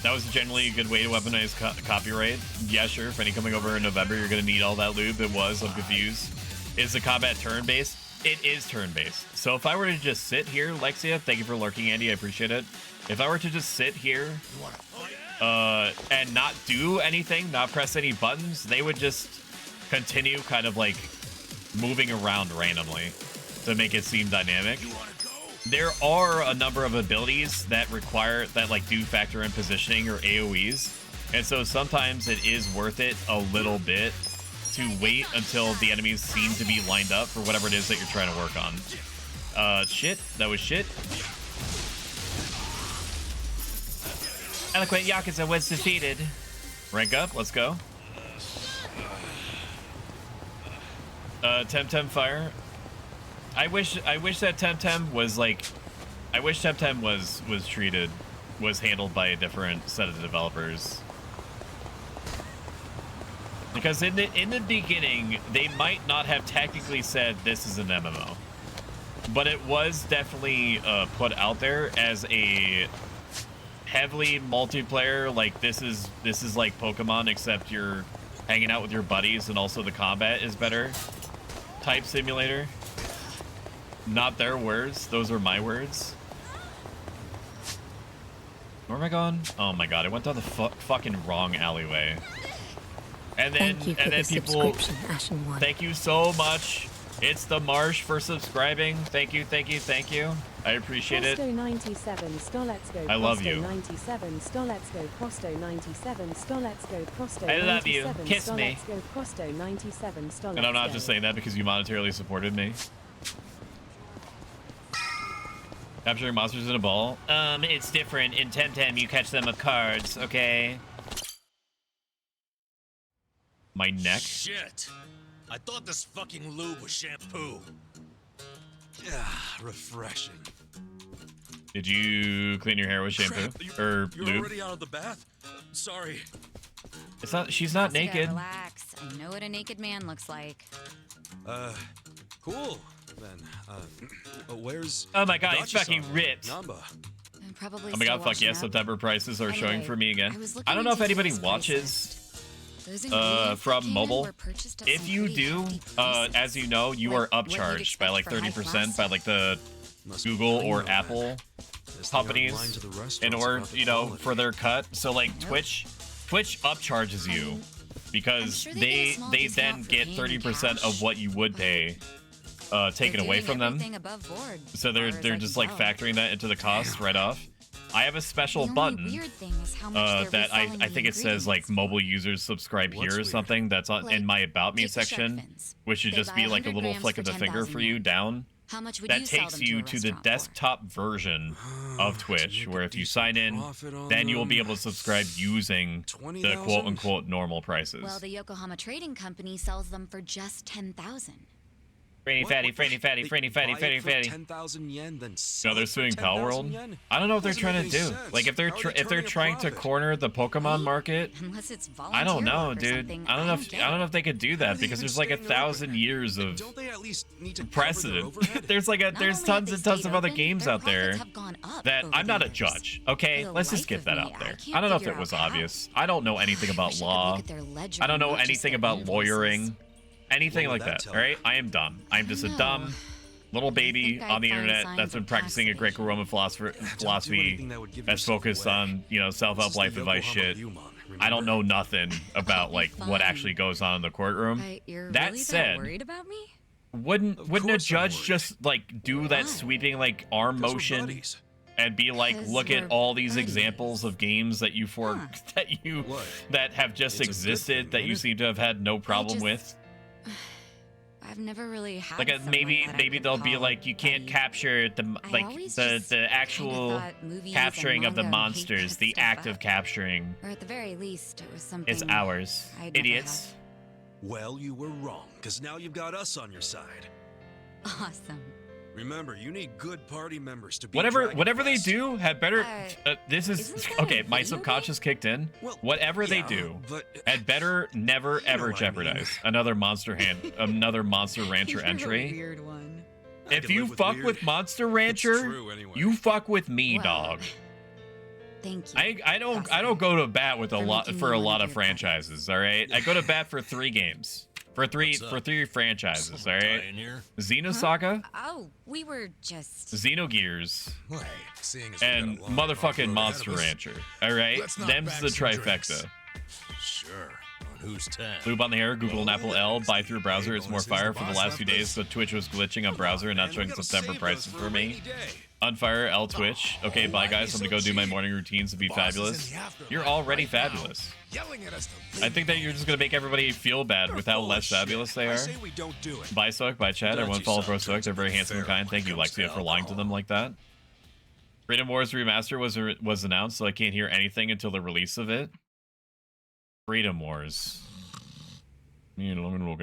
That was generally a good way to weaponize copyright. Yeah, sure, if any coming over in November, you're going to need all that loot. It was, I'm confused. Is the combat turn-based? It is turn-based. So if I were to just sit here, Lexia, thank you for lurking, Andy, I appreciate it. If I were to just sit here and not do anything, not press any buttons, they would just continue kind of like moving around randomly to make it seem dynamic. There are a number of abilities that do factor in positioning or AoEs, and so sometimes it is worth it a little bit to wait until the enemies seem to be lined up for whatever it is that you're trying to work on. Shit, that was shit. Eloquent Yakuza was defeated. Rank up, let's go. Temtem Fire. I wish that Temtem was like, I wish Temtem was handled by a different set of developers. Because in the beginning, they might not have technically said this is an MMO, but it was definitely put out there as a heavily multiplayer, like this is like Pokemon, except you're hanging out with your buddies and also the combat is better type simulator. Not their words, those are my words. Where am I going? Oh my god, I went down the fucking wrong alleyway. And then people, thank you so much. It's the Marsh for subscribing. Thank you. I appreciate it. 97, let's go. I love you. 97, let's go. Prosto 97, let's go. Prosto. I love you. Kiss me. Let's go. Prosto 97, and I'm not just saying that because you monetarily supported me. Capturing monsters in a ball? It's different. In Temtem, you catch them with cards, okay? My neck? Shit! I thought this fucking lube was shampoo. Yeah, refreshing. Did you clean your hair with shampoo? Or you're lube? already out of the bath? Sorry. It's not. She's not naked. Relax. I know what a naked man looks like. Cool. Then, where's? Oh my god, he's fucking ripped. Probably. Oh my god, fuck yes, September prices are showing for me again. I don't know if anybody watches from mobile. If you do, as you know, you are upcharged by like 30% by like the Google or Apple companies in order, you know, for their cut. So like Twitch upcharges you because they then get 30% of what you would pay taken away from them. So they're just like factoring that into the cost right off. I have a special button that I think it says like mobile users subscribe here or something that's on in my about me section, which should just be like a little flick of the finger for you down. That takes you to the desktop version of Twitch, where if you sign in, then you will be able to subscribe using the quote-unquote normal prices. Well, the Yokohama Trading Company sells them for just 10,000. Franny fatty, franny fatty, franny fatty, franny fatty. 10,000 yen, then No, they're suing Pal World. I don't know what they're trying to do. Like, if they're trying to corner the Pokemon market, Unless it's I don't know, volunteer work or dude. something, I don't know if they could do that because there's like 1,000 years of Don't they at least need to precedent. There's tons and tons of other games out there that I'm not a judge. Okay, let's just get that out there. I don't know if it was obvious. I don't know anything about law. I don't know anything about lawyering. Anything like that, all right? I am dumb. I'm just a dumb little baby on the internet that's been practicing a Greco-Roman philosophy that's focused on, you know, self-help life advice shit. I don't know nothing about, like, what actually goes on in the courtroom. That said, worried about me? wouldn't a judge just, like, do that sweeping, like, arm motion and be like, look at all these examples of games that that have just existed that you seem to have had no problem with? I've never really had like maybe they'll be like, you can't capture the actual capturing of the monsters, the act of capturing. Or at the very least, it was something. It's ours, idiots. Well, you were wrong, because now you've got us on your side. Awesome. Remember, you need good party members to be whatever they do had better this is okay, my subconscious kicked in. Well, whatever they do had better never ever jeopardize another Monster Rancher entry. Weird one. If you fuck with Monster Rancher, you fuck with me, dog. Thank you. I don't go to bat with a lot of franchises, all right? I go to bat for 3 games. For three franchises, all right? Xenosaga, Oh, we were just. Xenogears, and motherfucking Monster Rancher, all right? Them's the trifecta. Sure. On whose time? Lube on the hair, Google and Apple L, buy through browser. It's more fire. For the last few days, but Twitch was glitching on browser and not showing September prices for me. Unfire L Twitch. Okay, bye guys. I'm gonna go do my morning routines and be fabulous. You're already fabulous. I think that you're just gonna make everybody feel bad with how less fabulous they are. Bye Soak, bye Chad. Everyone follow Pro Soak. They're very handsome and kind. Thank you, Lexia, for lying to them like that. Freedom Wars Remaster was announced, so I can't hear anything until the release of it. Freedom Wars. Yeah, let me look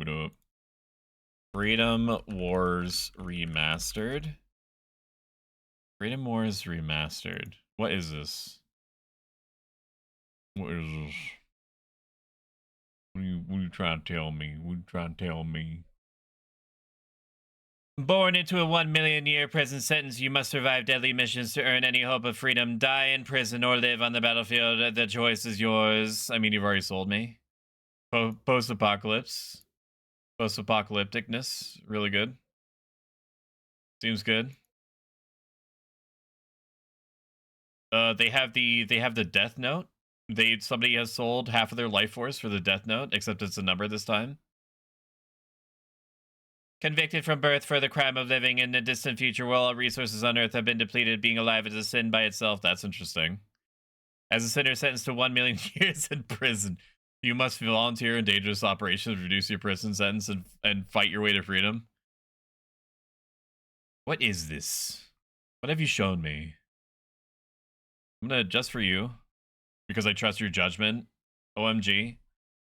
it up. Freedom Wars Remastered. Freedom Wars Remastered. What is this? What is this? What are you trying to tell me? What are you trying to tell me? Born into a 1 million year prison sentence, you must survive deadly missions to earn any hope of freedom. Die in prison or live on the battlefield. The choice is yours. I mean, you've already sold me. Post-apocalypse. Post-apocalypticness. Really good. Seems good. They have the Death Note. Somebody has sold half of their life force for the Death Note, except it's a number this time. Convicted from birth for the crime of living in the distant future where all resources on Earth have been depleted, being alive is a sin by itself. That's interesting. As a sinner sentenced to 1 million years in prison, you must volunteer in dangerous operations, reduce your prison sentence, and fight your way to freedom. What is this? What have you shown me? I'm gonna, just for you, because I trust your judgment, OMG,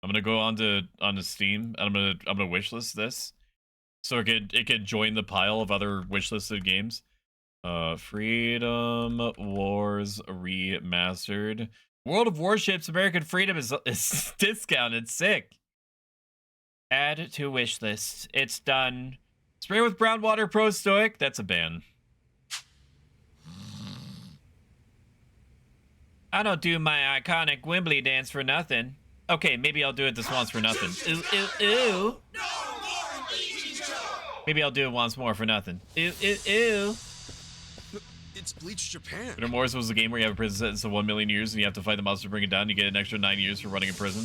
I'm gonna go onto Steam, and I'm gonna wishlist this. So it could join the pile of other wishlisted games. Freedom Wars Remastered. World of Warships American Freedom is discounted. Sick. Add to wishlist. It's done. Spray with brown water Pro Stoic. That's a ban. I don't do my iconic Wembley dance for nothing. Okay, maybe I'll do it this once for nothing. Ooh, ooh, ooh. Maybe I'll do it once more for nothing. Ew, ew, ew. It's Bleach Japan. Freedom Wars was a game where you have a prison sentence of 1 million years and you have to fight the monster to bring it down. You get an extra 9 years for running a prison.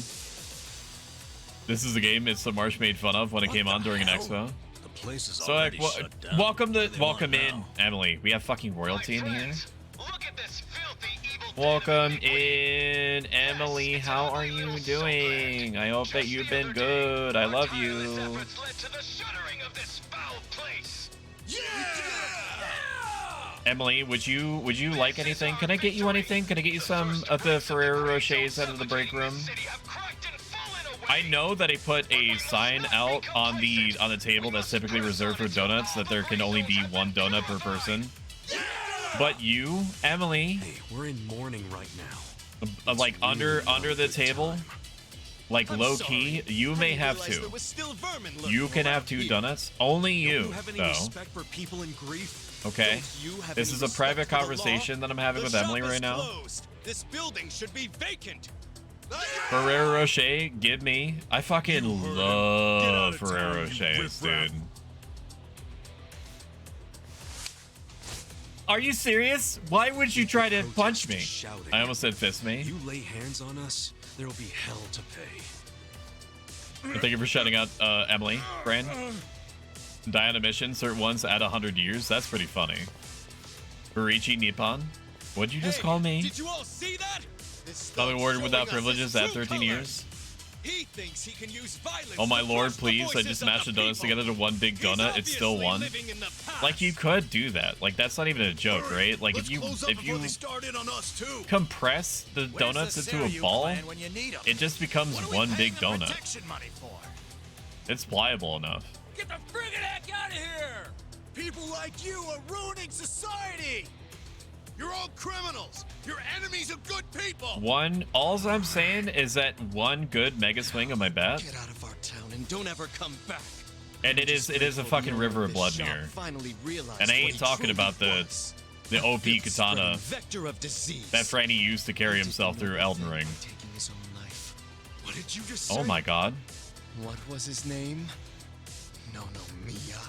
This is the game It's the Marsh made fun of when it came on during an expo. The place is So already like, shut down. welcome in, Emily. We have fucking royalty in here. Welcome in, Emily. How are you doing? I hope that you've been good. I love you. Emily, would you like anything? Can I get you anything? Can I get you some of the Ferrero Rochers out of the break room? I know that I put a sign out on the table that's typically reserved for donuts that there can only be one donut per person. But you, Emily, Hey, we're in mourning right now. Like under the table, like low key, you may have two. You can have two donuts. Only you, though. Okay. This is a private conversation that I'm having with Emily right now. This building should be vacant. Ferrero Rocher, give me. I fucking love Ferrero Rochers, dude. Are you serious? Why would you try to punch me? I almost said fist me. You lay hands on us, there'll be hell to pay. Thank you for shouting out Emily, Fran. Die on a mission, cert once at 100 years. That's pretty funny. Burichi Nippon. What'd you just call me? Did you all see that? Another warden without privileges at 13 years. He thinks he can use violence. Oh my lord, please. I just mashed the donuts together to one big donut. It's still one. Like, you could do that. Like, that's not even a joke, right? Like, if you compress the donuts into a ball, it just becomes one big donut. It's pliable enough. Get the friggin' heck out of here! People like you are ruining society! You're all criminals! You're enemies of good people! Alls I'm saying is that one good mega swing of my bat. Get out of our town and don't ever come back. And it is a fucking river of blood in here. And I ain't talking about the OP katana that Franny used to carry himself through Elden Ring. What did you just say? Oh my god. What was his name? No, Mia.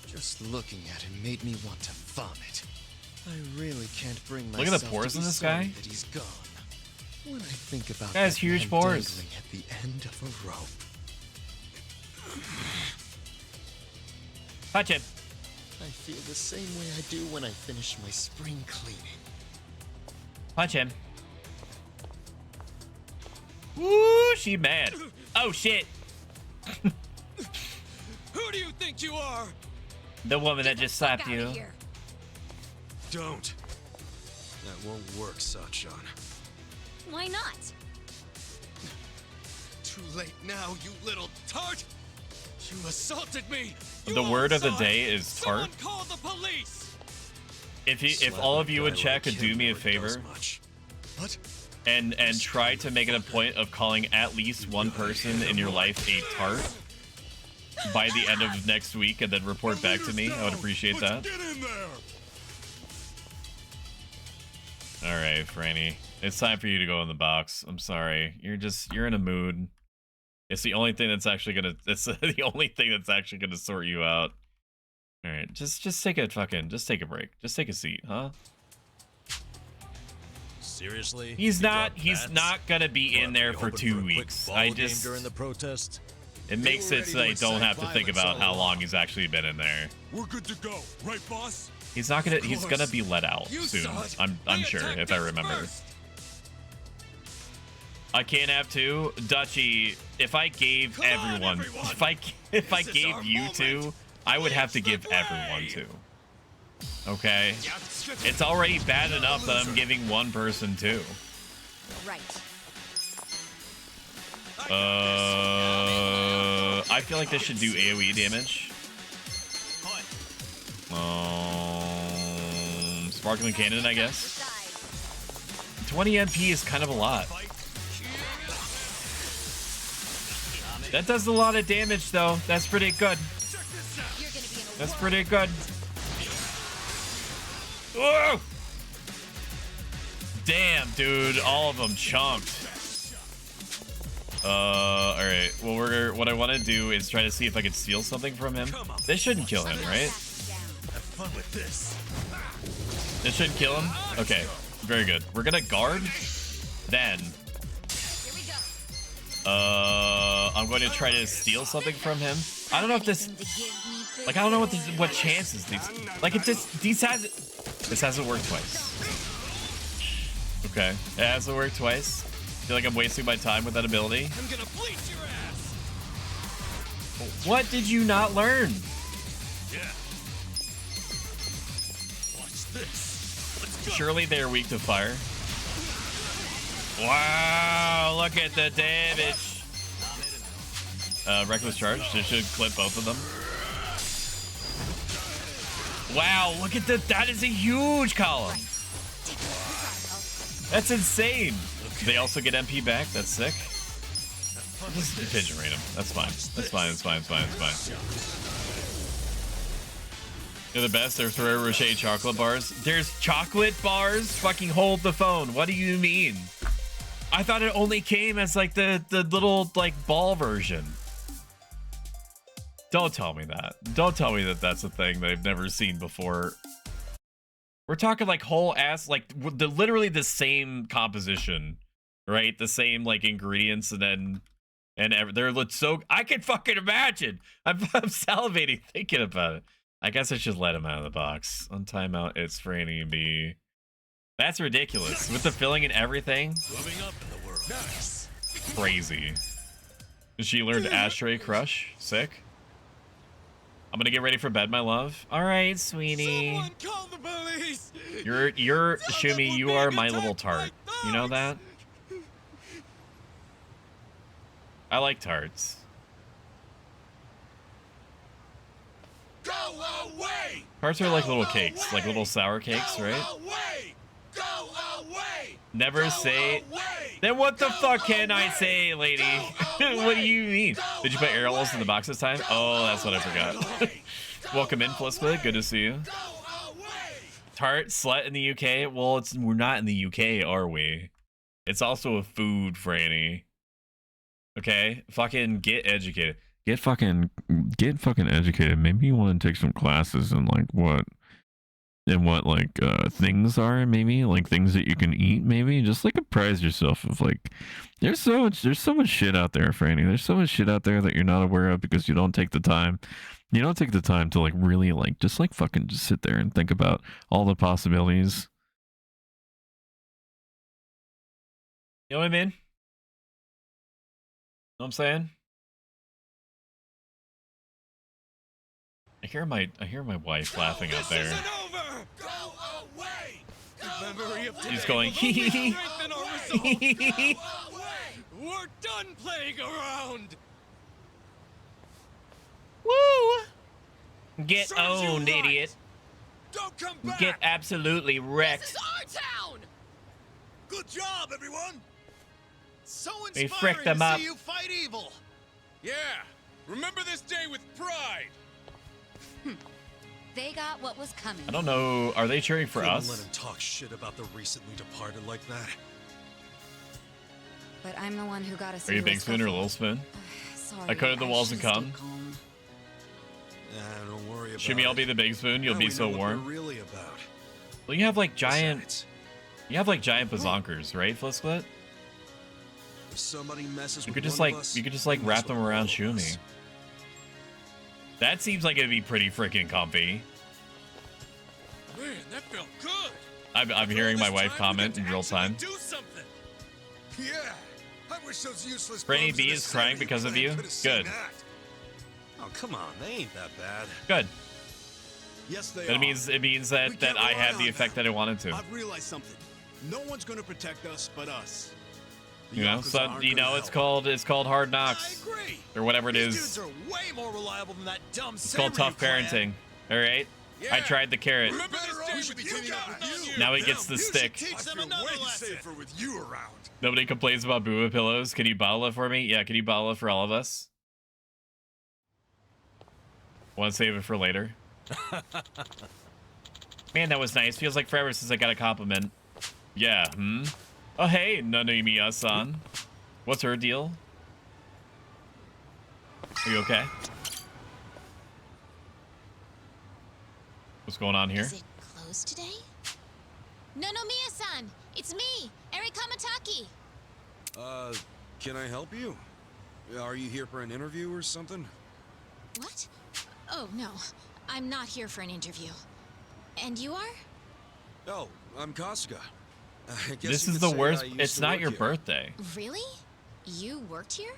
Just looking at him made me want to vomit. I really can't bring myself Look at the pores in this guy. that he's gone. When I think about That has that huge man pores. dangling at the end of a rope. Touch him. I feel the same way I do when I finish my spring cleaning. Punch him. Woo, she mad. Oh shit. Who do you think you are? The woman that just slapped you. Don't. That won't work, Sachan. Why not? Too late now, you little tart! You assaulted me! The word of the day is tart. Someone call the police! If all of you would check and do me a favor, What? and try to make it a point of calling at least one person in your life a tart by the end of next week, and then report back to me, I would appreciate that. All right, Franny, it's time for you to go in the box. I'm sorry, you're in a mood. It's the only thing that's actually gonna. It's the only thing that's actually gonna sort you out. All right, just take a take a break. Just take a seat, huh? Seriously? He's not gonna be in there for 2 weeks. I just during the protest. It makes it so I don't have to think about how long he's actually been in there. We're good to go, right, boss? He's not gonna. He's gonna be let out soon. I'm sure, if I remember. I can't have two. Dutchy, if I gave everyone, if I gave you two, I would have to give everyone two. Okay? It's already bad enough that I'm giving one person two. Right. I feel like this should do AoE damage. Sparkling Cannon, I guess. 20 MP is kind of a lot. That does a lot of damage, though. That's pretty good. That's pretty good. Whoa! Damn, dude. All of them chunked. Alright. Well, what I want to do is try to see if I can steal something from him. This shouldn't kill him, right? Have fun with this. This shouldn't kill him? Okay. Very good. We're gonna guard. Then I'm going to try to steal something from him. I don't know if this, like, I don't know what chances these, like, it just, this hasn't worked twice. Okay, it hasn't worked twice. I feel like I'm wasting my time with that ability. I'm gonna bleach your ass. What did you not learn? Yeah. Watch this. Let's go. Surely they are weak to fire. Wow, look at the damage. reckless charge. This should clip both of them. Wow, look at that. That is a huge column. That's insane. They also get MP back. That's sick. Just pigeon rate him. That's fine. That's fine. That's fine. That's fine. That's fine. They're the best. There's Ferrero Rocher chocolate bars. There's chocolate bars? Fucking hold the phone. What do you mean? I thought it only came as like the little like ball version. Don't tell me that. Don't tell me that that's a thing that I've never seen before. We're talking like whole ass, like literally the same composition, right? The same like ingredients, and they're so I can fucking imagine. I'm salivating thinking about it. I guess I should let him out of the box. On timeout, it's Franny B. That's ridiculous. With the filling and everything. Moving up in the world. Nice. Crazy. She learned Ashtray Crush. Sick. I'm gonna get ready for bed, my love. All right, sweetie. Someone call the police. You're Shumi. You are my little tart. You know that? I like tarts. Go away. Tarts are like little cakes, like little sour cakes, right? Away. Go away. Never say. Then what the fuck can I say, lady? What do you mean? Did you put arrows in the box this time? Oh, that's what I forgot. Welcome in, Flisplit. Good to see you. Tart slut in the UK? Well, we're not in the UK, are we? It's also a food, Franny. Okay, fucking get educated. Get fucking educated. Maybe you want to take some classes in like what things are, maybe like things that you can eat, maybe just like apprise yourself of like there's so much shit out there, Franny. There's so much shit out there that you're not aware of because you don't take the time. You don't take the time to like really like just like fucking just sit there and think about all the possibilities. You know what I mean? Know what I'm saying? I hear my wife laughing out there. She's going hee hee hee. We're done playing around. Woo! Get owned, idiot. Don't come back. Get absolutely wrecked. This is our town. Good job, everyone. So We inspiring fricked them to up. see you fight evil. Yeah. Remember this day with pride. They got what was coming. I don't know. Are they cheering for Couldn't us? let him talk shit about the recently departed like that. But I'm the one who got us. Are you Big Spoon or Little Spoon? Sorry, I coated the walls and should've come. stayed calm. Don't worry about Shimmy, I'll be the Big Spoon. You'll Now be we so know what warm. they're really about. Well, you have like Besides, giant bazonkers, right, Flisplit? if somebody messes You with could just one like of us, you could just like they wrap mess them with around all of us. Shumi. That seems like it'd be pretty freaking comfy. Man, that felt good. I'm hearing my wife comment in real time. Do something. Yeah. I wish those useless Franny bums B in the is crying Saturday because of plan you? could have seen Good. that. Oh, come on, they ain't that bad. Good. Yes, they That are. means it means We that can't I rely had the on effect them. that I wanted to. I've realized something. No one's gonna protect us but us. The You know, Yakuza so aren't you know gonna it's called Hard Knocks I agree. or whatever it These is. dudes are way more reliable than that dumb. It's called tough parenting. All right. I tried the carrot. Remember this day We should be with you teaming up guys. with you. Now he gets the You should stick. teach I them feel another way lesson. safer with you around. Nobody complains about Booba pillows. Can you bottle it for me? Yeah, can you bottle it for all of us? Want to save it for later? Man, that was nice. Feels like forever since I got a compliment. Yeah, Oh, hey, Nanamiya-san. What's her deal? Are you okay? What's going on here? Is it closed today? No, Miya-san. It's me, Eri Kamataki. Can I help you? Are you here for an interview or something? What? Oh, no. I'm not here for an interview. And you are? Oh, I'm Kasuga. I guess This you is could the say worst. I used It's to not work your here. birthday. Really? You worked here?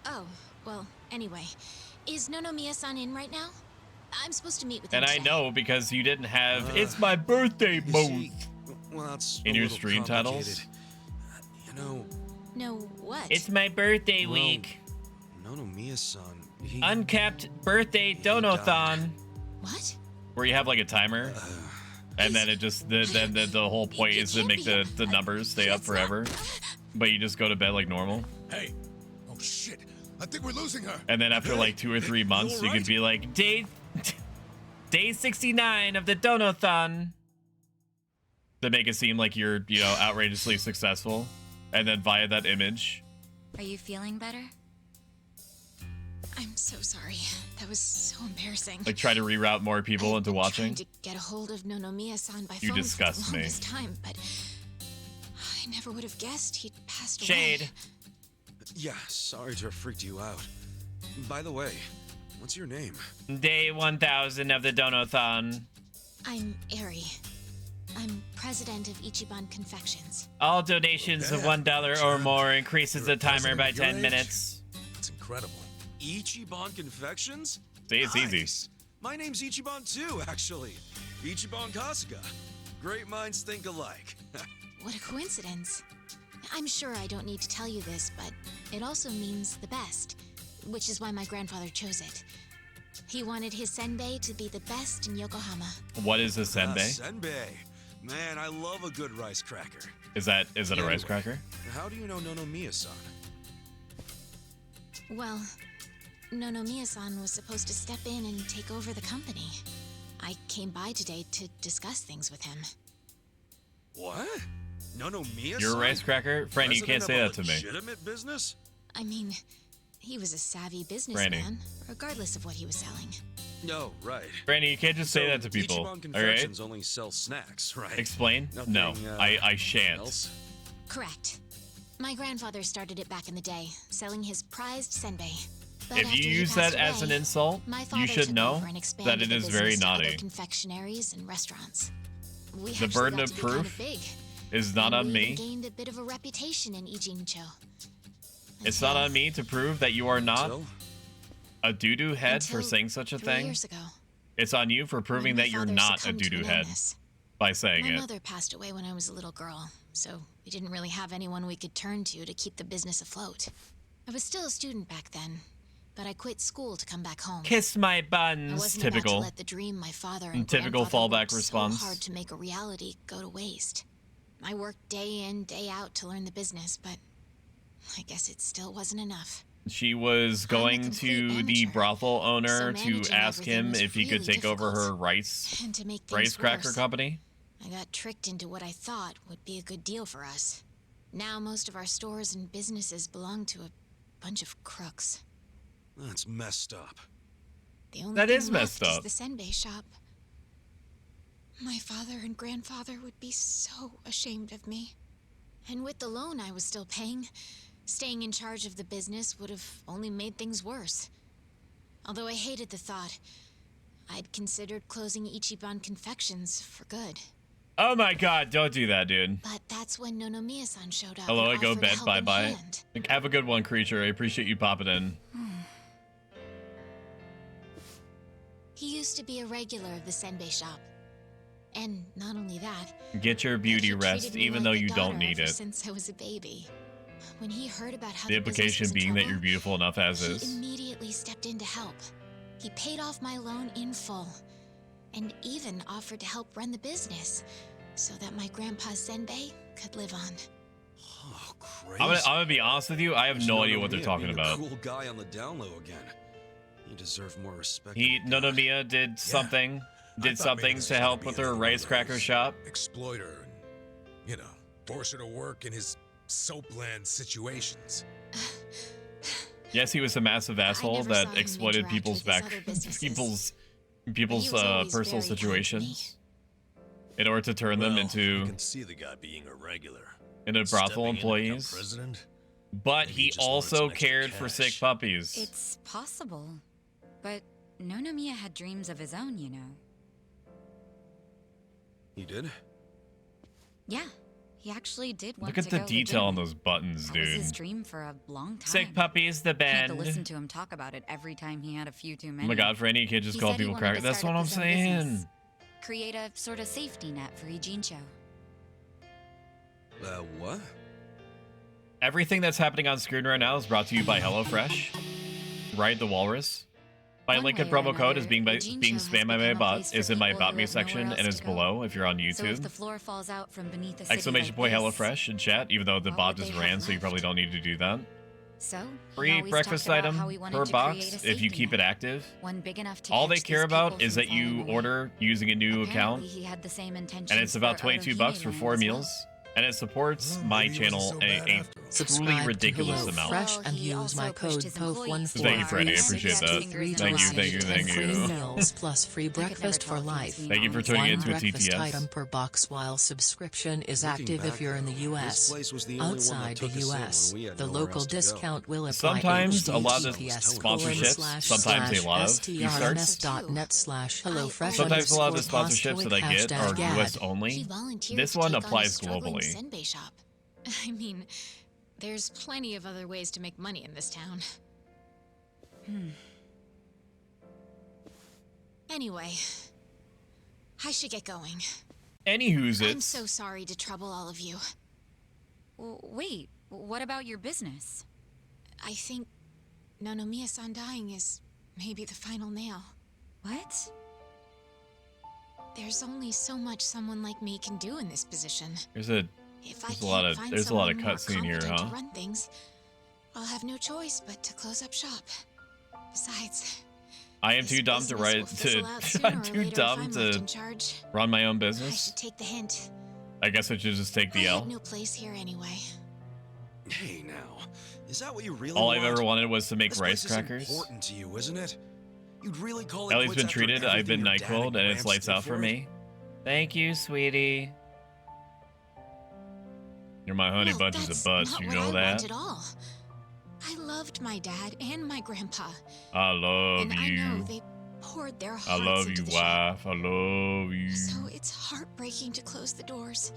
Oh, well, anyway. Is Nonomiya-san in right now? I'm supposed to meet with him And I today. know because you didn't have "It's my birthday" You mode see, well, that's in a your little stream titles. complicated. You know, No, what? It's my birthday well, week. Nonomiya-san, he... Uncapped birthday donathon. What? Where you have like a timer, and then it just the whole point is to make the numbers stay up forever, but you just go to bed like normal. Hey, oh shit! I think we're losing her. And then after like 2 or 3 months, you could be like day 69 of the donathon, to make it seem like you're outrageously successful, and then via that image. Are you feeling better? I'm so sorry. That was so embarrassing. Like try to reroute more people into watching. Trying to get a hold of Nonomiya-san by You phone disgust for the me. longest time, but I never would have guessed he'd passed Shade. away. Yeah, sorry to have freaked you out. By the way, what's your name? Day 1000 of the donathon. I'm Eri. I'm president of Ichiban Confections. All donations of $1 or more increases the timer by 10 minutes. It's incredible. Ichiban Confections? See, it's easy. Nice. My name's Ichiban too, actually. Ichiban Kasuga. Great minds think alike. What a coincidence. I'm sure I don't need to tell you this, but it also means the best, which is why my grandfather chose it. He wanted his senbei to be the best in Yokohama. What is a senbei? Senbei. Man, I love a good rice cracker. Is that a rice cracker? How do you know Nonomiya-san? Well, Nonomiya-san was supposed to step in and take over the company. I came by today to discuss things with him. What? Nonomiya-san? You're a rice cracker? Franny, you can't say that to me. Legitimate business? I mean, he was a savvy businessman, regardless of what he was selling. No, right. Franny, you can't just say that to people. Ichiban All right? Confections only sell snacks, right? Explain? Nothing, No, I shan't. else? Correct. My grandfather started it back in the day, selling his prized senbei. But If after you he use that passed as an away, insult, my father you should took know over and that expanded it the is very business to other naughty. confectionaries and restaurants. We The actually burden got of to be kind proof big, is not and on we even me. gained a bit of a reputation in Ijincho. It's not on me to prove that you are not a doo-doo head for Until saying such a 3 thing. years ago. It's on you for proving my that you're father not a succumbed to doo-doo an head illness. by saying My it. mother passed away when I was a little girl, so we didn't really have anyone we could turn to keep the business afloat. I was still a student back then, but I quit school to come back home. Kiss my I buns. wasn't about Typical. to let the dream my father and Typical grandfather fallback worked response. so hard to make a reality go to waste. I worked day in, day out to learn the business, but I guess it still wasn't enough. She was going to the brothel owner to managing ask him everything was if he could really take over her difficult. rice And to make things cracker worse, company. I got tricked into what I thought would be a good deal for us. Now most of our stores and businesses belong to a bunch of crooks. That's messed up. The only That thing is messed left up. is the senbei shop. My father and grandfather would be so ashamed of me. And with the loan I was still paying, staying in charge of the business would have only made things worse. Although I hated the thought, I'd considered closing Ichiban Confections for good. Oh my god, don't do that, dude. But that's when Nonomiya-san showed up. Hello, and I go offered a bed, helping bye-bye. hand. Have a good one, creature. I appreciate you popping in. He used to be a regular of the senbei shop. And not only that, Get your beauty he rest, treated me even like though a you don't daughter need ever it. Since I was a baby. When he heard about how The the business implication was in being that trouble, you're beautiful enough as he is. immediately stepped in to help. He paid off my loan in full, and even offered to help run the business, so that my grandpa's senbei could live on. Oh, crazy. I'm gonna be honest with you. I have no idea what they're talking being about. A cool guy on the down low again. You deserve more respect. Nonomiya did something. Did thought maybe something this to was gonna help be with another her one of rice cracker those shop. Exploiter and, you know, force her to work in his soapland situations. Yes, he was a massive asshole never that saw him exploited interact people's with his back, other businesses. people's was always personal very kind to me. situations, in order to turn them I into can see the guy being a regular. brothel Stepping in to become employees. president? But Maybe he he just wanted also some extra cared for cash. sick puppies. It's possible. But Nonomiya had dreams of his own, you know. He did? Yeah, he actually did want Look to at the go detail on legitimate. those buttons, That was his dude. dream for a long time. Sick puppies, the I had to bend. listen to him talk about it every time he had a few too Oh many. my god, Franny, you can't just He call said he people wanted crackers. to That's start what up I'm his own saying. business. Create a sort of safety net for Ijincho. What? Everything that's happening on screen right now is brought to you by HelloFresh. Ride the Walrus. My link and promo code is being spammed by my bot, is in my Bot Me section, and is below if you're on So if the YouTube. floor falls out from beneath a city Exclamation like point this, HelloFresh in chat, even though the what bot would just they ran, have so you probably don't need to do that. So, Free always breakfast talked about item how we wanted per to box create a if you safety keep net. it active. One big enough to All they catch care these about people is from that you falling away. order using a new account, Apparently, he had the same intentions and it's about for 22 bucks for Otohime 4 as well. meals, and it supports my channel a truly Subscribe ridiculous to amount. HelloFresh and use my code POF14. Thank you, Freddie. I appreciate that. Thank Free you. meals plus free breakfast for life. Thank you for turning One into a breakfast TTS. item per box while subscription is active if you're in the U.S. place was the only one that Outside the took us in U.S., when we had the nowhere local else to go. discount will apply. Sometimes a lot of sponsorships, sometimes a lot of strms.net/HelloFresh. Sometimes a lot of the sponsorships that I get are #GAD. US only. This one applies globally. Senbei shop. I mean, there's plenty of other ways to make money in this town. Anyway, I should get going. Anywho's I'm it's. so sorry to trouble all of you. Wait, what about your business? I think Nonomiya-san dying is maybe the final nail. What? There's only so much someone like me can do in this position. There's a lot of cutscene here, huh? To run things, I'll have no choice but to close up shop. Besides, I am too dumb to write I'm too dumb to run my own I business. should take the hint. I guess I should just take the I L. had no place here anyway. Hey now, is that what you really All want? I've ever wanted was to make This rice place is crackers. important to you, isn't it? You'd really call it Ellie's quits been after treated. I've been everything your dad NyQuil'd, and it's Gramps lights did out for it? me. Thank you, sweetie. You're my honey Well, bunches that's of butts. not You what know I that? want at all. I loved my dad and my grandpa. I love and I know you. they poured their I hearts love into you, the shop. wife. I love you. So it's heartbreaking to close the doors.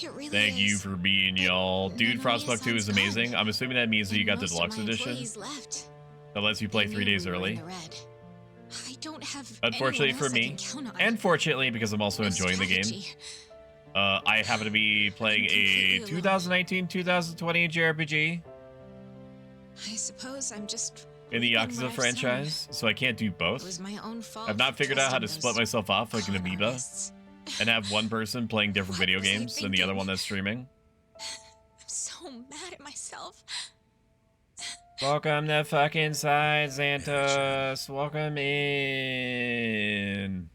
It really Thank is. you for being y'all. Dude, Frostpunk 2 is amazing. I'm assuming that means that you got the Most of deluxe my edition. employees left. That lets you play They 3 knew days we were in early. the red. I don't have Unfortunately anyone for else I me, can count on. and fortunately because I'm also enjoying the game, strategy. I happen to be playing a 2019-2020 JRPG I suppose I'm just in the reaping Yakuza what I've franchise, so I can't do sown. It both. was my own fault. I've not figured out how to trusting split those myself off like an con amoeba artists. and have one person playing different video was I games than the other thinking? one that's streaming. I'm so mad at myself. Welcome to fucking side, Xantos. Welcome in.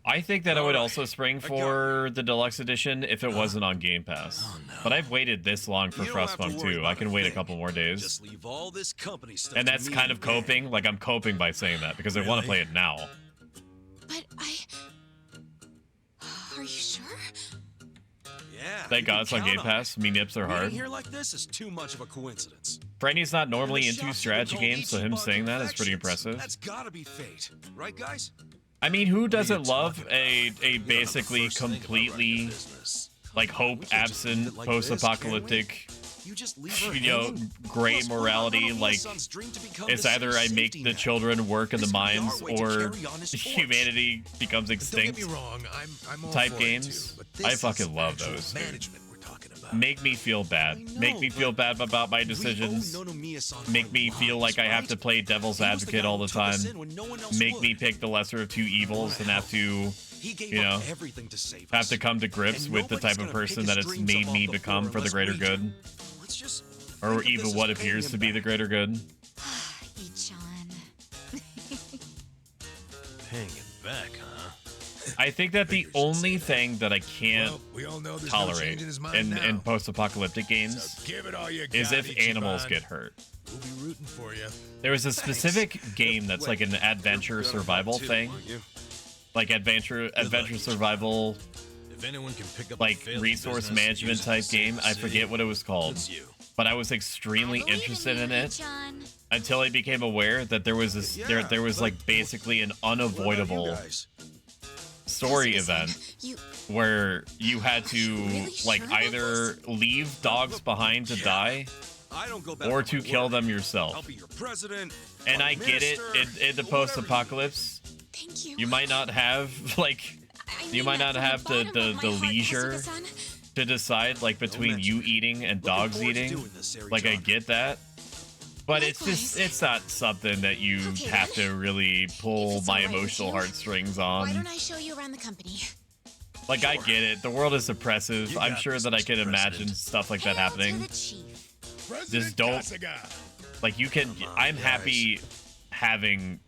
I think that I would also spring for the deluxe edition if it wasn't on Game Pass. But I've waited this long for You don't have to Frostpunk worry 2. about I can a wait a thing. couple more days. Just leave all this company stuff And to that's me kind of and Dad. coping. Like, I'm coping by saying that because I want to play it now. But Are you sure? Yeah. Thank you God can it's on count Game Pass. Me nips are Meeting hard. here like this is too much of a coincidence. Franny's not normally And the into shops strategy have been games, so called him Ichiban saying that is pretty Confections. impressive. That's gotta be fate, right, guys? I mean, who doesn't talking love a basically completely like hope absent post-apocalyptic, you know, gray morality? Like, it's either I make the children work in the mines or humanity becomes extinct. Don't get me wrong, I'm all type for games. It too, but this I fucking is love actual those. dude. management we're talking about. Make me feel bad. Make me feel bad about my decisions. Make me feel like I have to play devil's advocate all the time. Make me pick the lesser of two evils and have to, you know, have to come to grips with the type of person that it's made me become for the greater good. Or even what appears to be the greater good. Hanging back, huh? I think that the only thing that I can't We all know there's no tolerate changing his mind now. in post-apocalyptic games So give it all you is got, if animals Ichiban. get hurt. We'll be rooting for you. There was a specific game that's like an adventure survival thing. Like adventure survival, If anyone can pick up like resource management type game. I forget what it was called. But I was extremely interested in it until I became aware that there was this there was like basically an unavoidable story event where you had to like either leave dogs behind to die or to kill them yourself. And I get it in the post-apocalypse. You might not have like you might not have the leisure to decide like between you eating and dogs eating. Like I get that. But it's not something that you have to really pull my emotional heartstrings Why on. don't I show you around the company? Like, I get it. The world is oppressive. I'm sure that I can imagine stuff like that happening. Just don't. Like, you can. I'm happy having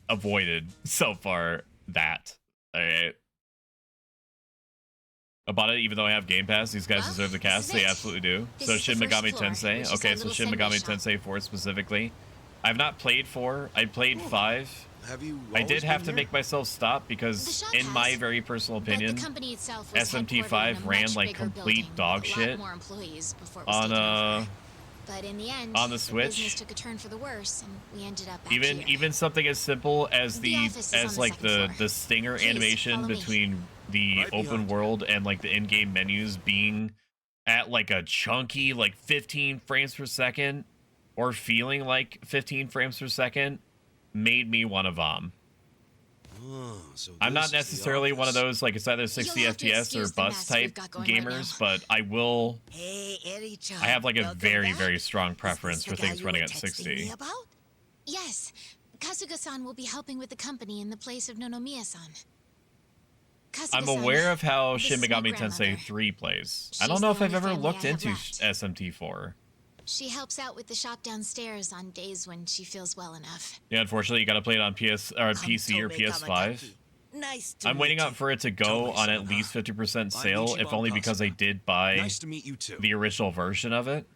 avoided so far that. Alright. About it, even though I have Game Pass, these guys deserve the cast. They absolutely do. So Shin Megami Tensei. Okay, so Shin Megami Tensei 4 specifically. I've not played 4. I played 5. I did have to make myself stop because, in my very personal opinion, SMT5 ran like complete dog shit on but in the end, on the Switch. business took a turn for the worse, and we ended up back here. Even something as simple as the stinger Please, animation follow me. between the open world and like the in-game menus being at like a chunky like 15 frames per second or feeling like 15 frames per second made me want to vom. I'm not necessarily one of those like it's either 60 FPS or bust type gamers, but I will. I have like a very strong preference for things running at 60. Yes, Kasuga-san will be helping with the company in the place of Nonomiya-san. I'm aware of how Shin Megami Tensei 3 plays. I don't know if I've ever looked into SMT4. She helps out with the shop downstairs on days when she feels well enough. Yeah, unfortunately, you got to play it on PC or PS5. I'm waiting out for it to go on at least 50% sale, if only because I did buy the original version of it.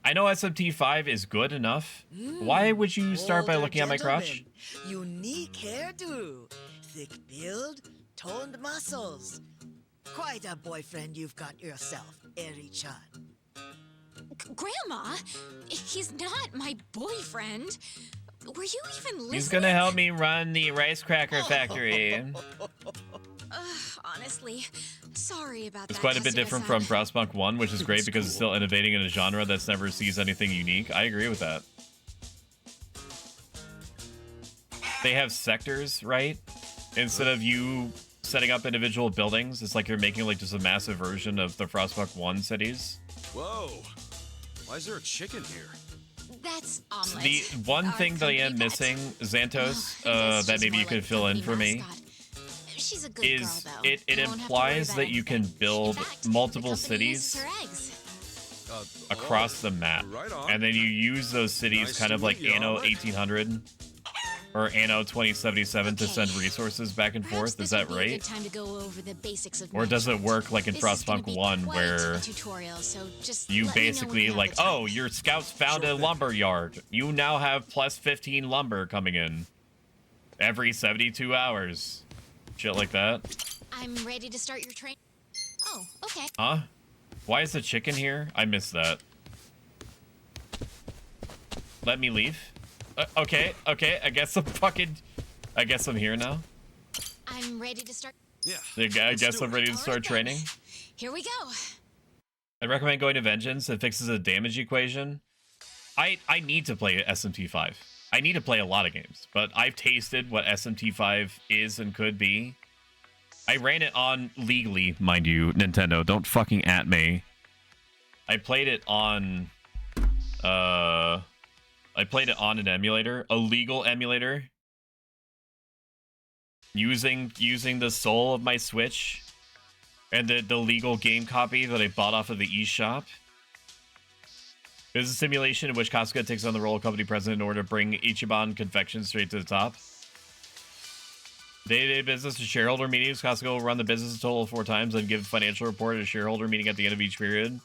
I know SMT5 is good enough. Why would you start by looking at my crotch? Unique hairdo, thick build, toned muscles. Quite a boyfriend you've got yourself, Eri-chan. Grandma, he's not my boyfriend. Were you even listening? He's gonna help me run the rice cracker factory. Honestly, sorry about that. It's quite a bit different from Frostpunk 1, which is great because it's still innovating in a genre that's never sees anything unique. I agree with that. They have sectors, right? Instead of you setting up individual buildings, it's like you're making like just a massive version of the Frostpunk 1 cities. Whoa. Why is there a chicken here? That's omelet. The one thing that I am missing, Xantos, that maybe you could fill in for me, She's a good is girl, though. it You won't have to implies worry that about you can build multiple company uses cities her eggs. across the map, and then you use those cities kind of like Anno 1800 or Anno 2077 to send resources back and forth. Is that right? Time to go over the basics of Or does it work like in This is gonna Frostpunk be 1 quite where a tutorial, so just you let me know when basically you have like, the time. oh, your scouts found a lumber yard. You now have plus 15 lumber coming in every 72 hours. Shit like that. I'm ready to start your train. Oh, okay. Huh? Why is the chicken here? I missed that. Let me leave. Okay. I guess I'm here now. I'm ready to start. Yeah. I guess I'm ready to start training. Here we go. I recommend going to Vengeance. It fixes the damage equation. I need to play SMT5. I need to play a lot of games, but I've tasted what SMT5 is and could be. I ran it on legally, mind you, Nintendo. Don't fucking at me. I played it on an emulator, a legal emulator. Using the soul of my Switch and the legal game copy that I bought off of the eShop. It is a simulation in which Kasuga takes on the role of company president in order to bring Ichiban Confection straight to the top. Day-to-day business to shareholder meetings. Kasuga will run the business a total of 4 times and give a financial report at a shareholder meeting at the end of each period.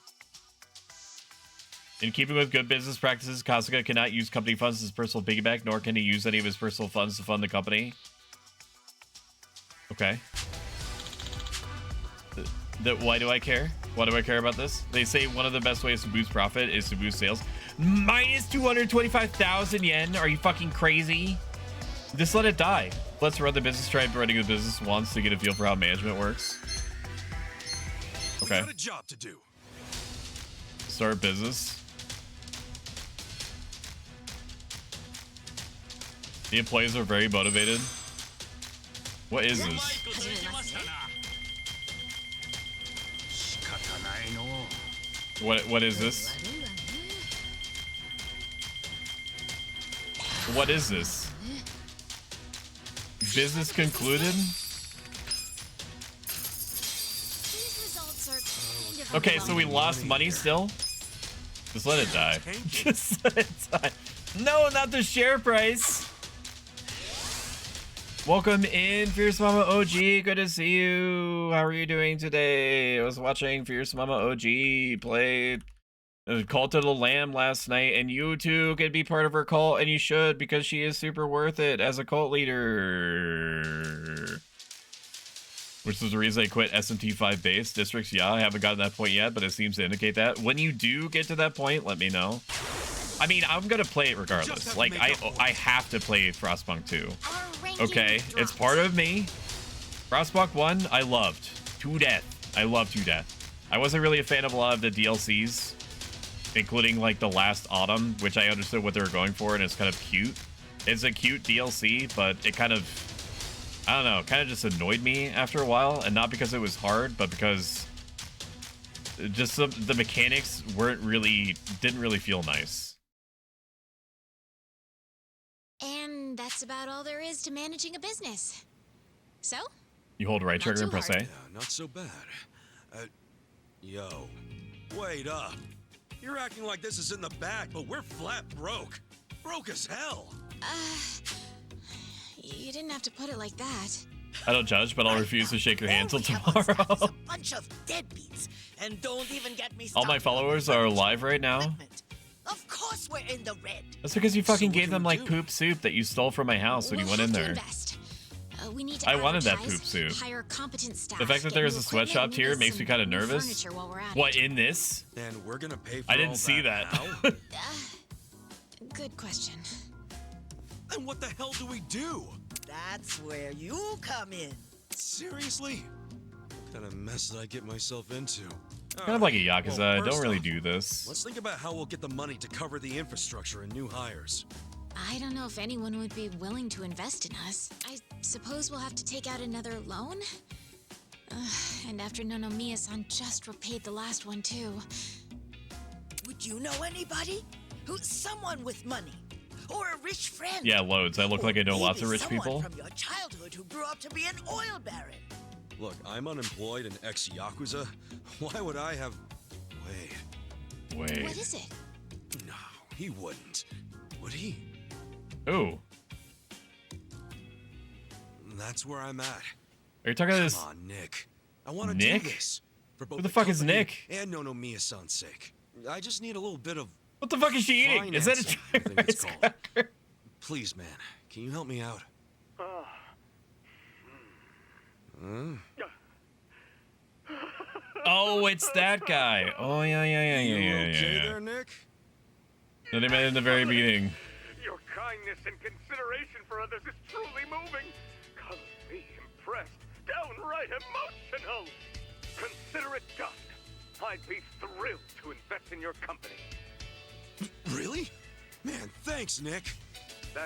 In keeping with good business practices, Kasuga cannot use company funds as his personal piggyback, nor can he use any of his personal funds to fund the company. Okay. Why do I care? Why do I care about this? They say one of the best ways to boost profit is to boost sales. Minus 225,000 yen? Are you fucking crazy? Just let it die. Let's run the business. Try running the business once to get a feel for how management works. Okay. Got a job to do. Start business. The employees are very motivated. What is this? What is this? What is this? Business concluded? Okay, so we lost money still? Just let it die. Just let it die. No, not the share price. Welcome in, Fierce Mama OG. Good to see you. How are you doing today? I was watching Fierce Mama OG play Cult of the Lamb last night, and you too can be part of her cult, and you should, because she is super worth it as a cult leader. Which is the reason I quit SMT5 base districts. Yeah, I haven't gotten to that point yet, but it seems to indicate that. When you do get to that point, let me know. I mean, I'm gonna play it regardless. Like, I have to play Frostpunk 2. Okay, it's part of me. Frostpunk 1, I loved to death. I love to death. I wasn't really a fan of a lot of the DLCs, including like the last Autumn, which I understood what they were going for, and it's kind of cute. It's a cute DLC, but it kind of, I don't know, kind of just annoyed me after a while, and not because it was hard, but because just the mechanics didn't really feel nice. And that's about all there is to managing a business. So? You hold right trigger and press A. Yeah, not so bad. Yo, Wait up. You're acting like this is in the back, but we're flat broke. Broke as hell. You didn't have to put it like that. I don't judge, but I'll refuse to shake your hand till tomorrow. A bunch of deadbeats, and don't even get me All my followers are live right now. Of course we're in the red. That's because you fucking gave them like poop soup that you stole from my house when you went in there. We need to I wanted that poop soup. hire competent staff, The fact that there's a sweatshop tier makes me kind of nervous. What, in this? And we're gonna pay for I didn't see that. Good question. And what the hell do we do? That's where you come in. Seriously? What kind of mess did I get myself into? Kind of like a Yakuza. I don't really off, do this. Let's think about how we'll get the money to cover the infrastructure and new hires. I don't know if anyone would be willing to invest in us. I suppose we'll have to take out another loan? And after Nonomiya-san just repaid the last one, too. Would you know anybody? Who's someone with money? Or a rich friend? Yeah, loads. I look like I know lots of rich people. From your childhood who grew up to be an oil baron. Look, I'm unemployed and ex-Yakuza. Why would I have... Wait. What is it? No, he wouldn't. Would he? Ooh. That's where I'm at. Are you talking about this? Come on, Nick. I want to Nick? do this. For both Who the fuck is company Nick? And Nonomiya-san's sake. I just need a little bit of... What the fuck is she eating? Is that a financing, I think it's called. Please, man. Can you help me out? Oh, it's that guy. Oh, yeah. Okay there, Nick? No, they met in the very beginning. Your kindness and consideration for others is truly moving. Colors me impressed, downright emotional. Consider it done. I'd be thrilled to invest in your company. Really? Man, thanks, Nick.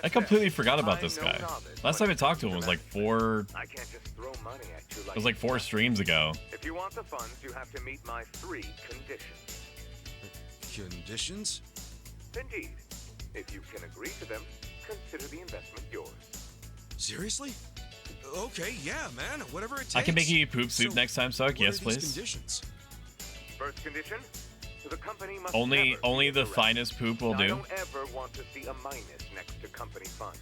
I completely forgot about this guy. Last time I talked to him was like I can't just throw money at you like it was like 4 streams ago. If you want the funds, you have to meet my 3 conditions. Conditions? Indeed. If you can agree to them, consider the investment yours. Seriously? Okay, yeah, man. Whatever it takes. I can make you poop soup next time, Suck. What Yes, are these please. Conditions? First condition, the company must Only never the be finest poop will I do. don't ever want to see a minus next to company funds.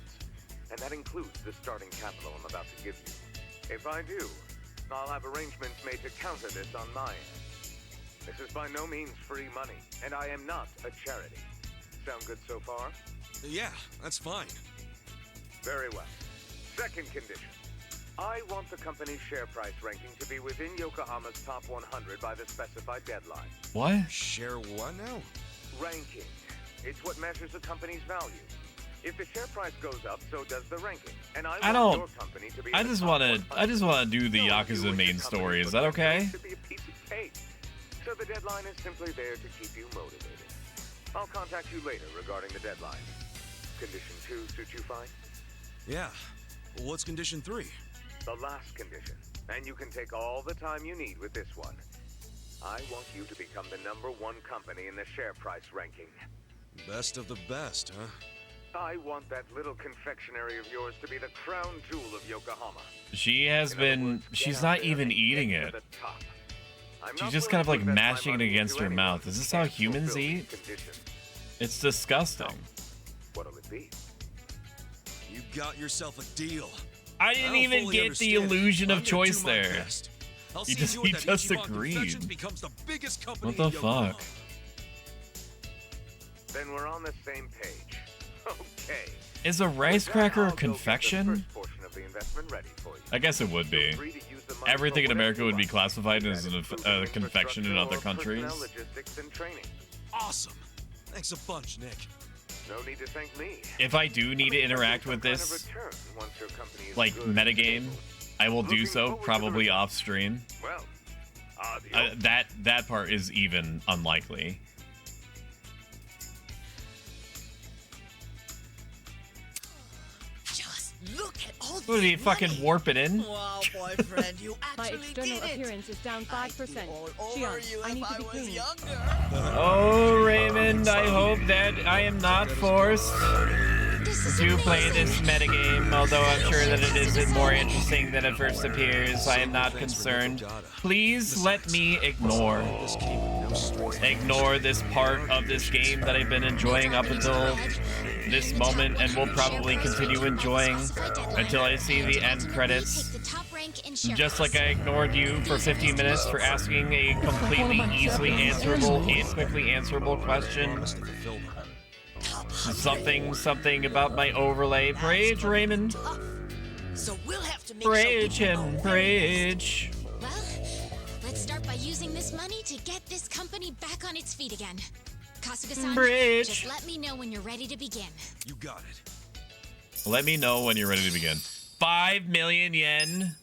And that includes the starting capital I'm about to give you. If I do, I'll have arrangements made to counter this on my end. This is by no means free money, and I am not a charity. Sound good so far? Yeah, that's fine. Very well. Second condition. I want the company's share price ranking to be within Yokohama's top 100 by the specified deadline. What? Share what now? Ranking. It's what measures a company's value. If the share price goes up, so does the ranking. And I want your company to be I just want to do the Yakuza main story. Is that okay? To be a piece of cake. So the deadline is simply there to keep you motivated. I'll contact you later regarding the deadline. Condition 2 suit you fine? Yeah. What's condition 3? The last condition, and you can take all the time you need with this one. I want you to become the #1 company in the share price ranking. Best of the best, huh? I want that little confectionery of yours to be the crown jewel of Yokohama. She has been. She's not even eating it. She's just kind of like mashing it against her mouth. Is this how humans eat? It's disgusting. What'll it be? You got yourself a deal. I didn't even get the illusion of choice there. He just agreed. What the fuck? Then we're on the same page. Okay. Is a rice cracker a confection? I guess it would be. Everything in America would be classified as a confection in other countries. Awesome. Thanks a bunch, Nick. No need to thank me. If I do need to interact with this, like metagame, I will do so probably off stream. That part is even unlikely. Look at all What did he fucking warp it in? Wow, boyfriend, you My actually external did it. appearance is down 5%. Xian, I need to be clean. Oh, Raymond, I hope that I am not forced to play this metagame, although I'm sure that it isn't more interesting than it first appears. I am not concerned. Please let me ignore this part of this game that I've been enjoying up until this moment and will probably continue enjoying until I see the end credits. Just like I ignored you for 15 minutes for asking a completely easily answerable and quickly answerable question. Something about my overlay. Preach, Raymond. So we'll have to make Preach him, preach. Well, let's start by using this money to get this company back on its feet again. Kasuga-san, Bridge. just let me know when you're ready to begin. You got it. Let me know when you're ready to begin. 5 million yen.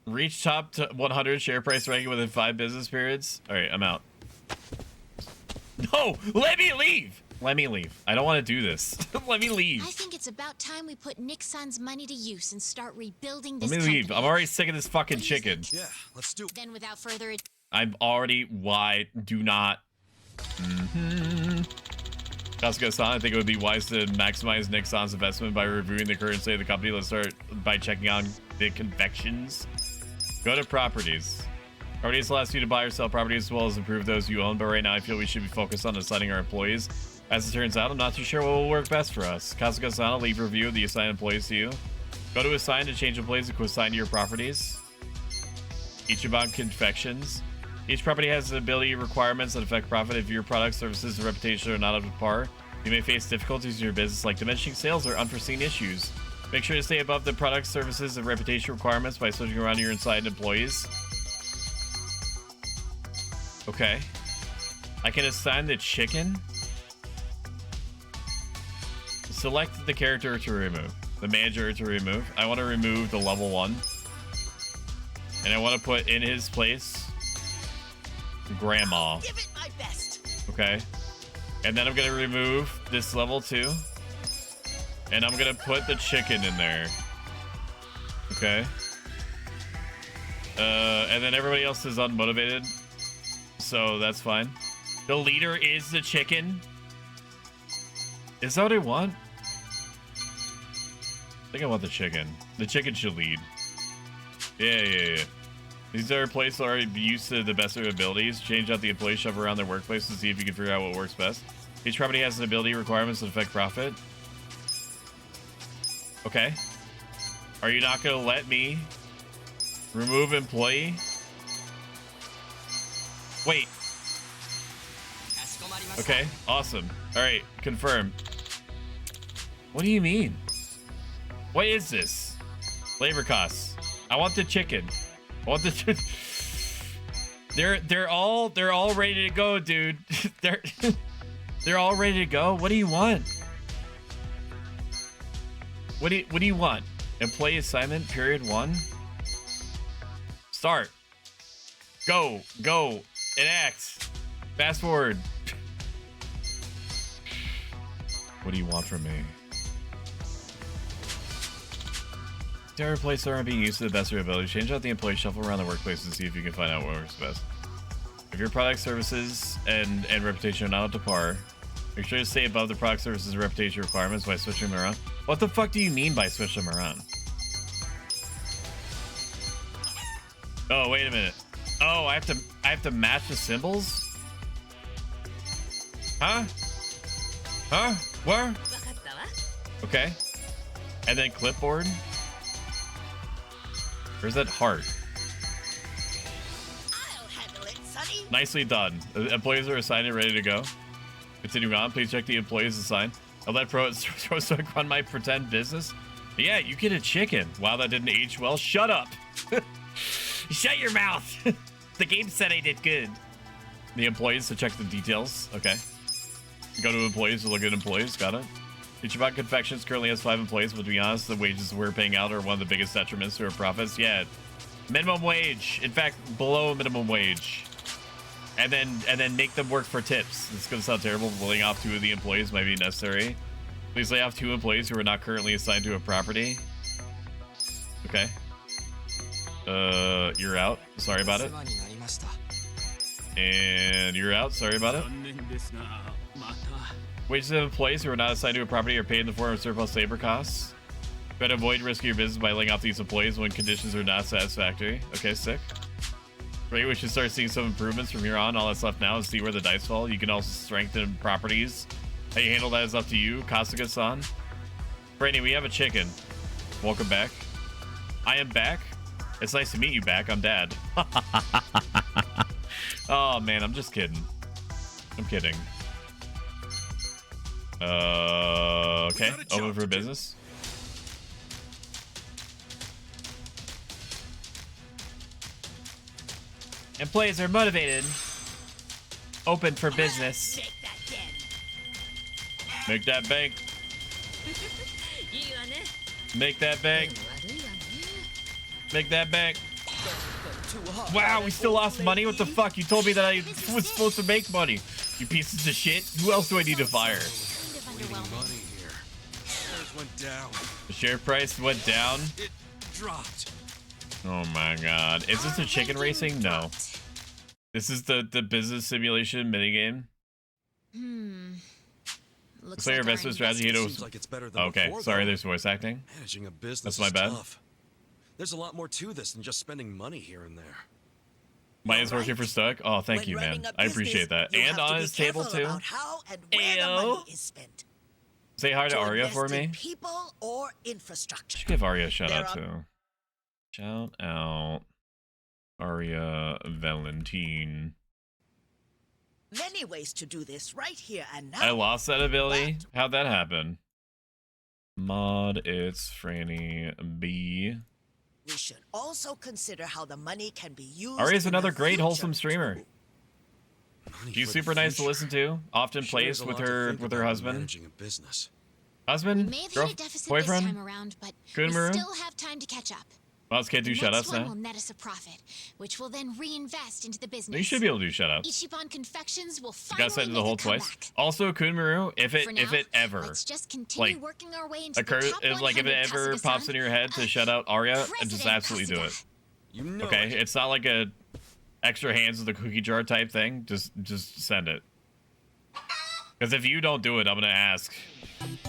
Reach top 100 share price ranking within 5 business periods. All right, I'm out. No, let me leave. Let me leave. I don't want to do this. Let me leave. I think it's about time we put Nick-san's money to use and start rebuilding Let this me leave. company. I'm already sick of this fucking chicken. Yeah, let's do it. Then without further ado, I'm already. Why? Do not. Kasuga-san, I think it would be wise to maximize Nick-san's investment by reviewing the current state of the company. Let's start by checking on the confections. Go to properties. Properties allows you to buy or sell properties as well as improve those you own, but right now I feel we should be focused on assigning our employees. As it turns out, I'm not too sure what will work best for us. Kasuga-san, I'll leave review of the assigned employees to you. Go to assign to change employees and assign to your properties. Ichiban confections. Each property has ability requirements that affect profit. If your products, services, and reputation are not up to par, you may face difficulties in your business like diminishing sales or unforeseen issues. Make sure to stay above the product, services, and reputation requirements by switching around your inside employees. Okay. I can assign the chicken. Select the character to remove. The manager to remove. I want to remove the level 1. And I want to put in his place Grandma. Give it my best. Okay. And then I'm going to remove this level 2. And I'm going to put the chicken in there. Okay. And then everybody else is unmotivated. So that's fine. The leader is the chicken. Is that what I want? I think I want the chicken. The chicken should lead. Yeah. These are places already used to the best of their abilities. Change out the employee shove around their workplace to see if you can figure out what works best. Each property has an ability requirements that affect profit. Okay. Are you not going to let me remove employee? Wait. Okay, awesome. All right, confirm. What do you mean? What is this? Labor costs. I want the chicken. I want the They're all ready to go, dude. They're all ready to go. What do you want? What do you want? Employee assignment period 1. Start. Go. Enact. Fast forward. What do you want from me? Their employees aren't being used to the best of their ability. Change out the employee shuffle around the workplace and see if you can find out what works best. If your product, services, and reputation are not up to par, Make sure to stay above the product services reputation requirements by switching them around. What the fuck do you mean by switch them around? Oh, wait a minute. Oh, I have to match the symbols? Huh? Huh? Where? Okay. And then clipboard. Where's that heart? I'll handle it, Sonny. Nicely done. The employees are assigned and ready to go. Continuing on, please check the employees assigned. I'll let Pro run my pretend business. Yeah, you get a chicken. Wow, that didn't age well. Shut up. Shut your mouth. The game said I did good. The employees to check the details. Okay. Go to employees to look at employees. Got it. Ichiban Confections currently has 5 employees, but to be honest, the wages we're paying out are one of the biggest detriments to our profits. Yeah. Minimum wage. In fact, below minimum wage. And then make them work for tips. This is going to sound terrible, but laying off 2 of the employees might be necessary. Please lay off 2 employees who are not currently assigned to a property. Okay. You're out. Sorry about it. And you're out. Sorry about it. Wages of employees who are not assigned to a property are paid in the form of surplus labor costs. Try to avoid risking your business by laying off these employees when conditions are not satisfactory. Okay, sick. Great, we should start seeing some improvements from here on. All that's left now is see where the dice fall. You can also strengthen properties. How you handle that is up to you, Kasuga-san. Brady, we have a chicken. Welcome back. I am back. It's nice to meet you back. I'm Dad. Oh, man, I'm just kidding. I'm kidding. Okay. Open for business. Employees are motivated. Open for business. Make that bank. Make that bank. Make that bank. Wow, we still lost money? What the fuck? You told me that I was supposed to make money. You pieces of shit. Who else do I need to fire? Money here. Shares went down. The share price went down? It dropped. Oh my god. Is this a chicken racing? No. This is the business simulation minigame. Looks like your investment strategy. Seems like it's better than okay, before, sorry, though. there's voice acting. Managing a business That's my is bad. tough. There's a lot more to this than just spending money here and there. Mine's working for Stoic. Oh, thank you, man. I appreciate that. And on his table too. How and where the money is spent. Say hi to To Arya invest for in me. people or infrastructure. Should give Arya a shout There out are too. Shout out Arya Valentine. many ways to do this right here and now. I lost that ability. How'd that happen? Mod, it's Franny B. We should also consider how the money can be used. Arya's in another the great future. wholesome streamer. She's super nice to listen to. Often plays with her husband. Managing a business. Husband? May have hit a Girl? deficit Boyfriend? this time around, but we Kunmaru? still have time to catch up. Mods can't do The shout next outs one now. will net us a profit, which will then reinvest into the business. You should be able to do shout outs. Ichiban Confections will You finally gotta set make the a whole comeback. twice. Also, Kunmaru, if For now, it ever let's just continue like working our way into occurs, the top if it 100, ever Kasuga-san. pops in your head to shout out Arya, just President absolutely do Kasuga. it. You know Okay, it. it's not like a extra hands with the cookie jar type thing. Just send it. Because if you don't do it, I'm gonna ask. I'm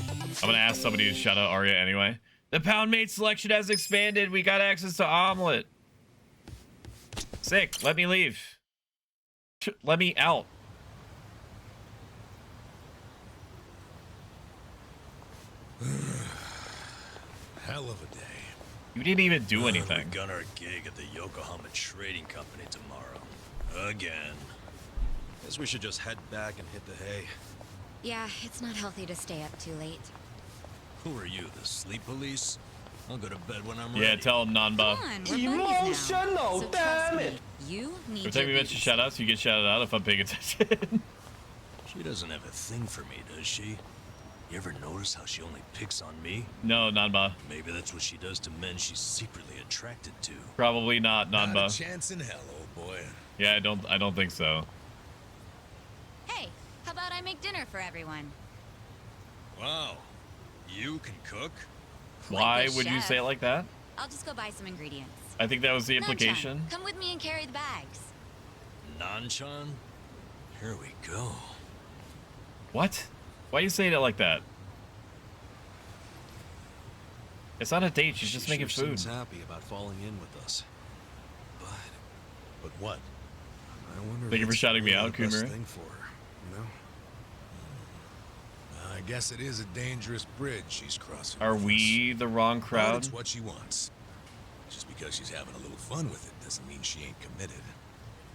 gonna ask somebody to shout out Arya anyway. The pound mate selection has expanded. We got access to omelet. Sick. Let me leave. Let me out. Hell of a day. You didn't even do anything. We got our gig at the Yokohama Trading Company tomorrow. Again. Guess we should just head back and hit the hay. Yeah, it's not healthy to stay up too late. Who are you, the sleep police? I'll go to bed when I'm ready. Yeah, tell him Nanba. Come on, we're buddies now. So trust me, you need Every time you your mention shout outs, you get shouted out if I'm paying attention. She doesn't have a thing for me, does she? You ever notice how she only picks on me? No, Nanba. Maybe that's what she does to men she's secretly attracted to. Probably not, Not a Nanba. chance in hell, old boy. Yeah, I don't think so. Hey, how about I make dinner for everyone? Wow. You can cook? Why the would you chef. say it like that? I'll just go buy some ingredients. I think that was the Nanchan, implication. come with me and carry the bags. Nanchan? Here we go. What? Why are you saying it like that? It's not a date. She's just making sure food. Seems happy about falling in with us. But what? I wonder. Thank you for what's shouting me really out, the best Kumara. thing for her, you know? I guess it is a dangerous bridge she's crossing. Are with we the wrong us. But crowd? it's what she wants. Just because she's having a little fun with it doesn't mean she ain't committed.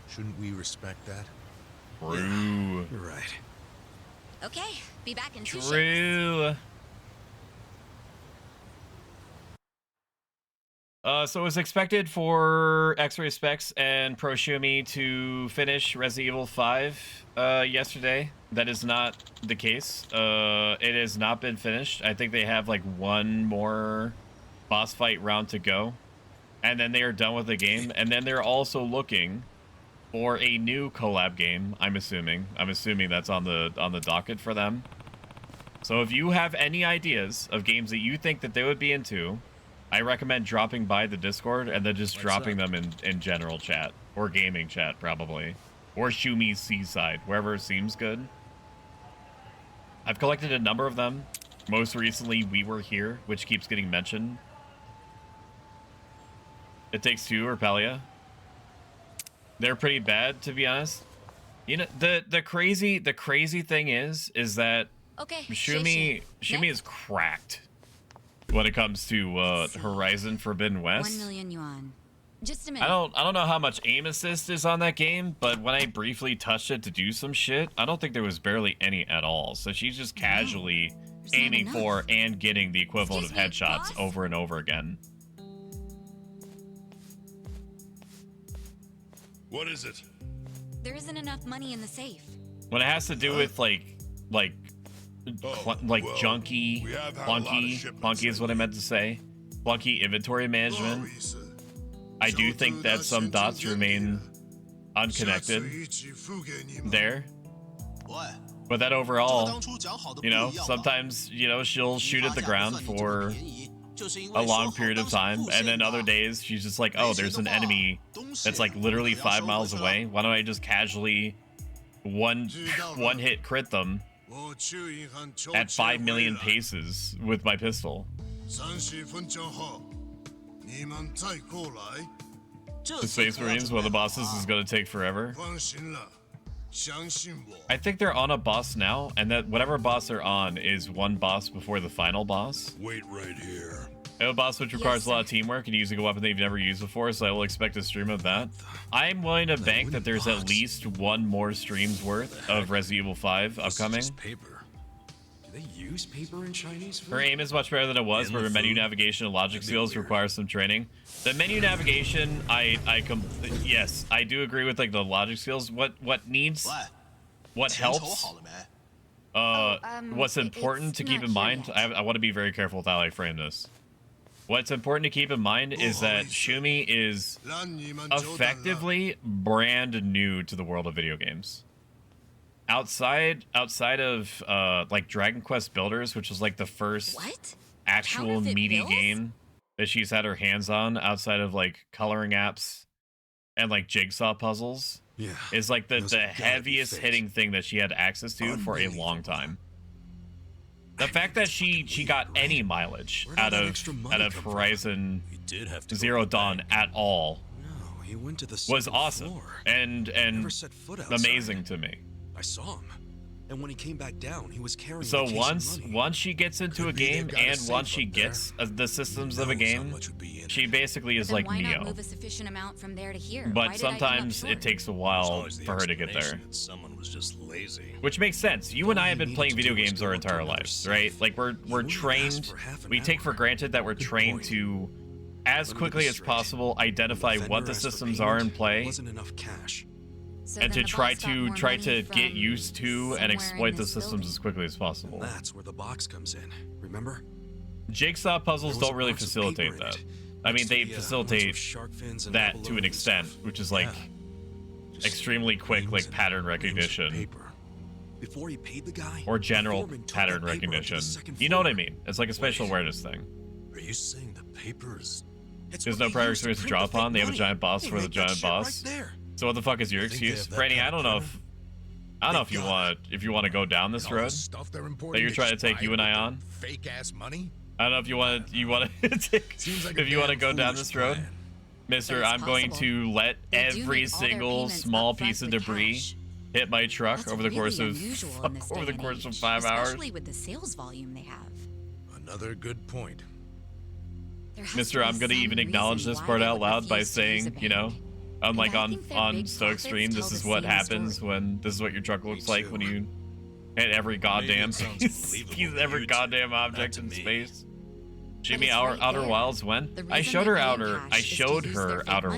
Shouldn't we respect that? True. Yeah, you're right. Okay, be back in 2 shifts. True. So it was expected for X-Ray Specs and Pro Shumi to finish Resident Evil 5 yesterday. That is not the case. It has not been finished. I think they have like one more boss fight round to go. And then they are done with the game. And then they're also looking for a new collab game, I'm assuming. I'm assuming that's on the docket for them. So if you have any ideas of games that you think that they would be into, I recommend dropping by the Discord and then just dropping them in general chat. Or gaming chat, probably. Or Shumi's Seaside, wherever seems good. I've collected a number of them. Most recently, We Were Here, which keeps getting mentioned. It Takes Two or Palia. They're pretty bad, to be honest. You know, the crazy thing is that Okay, Shumi is cracked when it comes to Horizon Forbidden 1 West. million yuan. Just a minute. I don't know how much aim assist is on that game, but when I briefly touched it to do some shit, I don't think there was barely any at all. So she's just casually aiming for and getting the equivalent of headshots over and over again. What is it? There isn't enough money in the safe. When it has to do with like junky, clunky is what I meant to say. Clunky inventory management. I do think that some dots remain unconnected there. But that overall, you know, sometimes, you know, she'll shoot at the ground for a long period of time, and then other days she's just like, oh, there's an enemy that's like literally 5 miles away. Why don't I just casually one hit crit them at 5 million paces with my pistol? The Space Marines, one of the bosses, is going to take forever. I think they're on a boss now, and that whatever boss they're on is one boss before the final boss. Wait right here. I have a boss which requires a lot of teamwork and using a weapon they've never used before, so I will expect a stream of that. I'm willing to bank that there's at least one more stream's worth of Resident Evil 5 upcoming. Paper. Do they use paper in Chinese food? Her aim is much better than it was, but her menu navigation and logic skills require some training. The menu navigation, yes, I do agree with like the logic skills. What helps? What's important to keep in mind? I want to be very careful with how I frame this. What's important to keep in mind is that Shumi is effectively brand new to the world of video games. Outside of like Dragon Quest Builders, which was like the first actual meaty game that she's had her hands on outside of like coloring apps and like jigsaw puzzles, is like the heaviest hitting thing that she had access to for a long time. The fact that she got any mileage out of Horizon Zero Dawn at all was awesome and amazing to me. I saw him, and when he came back down, he was carrying. So a case of money. once she gets into a game and once she gets the systems of a game, she basically is like Why not Neo. move a sufficient amount from there to here? Why But did I come up sometimes short? it takes a while for her to get there. Someone was just lazy. Which makes sense. You and I have been playing video games our entire lives, right? Like we're trained. We take for granted that we're trained to, as quickly as possible, identify what the systems are in play, Wasn't enough cash. and to try to get used to and exploit the systems as quickly as possible. That's where the box comes in. Remember? Jigsaw puzzles don't really facilitate that. I mean, they facilitate that to an extent, which is like extremely quick, like pattern recognition. Before he paid the guy, Or general pattern recognition. You know what I mean? It's like a spatial awareness thing. Are you saying the papers? There's no prior experience to draw upon. They have a giant boss for the giant boss. So what the fuck is your excuse? Franny, I don't I don't know if you want to go down this road that you're trying to take you and I on. Fake ass money. I don't know if you want to take, if you want to go down this road, Mister. I'm going to let every single small piece of debris hit my truck over the course of 5 hours. Especially with the sales volume they have. Another good point. Mister, I'm going to even acknowledge this part out loud by saying, you know, unlike on Stoic Stream, this is what happens when this is what your truck looks like when you hit every goddamn piece, every goddamn object in space. Jimmy, Outer Wilds when? I showed her Outer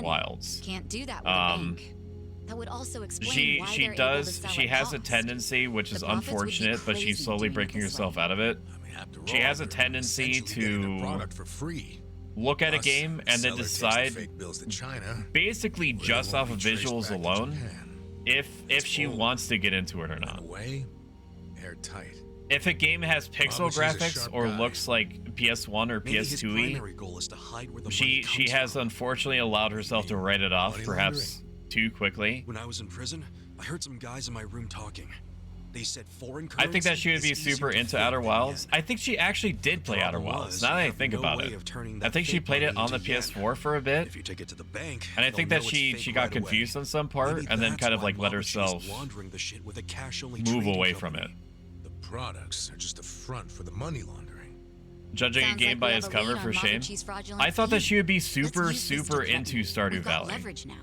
Wilds. Can't do that with a bank. That would also explain why they're able to sell she at has a cost. tendency, which is The profits would be unfortunate, but she's crazy slowly doing it breaking this herself way. out of it. She has a tendency to look at a game and then decide, basically just off of visuals alone, if she wants to get into it or not. Airtight. If a game has pixel she's a graphics sharp or guy. looks like PS1 or Maybe his primary PS2, goal is to hide where the money she comes has from. unfortunately allowed herself to write it off perhaps too quickly. When I was in prison, I heard some guys in my room talking. They said foreign I think that currency she would be is easier super to into fake Outer than Wilds. yen. I think she actually did play Outer problem Wilds. was, Now that I you think have no about way it, of turning I that think she fake played it money on the into yen. PS4 for a bit, If you take it to the bank, and I think they'll that know she it's fake got right away. confused on some part, Maybe and then that's kind of why like let Mabuchi's herself laundering the shit with a cash-only move trading away from it. company. The products are just a front for the money laundering. Judging a Sounds game like by we its have a cover lead for on shame. Mabuchi's fraudulent I thought that scheme. she would be Let's super use this to super threaten into them. Stardew We've got Valley. leverage now.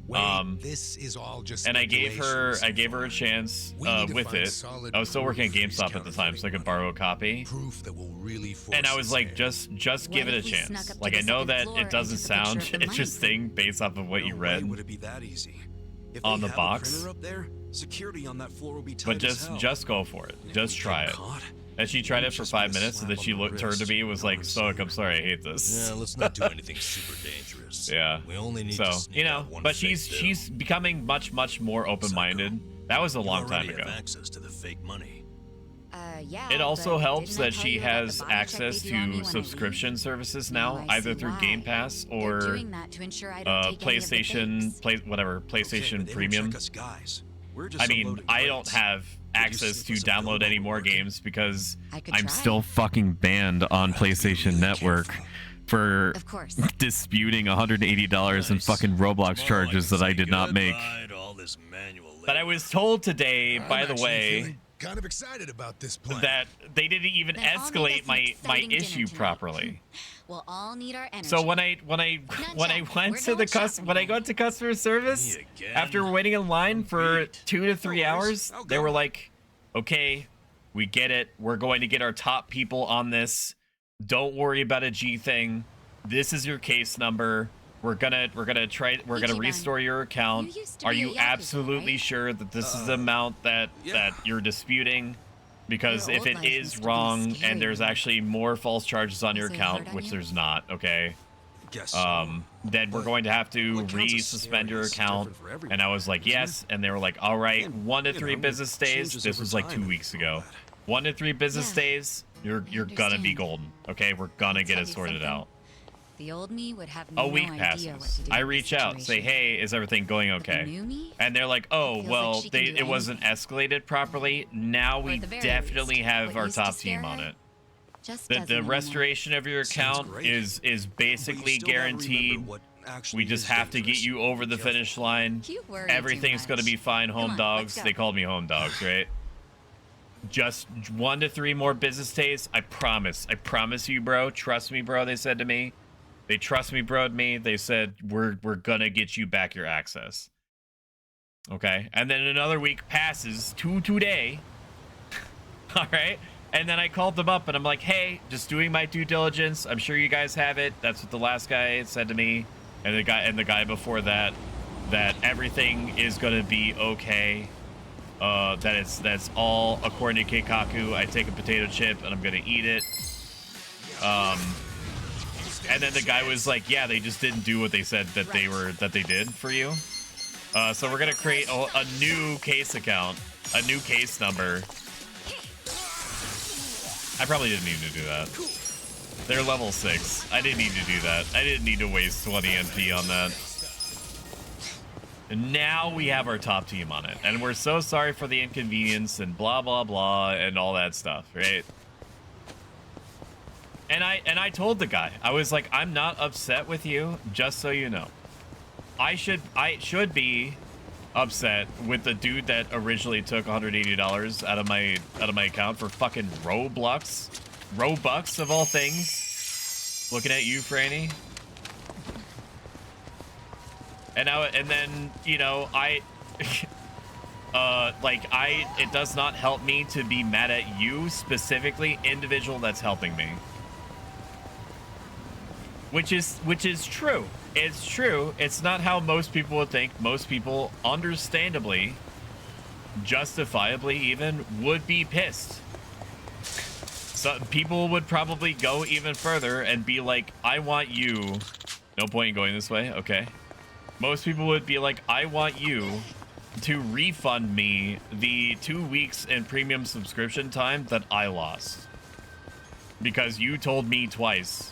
Wait, this is all just And I gave her speculation a chance We need to with find it. solid I was still working at proof he's GameStop at the time, so I could borrow a copy. Proof that will really force And I was his like, hand. just give What it a if we snuck chance. up to Like the I know second that floor it and doesn't took a picture sound of the money interesting based off of what you No way read would it be that easy. If on they the have a box, printer up there, security on that floor will be tight but as hell. just go for it. Just try it. And she tried it for 5 minutes, and then she turned to me and was like, "Stoic, I'm sorry, I hate this." Yeah, let's not do anything super dangerous. Yeah. We only need So, to sneak you know, out one but fake she's becoming much more open-minded. That was a long time You already ago. have access to the fake money. Yeah. It also but helps didn't I that tell she you about the has body check access they do on me to when I subscription leave? services Now now, I either see through why. Game Pass They're or doing that to ensure I don't take any of the PlayStation, fakes. PlayStation but they don't Premium. check us guys. We're just I mean, unloading I don't crates. have access to download any more games because I could I'm try. still fucking banned on PlayStation Network for Of course. disputing $180 in fucking Roblox charges that I did not make. But I was told today, by the way, kind of excited about this plan. that they didn't even Then I'll make escalate us an my exciting dinner issue tonight. properly. We'll all need our energy. So when I went to the when I got to customer service after waiting in line for 2 to 3 hours, they were like, "Okay, we get it. We're going to get our top people on this. Don't worry about a G thing. This is your case number. We're gonna restore your account. used to Are be a you Yakuza, absolutely right? sure that this is the amount that you're disputing?" Because Your if old it life is must have been wrong scary, and there's right? actually more false charges on your Was it hard account, on which you? there's not, okay? Guess so. Then we're going to have to what counts as re-suspend scary your is account. different for everyone, And I was like, isn't yes. And they were like, all right, And, 1 to you 3 know, business it days. changes This over was like time 2 and weeks all ago. that. 1 to 3 business Yeah, days, you're gonna be understand. golden. Okay, we're gonna I'll get tell it you sorted something. out. The old me would have A no week idea what to passes. do I in this reach out, say, situation. hey, is everything going But the okay? new me? And they're like, oh, feels like well, she can do it wasn't escalated properly. Now we at the very definitely least, have what our used to top scare team on her it. Just The doesn't anymore. restoration of your Sounds account great. is But you basically still gotta remember guaranteed. what actually We just is have to get dangerous. you over the Careful. finish line. You worry Everything's too gonna be much. fine, Come home on, dogs. let's They go. called me home dogs, right? Just 1 to 3 more business days. I promise. I promise you, bro. Trust me, bro. They said to me. They trust me, bro'd me. They said we're gonna get you back your access. Okay, and then another week passes to today. All right, and then I called them up and I'm like, hey, just doing my due diligence. I'm sure you guys have it. That's what the last guy said to me, and the guy before that, that everything is gonna be okay. That's all according to Keikaku. I take a potato chip and I'm gonna eat it. And then the guy was like, yeah, they just didn't do what they said that they did for you. So we're gonna create a new case account, a new case number. I probably didn't need to do that. They're level 6. I didn't need to do that. I didn't need to waste 20 NP on that. And now we have our top team on it. And we're so sorry for the inconvenience and blah, blah, blah, and all that stuff, right? And I told the guy, I was like, I'm not upset with you, just so you know. I should be upset with the dude that originally took $180 out of my account for fucking Robux of all things. Looking at you, Franny. And then, you know, it does not help me to be mad at you specifically, individual that's helping me. Which is true. It's true. It's not how most people would think. Most people, understandably, justifiably even, would be pissed. So people would probably go even further and be like, I want you. No point in going this way. Okay. Most people would be like, I want you to refund me the 2 weeks in premium subscription time that I lost. Because you told me twice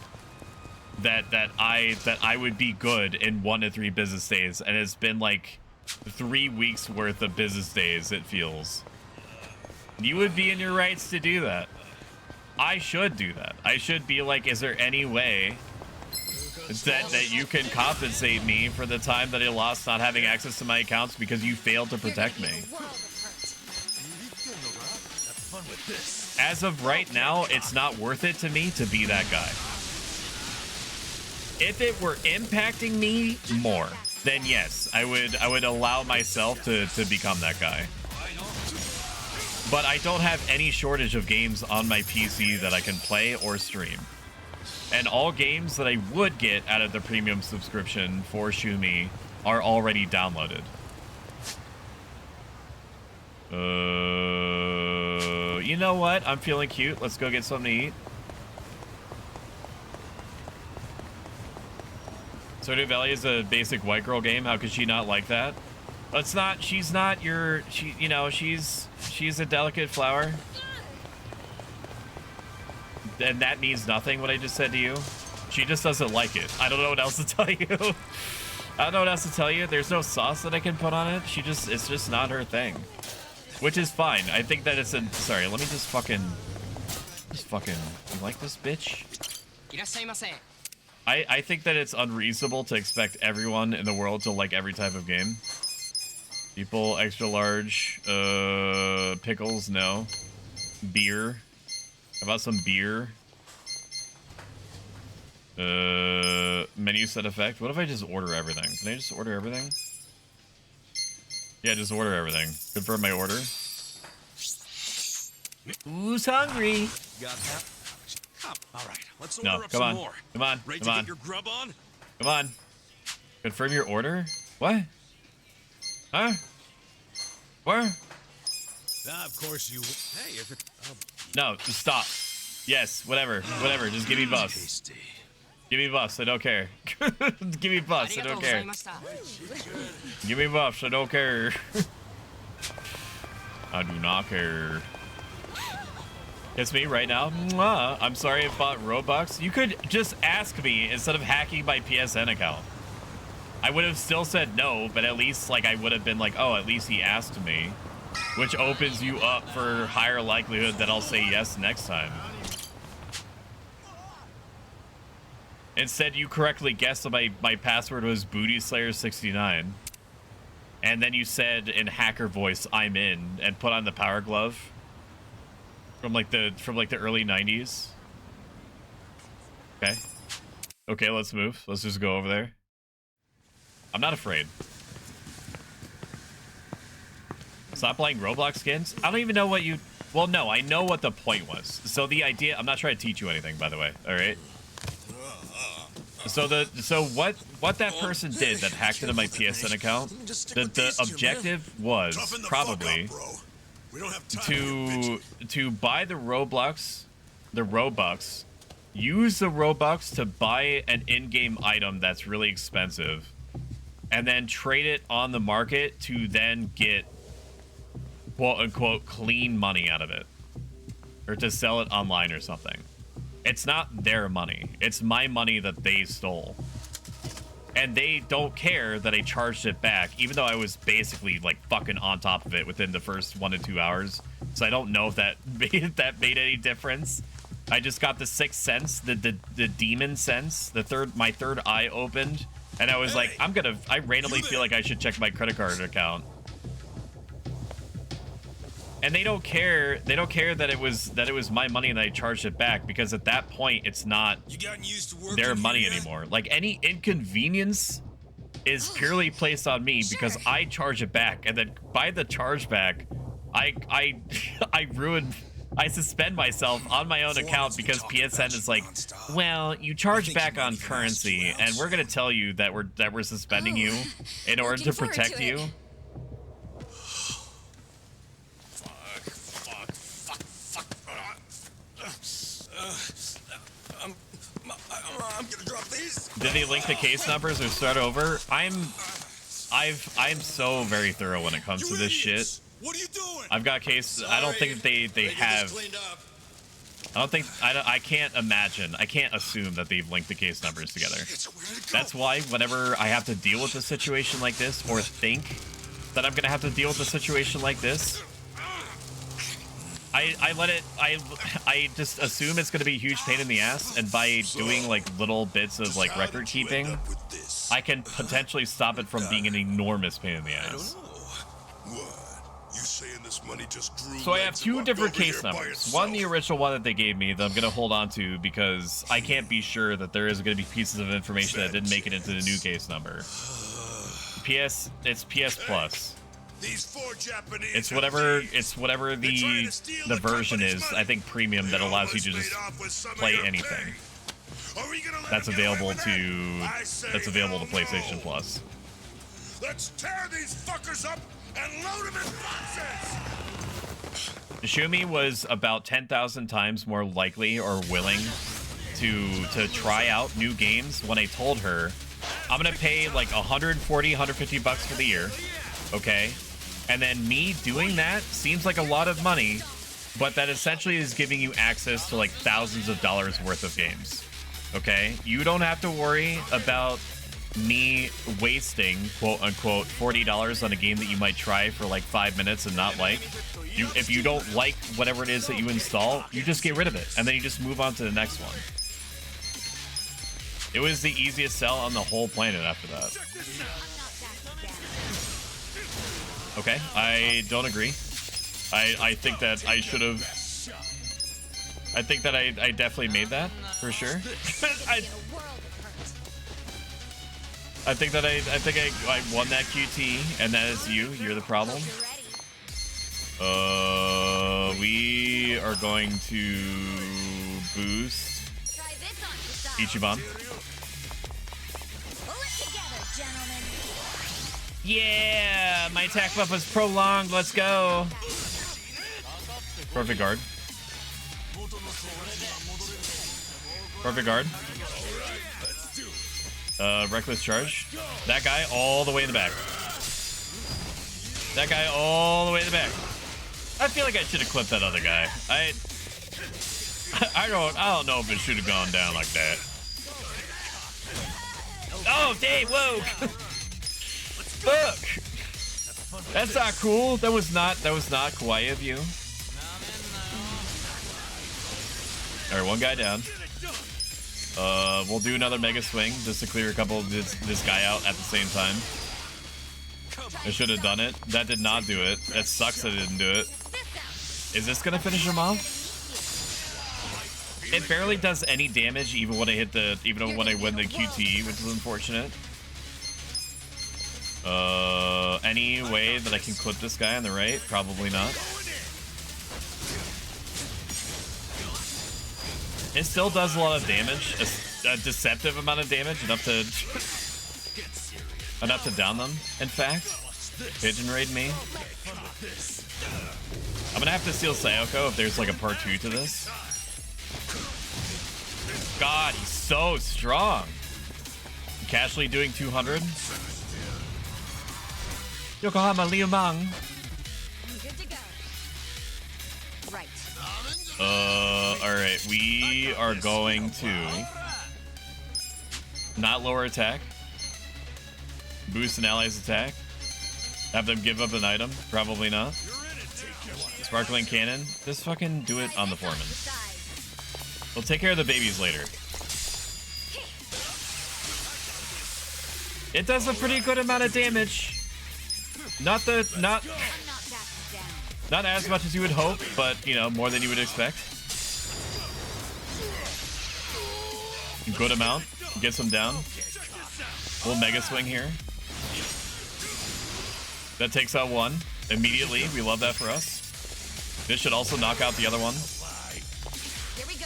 that I would be good in 1 to 3 business days, and it's been like 3 weeks worth of business days, it feels. You would be in your rights to do that. I should do that. I should be like, is there any way that you can compensate me for the time that I lost not having access to my accounts because you failed to protect me? As of right now, it's not worth it to me to be that guy. If it were impacting me more, then yes, I would allow myself to become that guy. But I don't have any shortage of games on my PC that I can play or stream. And all games that I would get out of the premium subscription for Shumi are already downloaded. You know what? I'm feeling cute. Let's go get something to eat. Stardew Valley is a basic white girl game. How could she not like that? It's not. She's not your. You know, she's a delicate flower. And that means nothing, what I just said to you. She just doesn't like it. I don't know what else to tell you. I don't know what else to tell you. There's no sauce that I can put on it. It's just not her thing. Which is fine. I think that it's a... Sorry, let me just fucking... You like this, bitch? I think that it's unreasonable to expect everyone in the world to like every type of game. People, extra large, pickles, no. Beer. How about some beer? Menu set effect. What if I just order everything? Can I just order everything? Yeah, just order everything. Confirm my order. Who's hungry? Got that? All right, let's order No, up come some on. more. Come on. Ready Come to on. get your grub on? Come on. Confirm your order? What? Huh? Where? Of course you... Hey, if it... No, just stop. Yes, whatever. Whatever. Just give me buffs. Give me buffs. I don't care. Give me buffs. I don't care. Give me buffs. I don't care. I do not care. It's me right now. Mwah. I'm sorry I bought Robux. You could just ask me instead of hacking my PSN account. I would have still said no, but at least like I would have been like, oh, at least he asked me. Which opens you up for higher likelihood that I'll say yes next time. Instead, you correctly guessed that my password was BootySlayer69. And then you said in hacker voice, I'm in, and put on the power glove. From like the early 90s. Okay. Okay, let's move. Let's just go over there. I'm not afraid. Stop playing Roblox skins? I don't even know what you... Well, no, I know what the point was. So the idea... I'm not trying to teach you anything, by the way. All right? So what that person did that hacked into my PSN account, the objective was probably to buy the Robux, use the Robux to buy an in-game item that's really expensive, and then trade it on the market to then get quote-unquote clean money out of it, or to sell it online or something. It's not their money. It's my money that they stole. And they don't care that I charged it back, even though I was basically like fucking on top of it within the first 1 to 2 hours. So I don't know if that made any difference. I just got the sixth sense, the demon sense, my third eye opened, and I was like, I randomly feel like I should check my credit card account. And they don't care. They don't care that it was my money and I charged it back, because at that point it's not their money anymore. Like, any inconvenience is purely placed on me because I charge it back, and then by the chargeback, I suspend myself on my own account because PSN is like, well, you charge back on currency, and we're gonna tell you that we're suspending you in order to protect you. I'm gonna drop these. Did they link the case numbers or start over? I'm so very thorough when it comes to this shit. What are you doing? I've got case. I don't think they have. I can't imagine. I can't assume that they've linked the case numbers together. That's why whenever I have to deal with a situation like this, or think that I'm gonna have to deal with a situation like this, I just assume it's gonna be a huge pain in the ass, and by doing like little bits of like record keeping, I can potentially stop it from being an enormous pain in the ass. You saying this money just grew? So I have two different case numbers. One, the original one that they gave me that I'm gonna hold on to because I can't be sure that there is gonna be pieces of information that didn't make it into the new case number. It's PS Plus. It's whatever the version is. I think premium that allows you to just play anything. That's available to PlayStation Plus. Let's tear these fuckers up and load them in boxes. Shumi was about 10,000 times more likely or willing to try out new games when I told her I'm gonna pay like 140, 150 bucks for the year, okay? And then me doing that seems like a lot of money, but that essentially is giving you access to like thousands of dollars worth of games, okay? You don't have to worry about me wasting, quote unquote, $40 on a game that you might try for like 5 minutes and not like. If you don't like whatever it is that you install, you just get rid of it, and then you just move on to the next one. It was the easiest sell on the whole planet after that. Okay, I don't agree. I think that I should have. I think that I definitely made that for sure. I think I won that QT, and that is you. You're the problem. We are going to boost Ichiban. Yeah, my attack buff was prolonged. Let's go. Perfect guard. Perfect guard. Reckless charge. That guy all the way in the back. That guy all the way in the back. I feel like I should have clipped that other guy. I don't know if it should have gone down like that. Oh, dang, whoa. Fuck. That's not cool. That was not kawaii of you. All right, one guy down. We'll do another mega swing just to clear a couple of this guy out at the same time. I should have done it. That did not do it. That sucks that it didn't do it. Is this gonna finish him off? It barely does any damage even when I win the QTE, which is unfortunate. Any way that I can clip this guy on the right? Probably not. It still does a lot of damage, a deceptive amount of damage, enough to down them, in fact. Pigeon raid me. I'm gonna have to steal Sayoko if there's like a part 2 to this. God, he's so strong. Casually doing 200. Yokohama Liu Mang. Alright, we are going to not lower attack. Boost an ally's attack. Have them give up an item. Probably not. Sparkling cannon. Just fucking do it on the foreman. We'll take care of the babies later. It does a pretty good amount of damage. Not as much as you would hope, but you know, more than you would expect. Good amount. Gets them down. Little mega swing here. That takes out one immediately. We love that for us. This should also knock out the other one. Here we go.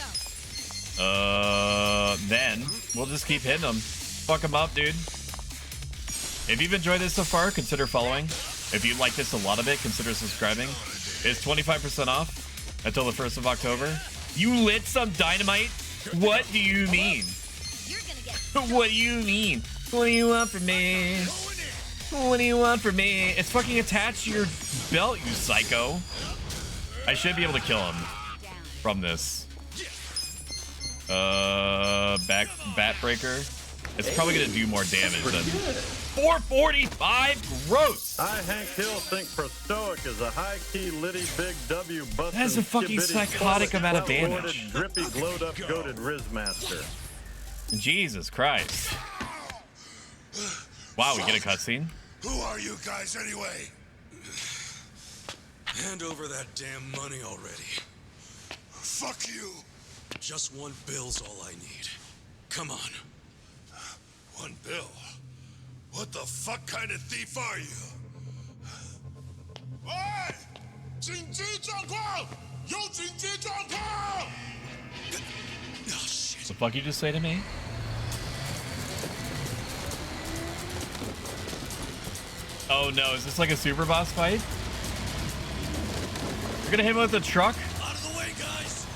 Then we'll just keep hitting them. Fuck them up, dude. If you've enjoyed this so far, consider following. If you like this a lot of it, consider subscribing. It's 25% off until the 1st of October. You lit some dynamite? What do you mean? What do you mean? What do you want from me? What do you want from me? It's fucking attached to your belt, you psycho. I should be able to kill him from this. Bat breaker. It's probably gonna do more damage than 445. Gross. I, Hank Hill, think Prostoic is a high-key litty big W busting. That's a fucking psychotic amount of damage. Drippy, glowed up, goated Rizmaster. Jesus Christ. Wow, we get a cutscene. Who are you guys anyway? Hand over that damn money already. Fuck you. Just one bill's all I need. Come on. 1 bill? What the fuck kind of thief are you? Oi! 紧急状况! 有紧急状况! What the fuck you just say to me? Oh no, is this like a super boss fight? You're gonna hit him with a truck? Out of the way, guys!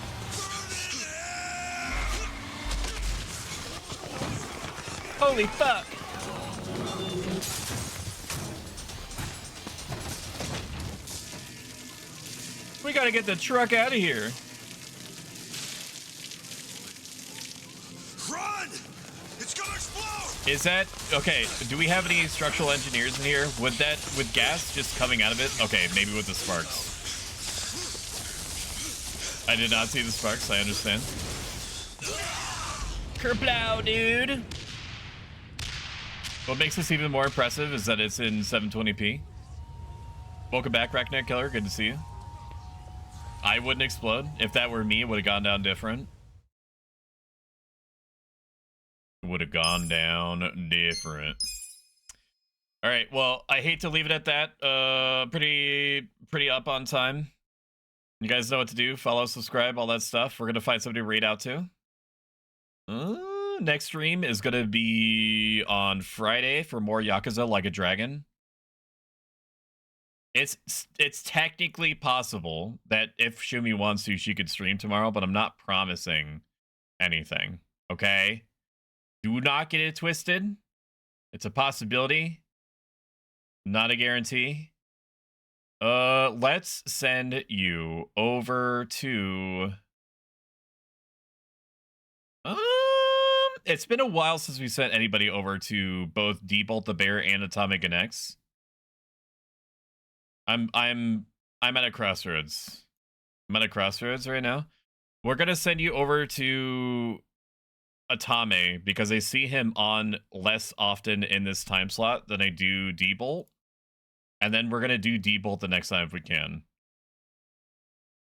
Holy fuck! We gotta get the truck out of here. Run! It's gonna explode! Is that okay? Do we have any structural engineers in here? With gas just coming out of it? Okay, maybe with the sparks. I did not see the sparks. I understand. Kerplow, dude. What makes this even more impressive is that it's in 720p. Welcome back, Rackneck Killer. Good to see you. I wouldn't explode. If that were me, it would have gone down different. Would have gone down different. All right, well, I hate to leave it at that. Pretty up on time. You guys know what to do. Follow, subscribe, all that stuff. We're gonna find somebody to raid out to. Next stream is gonna be on Friday for more Yakuza Like a Dragon. It's technically possible that if Shumi wants to, she could stream tomorrow, but I'm not promising anything. Okay? Do not get it twisted. It's a possibility, not a guarantee. Let's send you over to it's been a while since we sent anybody over to both Debolt the Bear and Atomic NX. I'm at a crossroads. I'm at a crossroads right now. We're gonna send you over to Atame because I see him on less often in this time slot than I do Debolt. And then we're gonna do Debolt the next time if we can.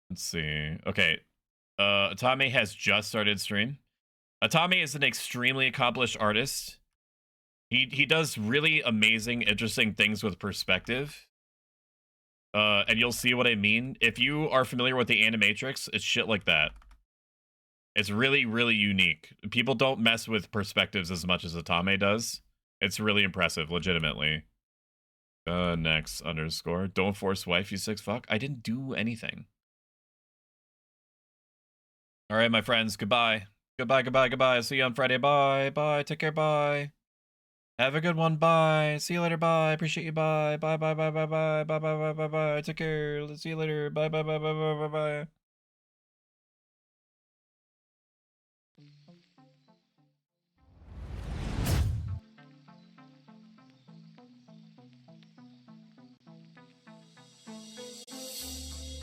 Let's see. Okay. Atame has just started stream. Atame is an extremely accomplished artist. He does really amazing, interesting things with perspective. And you'll see what I mean. If you are familiar with the Animatrix, it's shit like that. It's really, really unique. People don't mess with perspectives as much as Atame does. It's really impressive, legitimately. Next underscore. Don't force wife, you sick fuck. I didn't do anything. All right, my friends. Goodbye. Goodbye, goodbye, goodbye. See you on Friday. Bye. Bye. Take care. Bye. Have a good one. Bye. See you later. Bye. Appreciate you. Bye. Bye, bye, bye, bye, bye. Bye, bye, bye, bye, bye. Take care. Let's see you later. Bye, bye, bye, bye, bye, bye, bye.